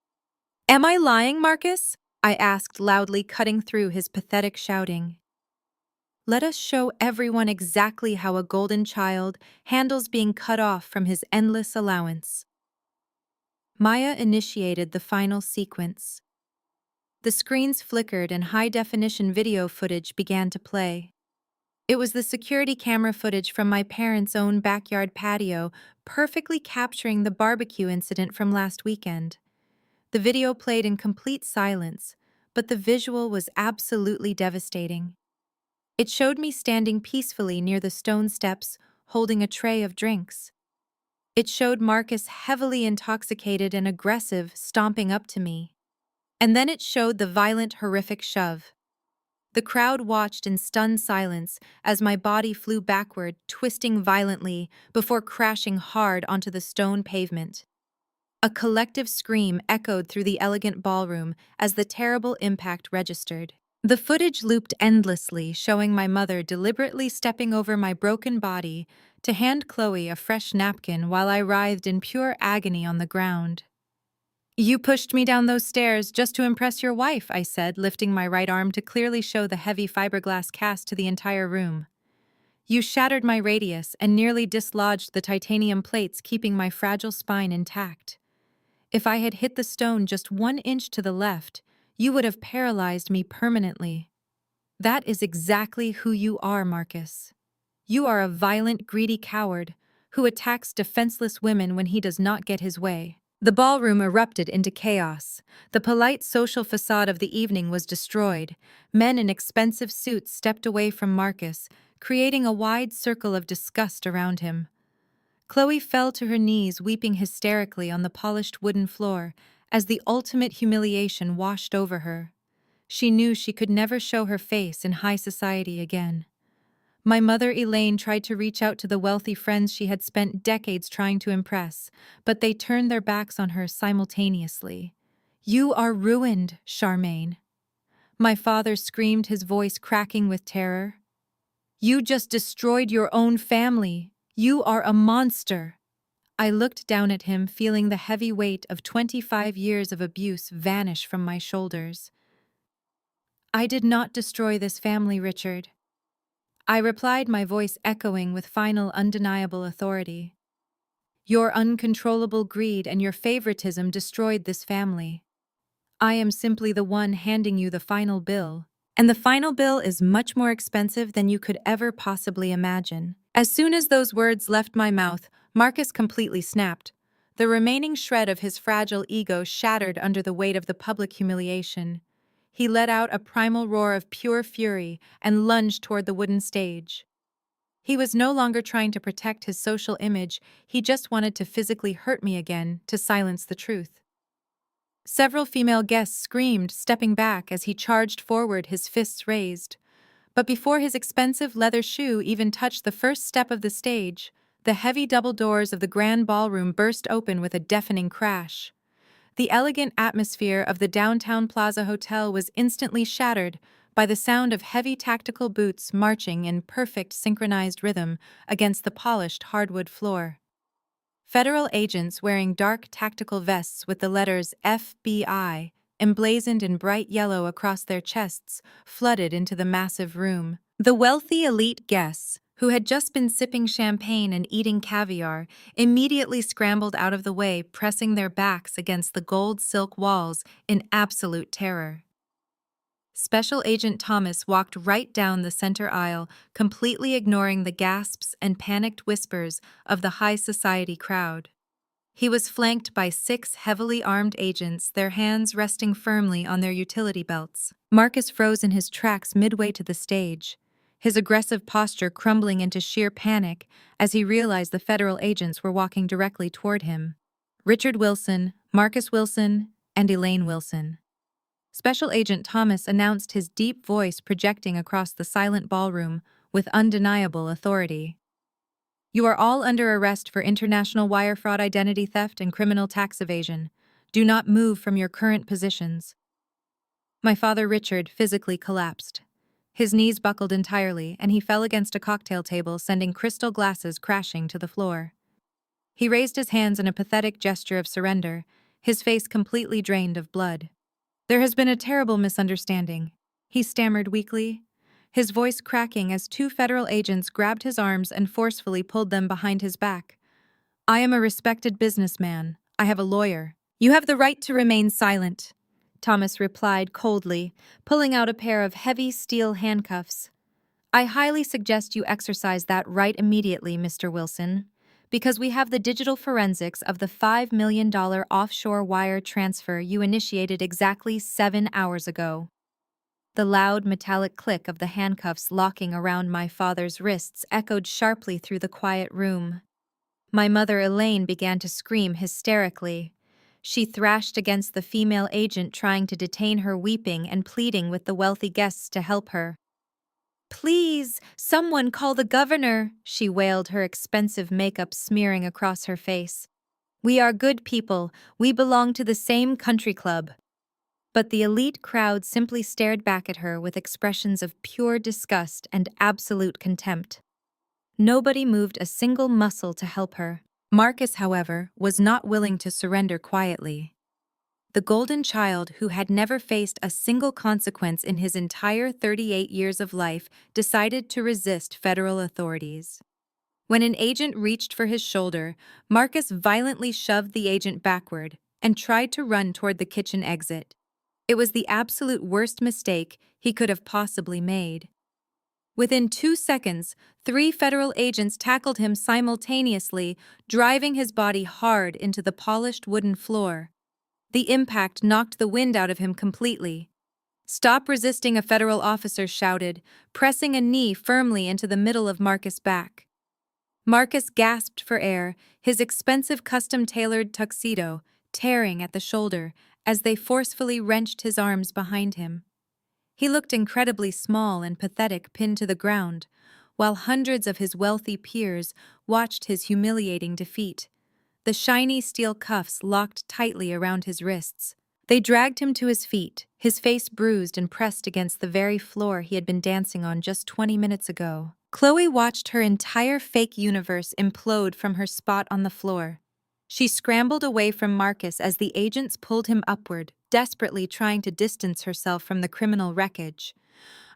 "Am I lying, Marcus?" I asked loudly, cutting through his pathetic shouting. "Let us show everyone exactly how a golden child handles being cut off from his endless allowance." Maya initiated the final sequence. The screens flickered and high-definition video footage began to play. It was the security camera footage from my parents' own backyard patio, perfectly capturing the barbecue incident from last weekend. The video played in complete silence, but the visual was absolutely devastating. It showed me standing peacefully near the stone steps, holding a tray of drinks. It showed Marcus heavily intoxicated and aggressive, stomping up to me. And then it showed the violent, horrific shove. The crowd watched in stunned silence as my body flew backward, twisting violently before crashing hard onto the stone pavement. A collective scream echoed through the elegant ballroom as the terrible impact registered. The footage looped endlessly, showing my mother deliberately stepping over my broken body to hand Chloe a fresh napkin while I writhed in pure agony on the ground. "You pushed me down those stairs just to impress your wife," I said, lifting my right arm to clearly show the heavy fiberglass cast to the entire room. "You shattered my radius and nearly dislodged the titanium plates keeping my fragile spine intact. If I had hit the stone just 1 inch to the left, you would have paralyzed me permanently." "That is exactly who you are, Marcus. You are a violent, greedy coward who attacks defenseless women when he does not get his way." The ballroom erupted into chaos. The polite social facade of the evening was destroyed. Men in expensive suits stepped away from Marcus, creating a wide circle of disgust around him. Chloe fell to her knees, weeping hysterically on the polished wooden floor as the ultimate humiliation washed over her. She knew she could never show her face in high society again. My mother, Elaine, tried to reach out to the wealthy friends she had spent decades trying to impress, but they turned their backs on her simultaneously. "You are ruined, Charmaine." My father screamed, his voice cracking with terror. "You just destroyed your own family. You are a monster." I looked down at him, feeling the heavy weight of 25 years of abuse vanish from my shoulders. "I did not destroy this family, Richard," I replied, my voice echoing with final, undeniable authority. "Your uncontrollable greed and your favoritism destroyed this family. I am simply the one handing you the final bill." And the final bill is much more expensive than you could ever possibly imagine. As soon as those words left my mouth, Marcus completely snapped. The remaining shred of his fragile ego shattered under the weight of the public humiliation. He let out a primal roar of pure fury and lunged toward the wooden stage. He was no longer trying to protect his social image, he just wanted to physically hurt me again to silence the truth. Several female guests screamed, stepping back as he charged forward, his fists raised. But before his expensive leather shoe even touched the first step of the stage, the heavy double doors of the grand ballroom burst open with a deafening crash. The elegant atmosphere of the downtown Plaza Hotel was instantly shattered by the sound of heavy tactical boots marching in perfect synchronized rhythm against the polished hardwood floor. Federal agents wearing dark tactical vests with the letters FBI emblazoned in bright yellow across their chests flooded into the massive room. The wealthy elite guests, who had just been sipping champagne and eating caviar, immediately scrambled out of the way, pressing their backs against the gold silk walls in absolute terror. Special Agent Thomas walked right down the center aisle, completely ignoring the gasps and panicked whispers of the high society crowd. He was flanked by 6 heavily armed agents, their hands resting firmly on their utility belts. Marcus froze in his tracks midway to the stage, his aggressive posture crumbling into sheer panic as he realized the federal agents were walking directly toward him. Richard Wilson, Marcus Wilson, and Elaine Wilson. Special Agent Thomas announced, his deep voice projecting across the silent ballroom with undeniable authority. You are all under arrest for international wire fraud, identity theft, and criminal tax evasion. Do not move from your current positions. My father Richard physically collapsed. His knees buckled entirely, and he fell against a cocktail table, sending crystal glasses crashing to the floor. He raised his hands in a pathetic gesture of surrender, his face completely drained of blood. There has been a terrible misunderstanding, he stammered weakly, his voice cracking as 2 federal agents grabbed his arms and forcefully pulled them behind his back. I am a respected businessman. I have a lawyer. You have the right to remain silent, Thomas replied coldly, pulling out a pair of heavy steel handcuffs. I highly suggest you exercise that right immediately, Mr. Wilson, because we have the digital forensics of the $5 million offshore wire transfer you initiated exactly 7 hours ago. The loud metallic click of the handcuffs locking around my father's wrists echoed sharply through the quiet room. My mother Elaine began to scream hysterically. She thrashed against the female agent trying to detain her, weeping and pleading with the wealthy guests to help her. Please, someone call the governor, she wailed, her expensive makeup smearing across her face. We are good people. We belong to the same country club. But the elite crowd simply stared back at her with expressions of pure disgust and absolute contempt. Nobody moved a single muscle to help her. Marcus, however, was not willing to surrender quietly. The golden child, who had never faced a single consequence in his entire 38 years of life, decided to resist federal authorities. When an agent reached for his shoulder, Marcus violently shoved the agent backward and tried to run toward the kitchen exit. It was the absolute worst mistake he could have possibly made. Within 2 seconds, 3 federal agents tackled him simultaneously, driving his body hard into the polished wooden floor. The impact knocked the wind out of him completely. Stop resisting, a federal officer shouted, pressing a knee firmly into the middle of Marcus' back. Marcus gasped for air, his expensive custom-tailored tuxedo tearing at the shoulder as they forcefully wrenched his arms behind him. He looked incredibly small and pathetic, pinned to the ground, while hundreds of his wealthy peers watched his humiliating defeat. The shiny steel cuffs locked tightly around his wrists. They dragged him to his feet, his face bruised and pressed against the very floor he had been dancing on just 20 minutes ago. Chloe watched her entire fake universe implode from her spot on the floor. She scrambled away from Marcus as the agents pulled him upward, desperately trying to distance herself from the criminal wreckage.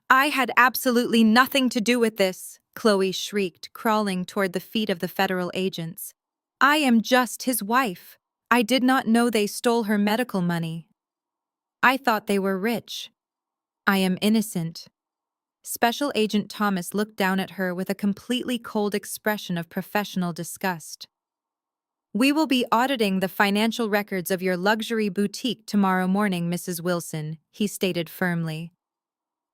I had absolutely nothing to do with this, Chloe shrieked, crawling toward the feet of the federal agents. I am just his wife. I did not know they stole her medical money. I thought they were rich. I am innocent. Special Agent Thomas looked down at her with a completely cold expression of professional disgust. We will be auditing the financial records of your luxury boutique tomorrow morning, Mrs. Wilson, he stated firmly.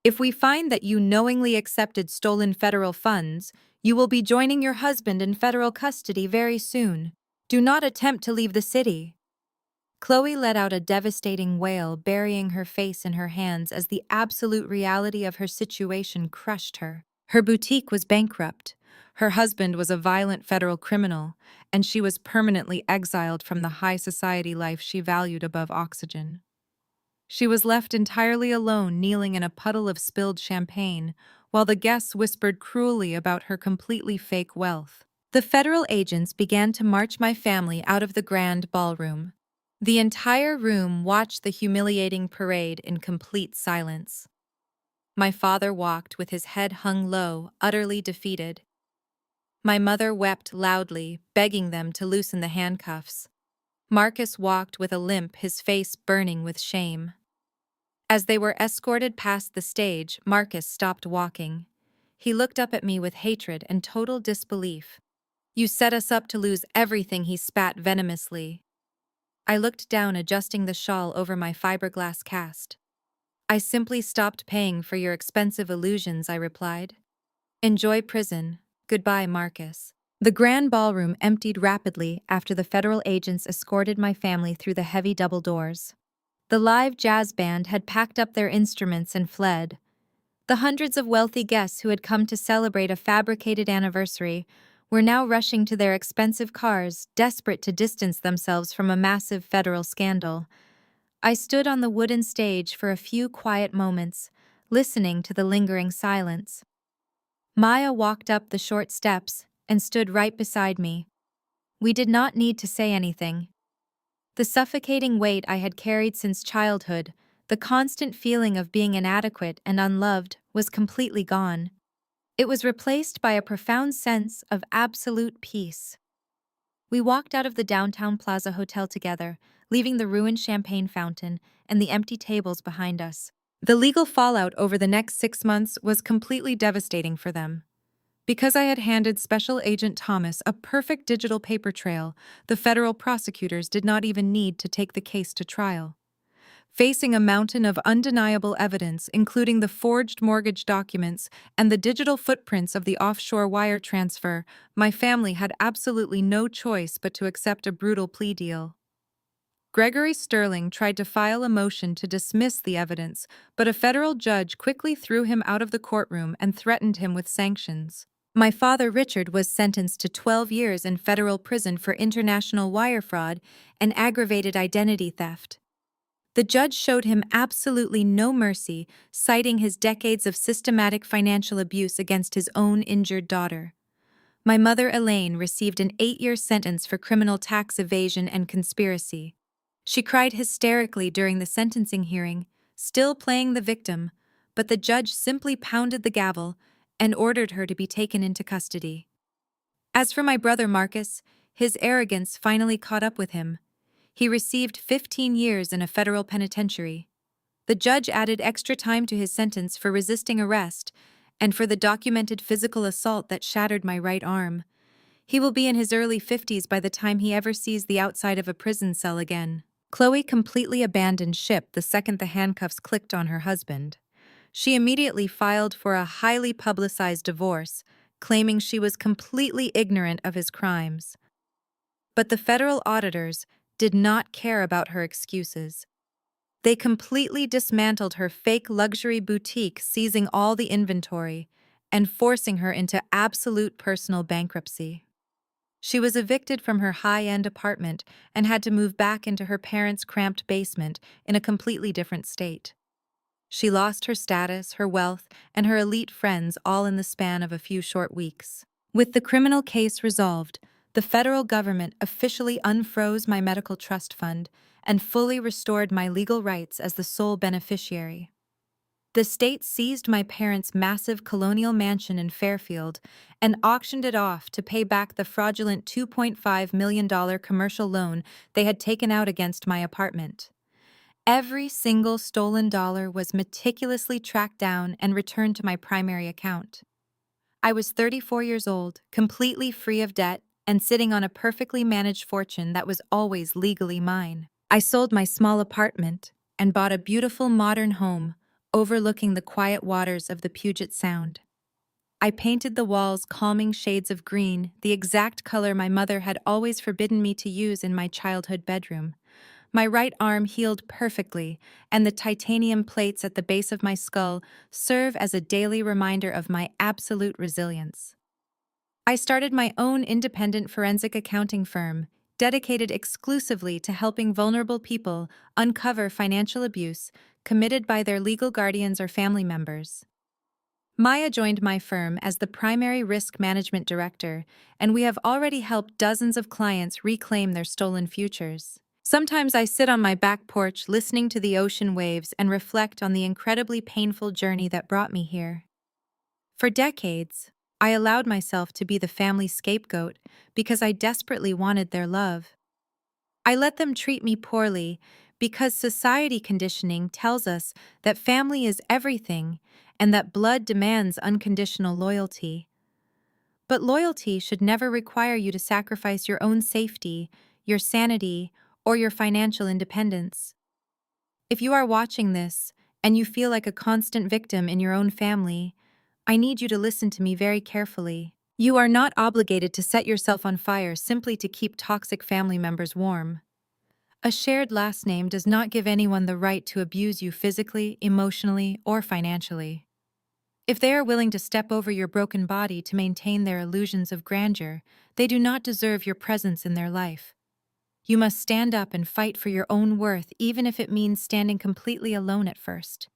If we find that you knowingly accepted stolen federal funds, you will be joining your husband in federal custody very soon. Do not attempt to leave the city. Chloe let out a devastating wail, burying her face in her hands as the absolute reality of her situation crushed her. Her boutique was bankrupt. Her husband was a violent federal criminal, and she was permanently exiled from the high society life she valued above oxygen. She was left entirely alone, kneeling in a puddle of spilled champagne, while the guests whispered cruelly about her completely fake wealth. The federal agents began to march my family out of the grand ballroom. The entire room watched the humiliating parade in complete silence. My father walked with his head hung low, utterly defeated. My mother wept loudly, begging them to loosen the handcuffs. Marcus walked with a limp, his face burning with shame. As they were escorted past the stage, Marcus stopped walking. He looked up at me with hatred and total disbelief. You set us up to lose everything, he spat venomously. I looked down, adjusting the shawl over my fiberglass cast. I simply stopped paying for your expensive illusions, I replied. Enjoy prison. Goodbye, Marcus. The grand ballroom emptied rapidly after the federal agents escorted my family through the heavy double doors. The live jazz band had packed up their instruments and fled. The hundreds of wealthy guests who had come to celebrate a fabricated anniversary were now rushing to their expensive cars, desperate to distance themselves from a massive federal scandal. I stood on the wooden stage for a few quiet moments, listening to the lingering silence. Maya walked up the short steps and stood right beside me. We did not need to say anything. The suffocating weight I had carried since childhood, the constant feeling of being inadequate and unloved, was completely gone. It was replaced by a profound sense of absolute peace. We walked out of the downtown Plaza Hotel together, leaving the ruined champagne fountain and the empty tables behind us. The legal fallout over the next 6 months was completely devastating for them. Because I had handed Special Agent Thomas a perfect digital paper trail, the federal prosecutors did not even need to take the case to trial. Facing a mountain of undeniable evidence, including the forged mortgage documents and the digital footprints of the offshore wire transfer, my family had absolutely no choice but to accept a brutal plea deal. Gregory Sterling tried to file a motion to dismiss the evidence, but a federal judge quickly threw him out of the courtroom and threatened him with sanctions. My father, Richard, was sentenced to 12 years in federal prison for international wire fraud and aggravated identity theft. The judge showed him absolutely no mercy, citing his decades of systematic financial abuse against his own injured daughter. My mother, Elaine, received an 8-year sentence for criminal tax evasion and conspiracy. She cried hysterically during the sentencing hearing, still playing the victim, but the judge simply pounded the gavel and ordered her to be taken into custody. As for my brother Marcus, his arrogance finally caught up with him. He received 15 years in a federal penitentiary. The judge added extra time to his sentence for resisting arrest and for the documented physical assault that shattered my right arm. He will be in his early 50s by the time he ever sees the outside of a prison cell again. Chloe completely abandoned ship the second the handcuffs clicked on her husband. She immediately filed for a highly publicized divorce, claiming she was completely ignorant of his crimes. But the federal auditors did not care about her excuses. They completely dismantled her fake luxury boutique, seizing all the inventory and forcing her into absolute personal bankruptcy. She was evicted from her high-end apartment and had to move back into her parents' cramped basement in a completely different state. She lost her status, her wealth, and her elite friends all in the span of a few short weeks. With the criminal case resolved, the federal government officially unfroze my medical trust fund and fully restored my legal rights as the sole beneficiary. The state seized my parents' massive colonial mansion in Fairfield and auctioned it off to pay back the fraudulent $2.5 million commercial loan they had taken out against my apartment. Every single stolen dollar was meticulously tracked down and returned to my primary account. I was 34 years old, completely free of debt, and sitting on a perfectly managed fortune that was always legally mine. I sold my small apartment and bought a beautiful modern home overlooking the quiet waters of the Puget Sound. I painted the walls calming shades of green, the exact color my mother had always forbidden me to use in my childhood bedroom. My right arm healed perfectly, and the titanium plates at the base of my skull serve as a daily reminder of my absolute resilience. I started my own independent forensic accounting firm, dedicated exclusively to helping vulnerable people uncover financial abuse committed by their legal guardians or family members. Maya joined my firm as the primary risk management director, and we have already helped dozens of clients reclaim their stolen futures. Sometimes I sit on my back porch listening to the ocean waves and reflect on the incredibly painful journey that brought me here. For decades, I allowed myself to be the family scapegoat because I desperately wanted their love. I let them treat me poorly because society conditioning tells us that family is everything and that blood demands unconditional loyalty. But loyalty should never require you to sacrifice your own safety, your sanity, or your financial independence. If you are watching this and you feel like a constant victim in your own family, I need you to listen to me very carefully. You are not obligated to set yourself on fire simply to keep toxic family members warm. A shared last name does not give anyone the right to abuse you physically, emotionally, or financially. If they are willing to step over your broken body to maintain their illusions of grandeur, they do not deserve your presence in their life. You must stand up and fight for your own worth, even if it means standing completely alone at first.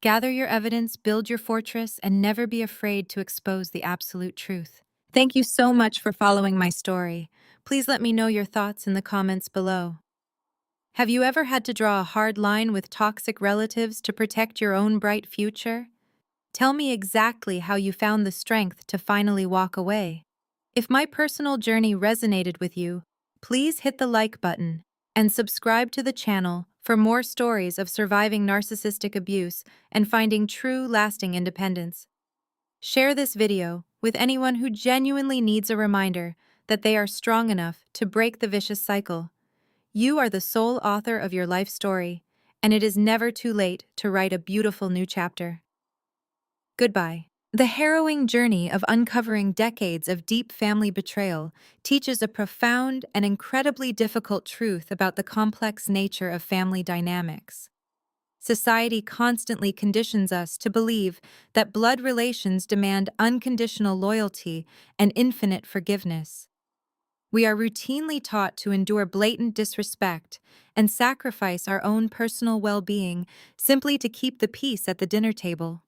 Gather your evidence, build your fortress, and never be afraid to expose the absolute truth. Thank you so much for following my story. Please let me know your thoughts in the comments below. Have you ever had to draw a hard line with toxic relatives to protect your own bright future? Tell me exactly how you found the strength to finally walk away. If my personal journey resonated with you, please hit the like button and subscribe to the channel for more stories of surviving narcissistic abuse and finding true, lasting independence. Share this video with anyone who genuinely needs a reminder that they are strong enough to break the vicious cycle. You are the sole author of your life story, and it is never too late to write a beautiful new chapter. Goodbye. The harrowing journey of uncovering decades of deep family betrayal teaches a profound and incredibly difficult truth about the complex nature of family dynamics. Society constantly conditions us to believe that blood relations demand unconditional loyalty and infinite forgiveness. We are routinely taught to endure blatant disrespect and sacrifice our own personal well-being simply to keep the peace at the dinner table.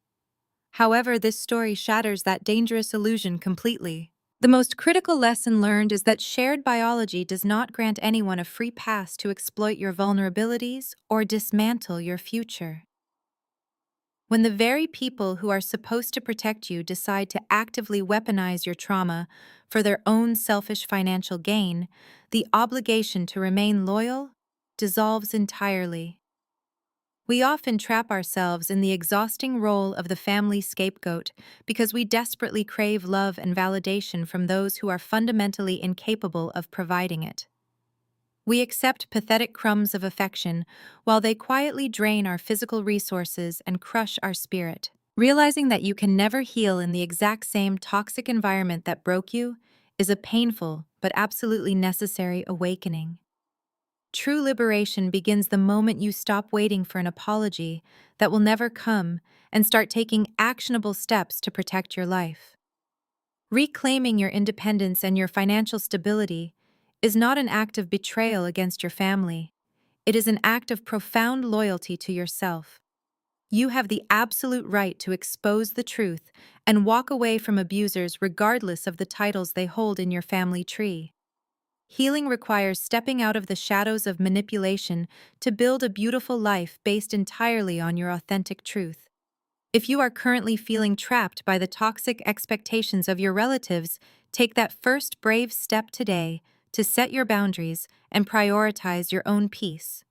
However, this story shatters that dangerous illusion completely. The most critical lesson learned is that shared biology does not grant anyone a free pass to exploit your vulnerabilities or dismantle your future. When the very people who are supposed to protect you decide to actively weaponize your trauma for their own selfish financial gain, the obligation to remain loyal dissolves entirely. We often trap ourselves in the exhausting role of the family scapegoat because we desperately crave love and validation from those who are fundamentally incapable of providing it. We accept pathetic crumbs of affection while they quietly drain our physical resources and crush our spirit. Realizing that you can never heal in the exact same toxic environment that broke you is a painful but absolutely necessary awakening. True liberation begins the moment you stop waiting for an apology that will never come and start taking actionable steps to protect your life. Reclaiming your independence and your financial stability is not an act of betrayal against your family. It is an act of profound loyalty to yourself. You have the absolute right to expose the truth and walk away from abusers regardless of the titles they hold in your family tree. Healing requires stepping out of the shadows of manipulation to build a beautiful life based entirely on your authentic truth. If you are currently feeling trapped by the toxic expectations of your relatives, take that first brave step today to set your boundaries and prioritize your own peace.